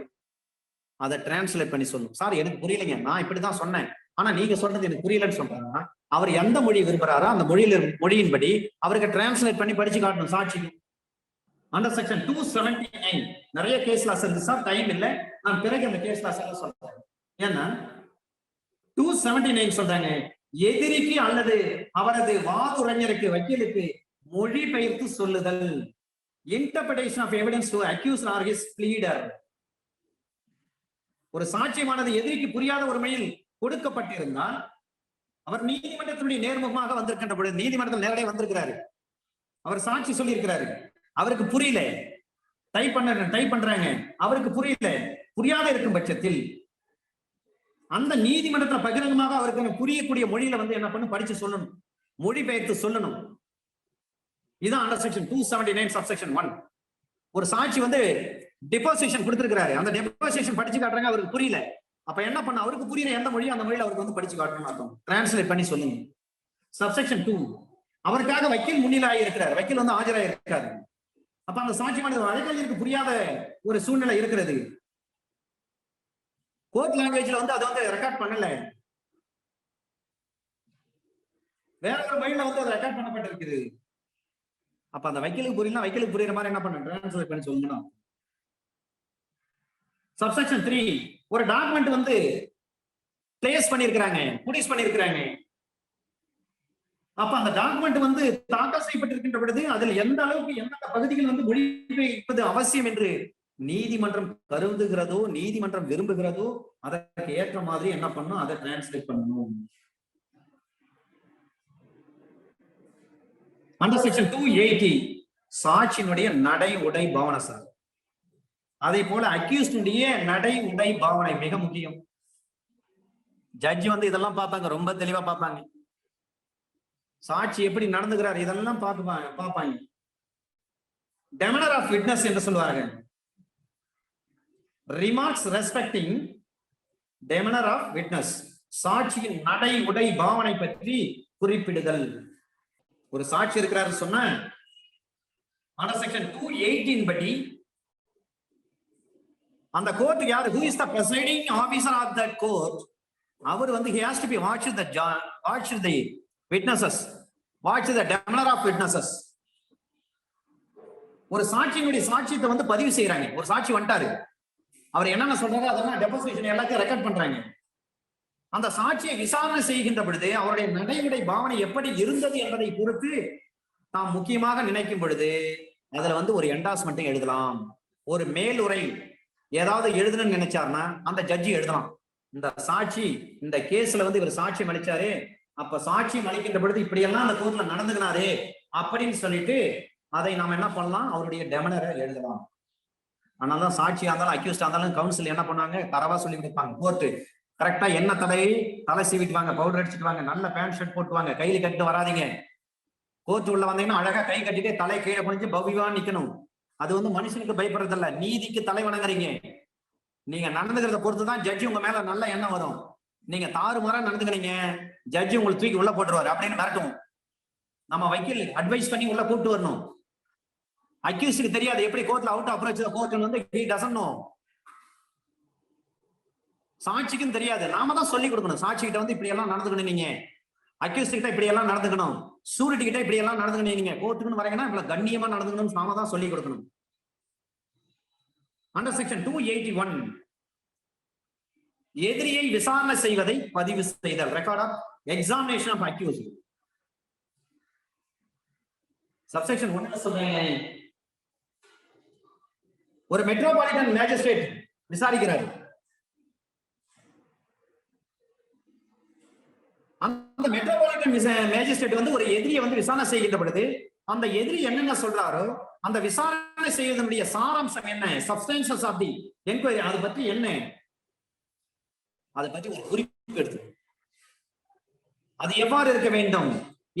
அதை டிரான்ஸ்லேட் பண்ணி சொல்லணும். சார் எனக்கு புரியலைங்க, நான் இப்படிதான் சொன்னேன், ஆனா நீங்க சொல்றது எனக்கு புரியலன்னு சொல்றாங்கன்னா, அவர் எந்த மொழி விரும்புறாரோ அந்த மொழியின்படி அவருக்கு டிரான்ஸ்லேட் பண்ணி படிச்சு காட்டணும் சாட்சிக்கு. அண்டர் செக்ஷன் 279 நிறைய கேஸ் லாஸ் இருக்கு சார், டைம் இல்ல, நான் பிறகு அந்த கேஸ் லாஸ் எல்லாம் சொல்றேன். ஏன்னா 279 சொல்றாங்க, எதிரிக்கு அல்லது அவரது வாதுரைஞருக்கு வக்கீலுக்கு மொழிபெயர்த்து சொல்லுதல். Interpretation of evidence to accused or his pleader. ஒரு சாட்சியமானது எதிரிக்கு புரியாத ஒரு மொழியில் கொடுக்கப்பட்டிருந்தால், அவர் நீதிமன்றத்தினுடைய நேர்முகமாக வந்திருக்கின்ற பொழுது, நீதிமன்றத்தில் நேரடியாக வந்திருக்கிறாரு, அவர் சாட்சி சொல்லி இருக்கிறாரு, அவருக்கு புரியல, டைப் பண்றாங்க, அவருக்கு புரியல, புரியாத இருக்கும் பட்சத்தில் அந்த நீதிமன்றத்தில் பகிரங்கமாக அவருக்கு புரியக்கூடிய மொழியில வந்து என்ன பண்ணு படிச்சு சொல்லணும், மொழிபெயர்த்து சொல்லணும். இதுதான் அண்டர் செக்ஷன் 279 சப்செக்ஷன் 1. ஒரு சாட்சி வந்து டெபோசிஷன் கொடுத்திருக்கிறாரு, அந்த டெபோசிஷன் படிச்சு காட்டுறாங்க, அவருக்கு புரியல, அப்ப என்ன பண்ண, அவருக்கு புரியுற எந்த மொழி அந்த மொழியில அவருக்கு வந்து படிச்சு காட்டணும் அர்த்தம், டிரான்ஸ்லேட் பண்ணி சொல்லுங்க. சப்செக்ஷன் 2, அவருக்காக வக்கீல் முன்னிலையாக இருக்கிறார், வக்கீல் வந்து ஆஜராக இருக்காரு, அப்ப அந்த சாட்சியமானது வழக்கறிஞருக்கு புரியாத ஒரு சூழ்நிலை இருக்கிறது, கோர்ட் லாங்குவேஜ்ல வந்து அதை வந்து ரெக்கார்ட் பண்ணல, வேற ஒரு மொழியில வந்து அது ரெக்கார்ட் பண்ணப்பட்டிருக்குது. அப்ப அந்த வக்கீலுக்கு புரியல, வக்கீலுக்கு புரியுற மாதிரி என்ன பண்ண, டிரான்ஸ்லேட் பண்ணி சொல்லணும். சப்செக்ஷன் 3, ஒரு டாக்குமெண்ட் வந்து பிளேஸ் பண்ணிருக்கிறாங்க, ப்ரொடியூஸ் பண்ணிருக்கிறாங்க, அப்ப அந்த டாக்குமெண்ட் வந்து தாக்கல் செய்யப்பட்டிருக்கின்ற பொழுது அதில் எந்த அளவுக்கு எந்த பகுதிகள் வந்து மொழிபெயர்ப்பது அவசியம் என்று நீதிமன்றம் கருதுகிறதோ, நீதிமன்றம் விரும்புகிறதோ, அதற்கு ஏற்ற மாதிரி என்ன பண்ணும், அதை டிரான்ஸ்லேட் பண்ணணும். அண்டர் செக்ஷன் 280 சாட்சியினுடைய நடை உடை பாவனை சார். அதே போல அக்யூஸ்டுடைய நடை உடை பாவனை மிக முக்கியம். ஜட்ஜி வந்து இதெல்லாம் பார்ப்பாங்க, ரொம்ப தெளிவா பார்ப்பாங்க, சாட்சி எப்படி நடந்துக்கிறார் இதெல்லாம் பார்ப்பாங்க. டெமனர் ஆஃப் விட்னஸ் என்று சொல்வார்கள். ரிமார்க்ஸ் ரெஸ்பெக்டிங் டெமனர் ஆஃப் விட்னஸ், சாட்சியின் நடை உடை பாவனை பற்றி குறிப்பிடுதல். ஒரு சாட்சி இருக்கிறாரு சொன்ன அண்டர் செக்ஷன் 218 படி அந்த கோர்ட் யாரு, who is the presiding officer of that court, அவர் வந்து he has to be watch the witnesses, watch the demeanor of witnesses. ஒரு சாட்சியினுடைய சாட்சியத்தை வந்து பதிவு செய்யறாங்க, ஒரு சாட்சி வந்துட்டாரு, அவர் என்னென்ன சொல்றாரு அதெல்லாம் டெபோசிஷன் எல்லாத்தையும் ரெக்கார்ட் பண்றாங்க. அந்த சாட்சியை விசாரணை செய்கின்ற பொழுது அவருடைய நடைமுறை பாவனை எப்படி இருந்தது என்பதை பொறுத்து நாம் முக்கியமாக நினைக்கும் பொழுது அதுல வந்து ஒரு என்டாஸ்மெண்ட்டும் எழுதலாம். ஒரு மேலுரை ஏதாவது எழுதணும்னு நினைச்சாருன்னா அந்த ஜட்ஜி எழுதலாம், இந்த சாட்சி இந்த கேஸ்ல வந்து இவர் சாட்சியம் அளிச்சாரு, அப்ப சாட்சியம் அளிக்கின்ற பொழுது இப்படியெல்லாம் அந்த கோர்ட்ல நடந்துக்கினாரு அப்படின்னு சொல்லிட்டு அதை நாம என்ன பண்ணலாம், அவருடைய டெமனரை எழுதலாம். ஆனாலும் சாட்சியா இருந்தாலும் அக்யூஸ்டா இருந்தாலும் கவுன்சில் என்ன பண்ணுவாங்க, தரவா சொல்லி கொடுப்பாங்க. கோர்ட்டு கரெக்டா என்ன தலை சீவிட்டு வாங்க, பவுடர் அடிச்சுட்டு வாங்க, நல்ல பேண்ட் ஷர்ட் போட்டு வாங்க, கையில கட்டிட்டு வராதிங்க, கோர்ட் உள்ள வந்தீங்கன்னா அழகா கை கட்டிட்டு தலை கீழே குனிஞ்சு பவ்யமா நிக்கணும். அது வந்து மனுஷனுக்கு பயப்படுறது இல்ல, நீதிக்கு தலை வணங்குறீங்க. நீங்க நடந்துக்கிறத பொறுத்துதான் ஜட்ஜி உங்க மேல நல்ல எண்ணம் வரும். நீங்க தாறுமாறா நடந்துக்கிறீங்க, ஜட்ஜி உங்களுக்கு தூக்கி உள்ள போட்டுருவாரு அப்படின்னு மிரட்டும். நம்ம வக்கீல் அட்வைஸ் பண்ணி உள்ள கூப்பிட்டு வரணும். அக்யூஸ்டுக்கு தெரியாது எப்படி கோர்ட்ல அவுட் அப்ரோச் கோர்ட் வந்து he doesn't know. சாட்சிக்கும் தெரியாது, நாம தான் சொல்லி கொடுக்கணும். சாட்சி கிட்ட வந்து இப்படி எல்லாம் நடந்துக்கணும், நீங்க அக்யூஸ்ட் கிட்ட இப்படி எல்லாம் நடந்துக்கணும், சூரிட்டி கிட்ட இப்படி எல்லாம் நடந்துக்கணும், நீங்க கோர்ட்டுக்குன்னு வரீங்கன்னா இவ்வளவு கண்ணியமா நடந்துக்கணும், நாம தான் சொல்லி கொடுக்கணும். அண்டர் செக்ஷன் 281 எதிரியை விசாரணை செய்வதை பதிவு செய்தல், record of examination of accused. Subsection 1 சொல்றேன், ஒரு மெட்ரோபாலிட்டன் மேஜிஸ்ட்ரேட் விசாரிக்கிறாரு. அந்த மெட்ரோபாலிட்டன் மேஜிஸ்ட்ரேட் வந்து ஒரு எதிரியை வந்து விசாரணை செய்கின்ற பொழுது அந்த எதிரி என்னென்ன சொல்றாரோ அந்த விசாரணை விசாரணை செய்வதனுடைய சாராம்சம் என்ன, சப்ஸ்டன்சஸ் ஆஃப் தி என்கொயரி, அதை பற்றி என்ன, அதை பற்றி ஒரு குறிப்பு எடுத்து அது எவ்வாறு இருக்க வேண்டும்,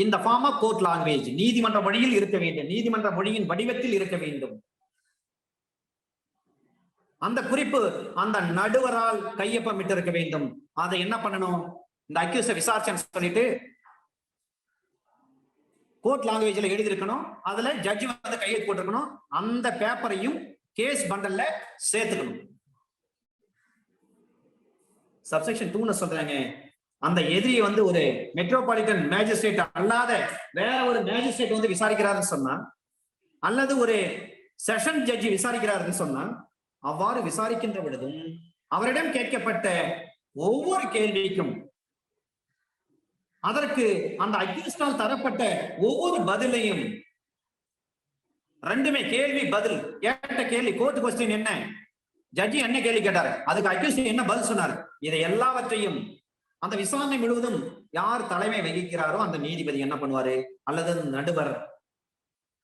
இந்த ஃபார்ம் ஆஃப் கோர்ட் லாங்குவேஜ், நீதிமன்ற மொழியில் இருக்க வேண்டும், நீதிமன்ற மொழியின் வடிவத்தில் இருக்க வேண்டும். அந்த குறிப்பு அந்த நடுவரால் கையொப்பமிட்டு இருக்க வேண்டும். அதை என்ன பண்ணணும், இந்த அக்யூஸ விசாரிச்சேன்னு சொல்லிட்டு கோர்ட் லாங்குவேஜ்ல எழுதி இருக்கணும். அதுல ஜட்ஜி வந்து கையெழுத்து போட்டிருக்கணும். அந்த பேப்பரையும் கேஸ் பண்டல்ல சேர்த்துக்கணும். சப்செக்ஷன் 2ல சொல்றாங்க, அந்த எதிரி வந்து ஒரு மெட்ரோபாலிட்டன் மேஜிஸ்ட்ரேட் அல்லாத வேற ஒரு மேஜிஸ்ட்ரேட் வந்து விசாரிக்கிறாருன்னு சொன்னா, அல்லது ஒரு செஷன் ஜட்ஜி விசாரிக்கிறாருன்னு சொன்னா, அவ்வாறு விசாரிக்கின்ற பொழுதும் அவரிடம் கேட்கப்பட்ட ஒவ்வொரு கேள்விக்கும் அதற்கு அந்த அக்யூஸ்டால் தரப்பட்ட ஒவ்வொரு பதிலையும், ரெண்டுமே கேள்வி பதில், கேட்ட கேள்வி கோர்ட் கொஸ்டின் என்ன, ஜட்ஜி என்ன கேள்வி கேட்டாரு, அதுக்கு அக்யூஸ்ட் என்ன பதில் சொன்னாரு, இதை எல்லாவற்றையும் அந்த விசாரணை முழுவதும் யார் தலைமை வகிக்கிறாரோ அந்த நீதிபதி என்ன பண்ணுவாரு, அல்லது நடுவர்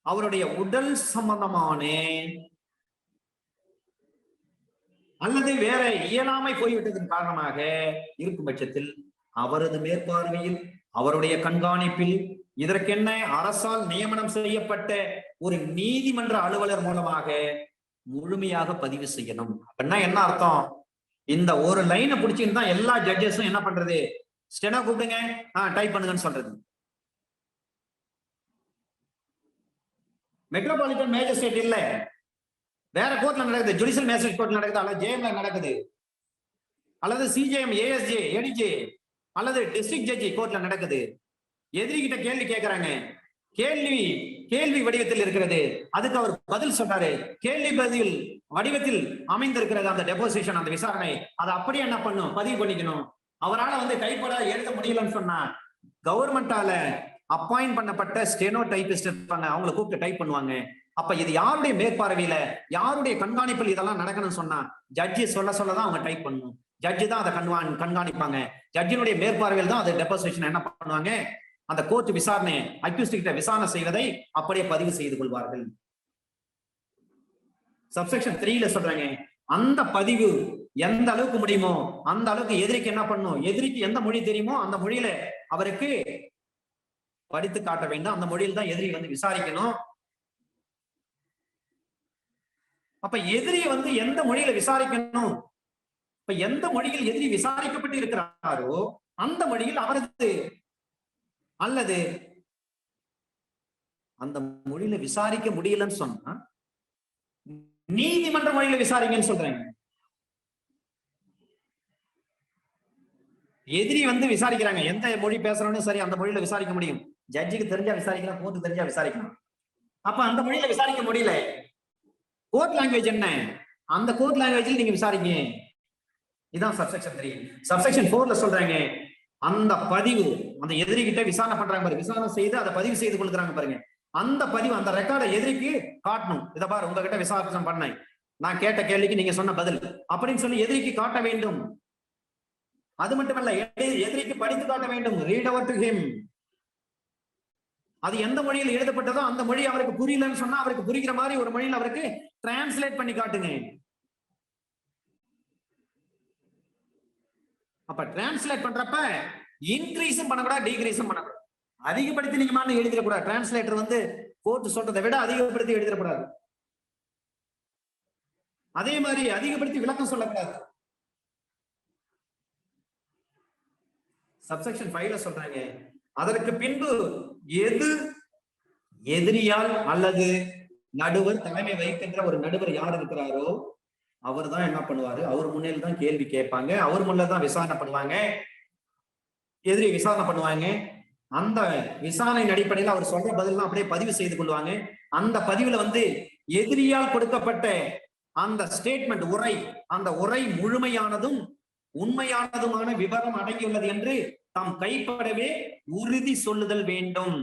அவருடைய உடல் சம்பந்தமான அல்லது வேற இயலாமை போய்விட்டதன் காரணமாக இருக்கும் பட்சத்தில் அவரது மேற்பார்வையில், அவருடைய கண்காணிப்பில், இதற்கென்ன அரசால் நியமனம் செய்யப்பட்ட ஒரு நீதிமன்ற அலுவலர் மூலமாக முழுமையாக பதிவு செய்யணும். அப்படின்னா என்ன அர்த்தம், இந்த ஒரு லைனை பிடிச்சின்னு தான் எல்லா ஜட்ஜஸும் என்ன பண்றது, ஸ்டெனோ கூப்பிடுங்க டைப் பண்ணுங்கன்னு சொல்றது. மெட்ரோபாலிட்டன் மேஜிஸ்ட்ரேட் இல்ல, வேற கோர்ட்ல நடக்குது, ஜுடிஷியல் மேஜிஸ்ட்ரேட் கோர்ட்ல நடக்குது, அல்லது ஜேஎம்ல நடக்குது, அல்லது சிஜேஎம், ஏஎஸ்ஜே, ஏடிஜே, அல்லது டிஸ்ட்ரிக்ட் ஜட்ஜி கோர்ட்ல நடக்குது. எதிரிகிட்ட கேள்வி கேட்கிறாங்க, கேள்வி வடிவத்தில் இருக்கிறது, அதுக்கு அவர் பதில் சொன்னாரு, கேள்வி பதில் வடிவத்தில் அமைந்திருக்கிறது அந்த டெபோசிஷன், அந்த விசாரணை, அதை அப்படியே என்ன பண்ணும், பதிவு பண்ணிக்கணும். அவரால் வந்து கைப்பட எழுத முடியலன்னு சொன்னா கவர்மெண்டால அப்பாயிண்ட் பண்ணப்பட்ட ஸ்டெனோ டைபிஸ்ட் இருப்பாங்க, அவங்களை கூப்பிட்டு டைப் பண்ணுவாங்க. அப்ப இது யாருடைய மேற்பார்வையில, யாருடைய கண்காணிப்பில் இதெல்லாம் நடக்கணும்னு சொன்னா ஜட்ஜி சொல்லதான் அவங்க டைப் பண்ணணும். ஜட்ஜி தான் அதை கண்காணிப்பாங்க. ஜட்ஜினுடைய மேற்பார்வையில் தான் அதை டெபோசிஷன் என்ன பண்ணுவாங்க, அந்த கோர்ட் விசாரணை அக்யூஸ்ட் கிட்ட விசாரணை செய்வதை அப்படியே பதிவு செய்து கொள்வார்கள். சப்செக்ஷன் 3ல சொல்றாங்க, அந்த பதிவு எந்த அளவுக்கு முடியுமோ அந்த அளவுக்கு எதிரிக்கு என்ன பண்ணும், எதிரிக்கு எந்த மொழி தெரியுமோ அந்த மொழியில அவருக்கு படித்து காட்ட வேண்டும். அந்த மொழியில் தான் எதிரி வந்து விசாரிக்கணும். அப்ப எதிரி வந்து எந்த மொழியில விசாரிக்கணும், இப்ப எந்த மொழியில் எதிரி விசாரிக்கப்பட்டு இருக்கிறாரோ அந்த மொழியில் அவரது, அல்லது அந்த மொழியில விசாரிக்க முடியலன்னு சொன்னா நீதிமன்ற மொழியில விசாரிங்கன்னு சொல்றாங்க. எதிரி வந்து விசாரிக்கிறாங்க, எந்த மொழி பேசுறோம்னு சரி அந்த மொழியில விசாரிக்க முடியும். ஜட்ஜுக்கு தெரிஞ்சா விசாரிக்கலாம், கோர்ட்டு தெரிஞ்சா விசாரிக்கலாம். அப்ப அந்த மொழியில விசாரிக்க முடியல, கோர்ட் லாங்குவேஜ் என்ன, அந்த கோர்ட் லாங்குவேஜில் நீங்க விசாரிங்க. இதான் சப்செக்ஷன் 3. சப்செக்ஷன் 4ல சொல்றாங்க, அந்த பதிவு அந்த எதிரி கிட்ட விசாரணை பண்றாங்க பாருங்க, விசாரணை செய்து அதை பதிவு செய்து கொள்கிறாங்க பாருங்க, அந்த பதிவு அந்த ரெக்கார்டை எதிரிக்கு காட்டணும். இதை பாரு, உங்ககிட்ட விசாரணை பண்ணேன், நான் கேட்ட கேள்விக்கு நீங்க சொன்ன பதில் அப்படின்னு சொல்லி எதிரிக்கு காட்ட வேண்டும். அது மட்டுமல்ல, எதிரிக்கு படித்து காட்ட வேண்டும், ரீட் ஓவர் டு ஹிம். அது எந்த மொழியில் எழுதப்பட்டதோ அந்த மொழி அவருக்கு புரியலன்னு சொன்னா அவருக்கு புரிகிற மாதிரி ஒரு மொழியில் அவருக்கு டிரான்ஸ்லேட் பண்ணி காட்டுங்க. அப்ப டிரான்ஸ்லேட் பண்றப்ப இன்க்ரீஸும் பண்ணக்கூடாது, டிக்ரீஸும் பண்ணக்கூடாது. அதிகப்படுத்தி நீங்க எழுதிடக்கூடாது. டிரான்ஸ்லேட்டர் வந்து கோர்ட் சொல்றதை விட அதிகப்படுத்தி எழுதிடக்கூடாது. அதே மாதிரி அதிகப்படுத்தி விளக்கம் சொல்லக்கூடாது. சப்செக்ஷன் 5ல சொல்றாங்க, அதற்கு பின்பு எது எதிரியால் அல்லது நடுவர் தலைமை வகிக்கின்ற ஒரு நடுவர் யார் இருக்கிறாரோ அவர் தான் என்ன பண்ணுவாரு, அவர் முன்னில் தான் கேள்வி கேட்பாங்க, அவர் முன்னில் தான் விசாரணை பண்ணுவாங்க, எதிரி விசாரணை பண்ணுவாங்க. அந்த விசாரணையின் அடிப்படையில் அவர் சொல்ற பதில் அப்படியே பதிவு செய்து கொள்வாங்க. அந்த பதிவுல வந்து எதிரியால் கொடுக்கப்பட்ட அந்த ஸ்டேட்மெண்ட் உரை, அந்த உரை முழுமையானதும் உண்மையானதுமான விவரம் அடங்கியுள்ளது என்று தாம் கைப்படவே உறுதி சொல்லுதல் வேண்டும்.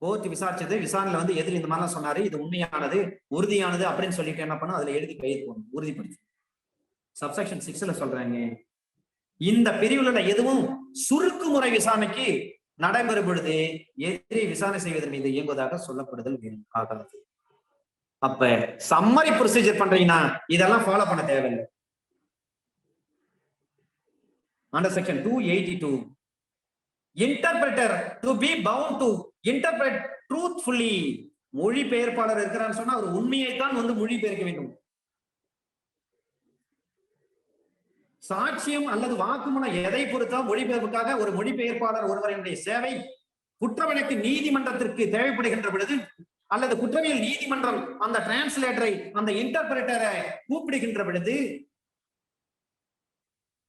கோர்ட் விசாரிச்சது, விசாரணையில வந்து எதிரி இந்த மாதிரிலாம் சொன்னாரு, இது உண்மையானது உறுதியானது அப்படின்னு சொல்லிட்டு என்ன பண்ணும், அதுல எழுதி கையெழுத்து போடணும், உறுதிப்படுத்தி. சப்செக்ஷன் 6ல சொல்றாங்க, இந்த பிரிவுல எதுவும் சுருக்கு முறை விசாரணைக்கு நடைபெறும் பொழுது எதிரி விசாரணை செய்வதன் மீது இயங்குவதாக சொல்லப்படுதல் ஆகாது. அப்ப சம்மரி ப்ரொசீஜர் பண்றீங்கன்னா இதெல்லாம் ஃபாலோ பண்ண தேவையில்லை. Under section 282, interpreter to be bound to interpret truthfully. மொழிபெயர்ப்பாளர் இருக்கிறான்னு சொன்னா அவர் உண்மையை தான் மொழிபெயர்க்க வேண்டும். சாட்சியம் அல்லது வாக்குமூலம் எதை பொறுத்தா மொழிபெயர்ப்புக்காக ஒரு மொழிபெயர்ப்பாளர் ஒருவருடைய சேவை குற்றவழக்கு நீதிமன்றத்திற்கு தேவைப்படுகின்ற பொழுது அல்லது குற்றவியல் நீதிமன்றம் அந்த டிரான்ஸ்லேட்டரை அந்த இன்டர்பிரேட்டரை கூப்பிடுகின்ற பொழுது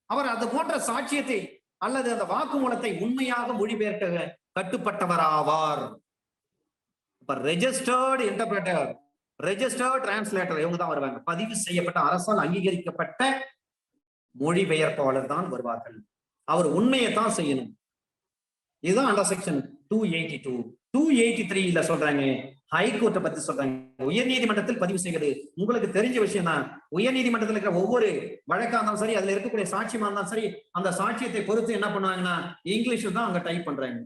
அவர் அது போன்ற சாட்சியத்தை அல்லது அந்த வாக்குமூலத்தை உண்மையாக மொழிபெயர்க்க கட்டுப்பட்டவராவார். ரெஜிஸ்டர்டு இன்டர்பிரேட்டர், ரெஜிஸ்டர்டு டிரான்ஸ்லேட்டர் இவங்க தான் வருவாங்க. பதிவு செய்யப்பட்ட அரசால் அங்கீகரிக்கப்பட்ட மொழிபெயர்ப்பாளர் தான் வருவார்கள். அவர் உண்மையை தான் செய்யணும். இதுதான் அண்டர் செக்ஷன் 282. 283 சொல்றாங்க ஹைகோர்ட்டை பத்தி சொல்றாங்க. உயர் நீதிமன்றத்தில் பதிவு செய்கிறது உங்களுக்கு தெரிஞ்ச விஷயம் தான். உயர் நீதிமன்றத்தில் இருக்கிற ஒவ்வொரு வழக்கா இருந்தாலும் சரி, அதுல இருக்கக்கூடிய சாட்சியமா இருந்தாலும் சரி, அந்த சாட்சியத்தை பொறுத்து என்ன பண்ணுவாங்கன்னா இங்கிலீஷ்ல தான் அங்க டைப் பண்றாங்க.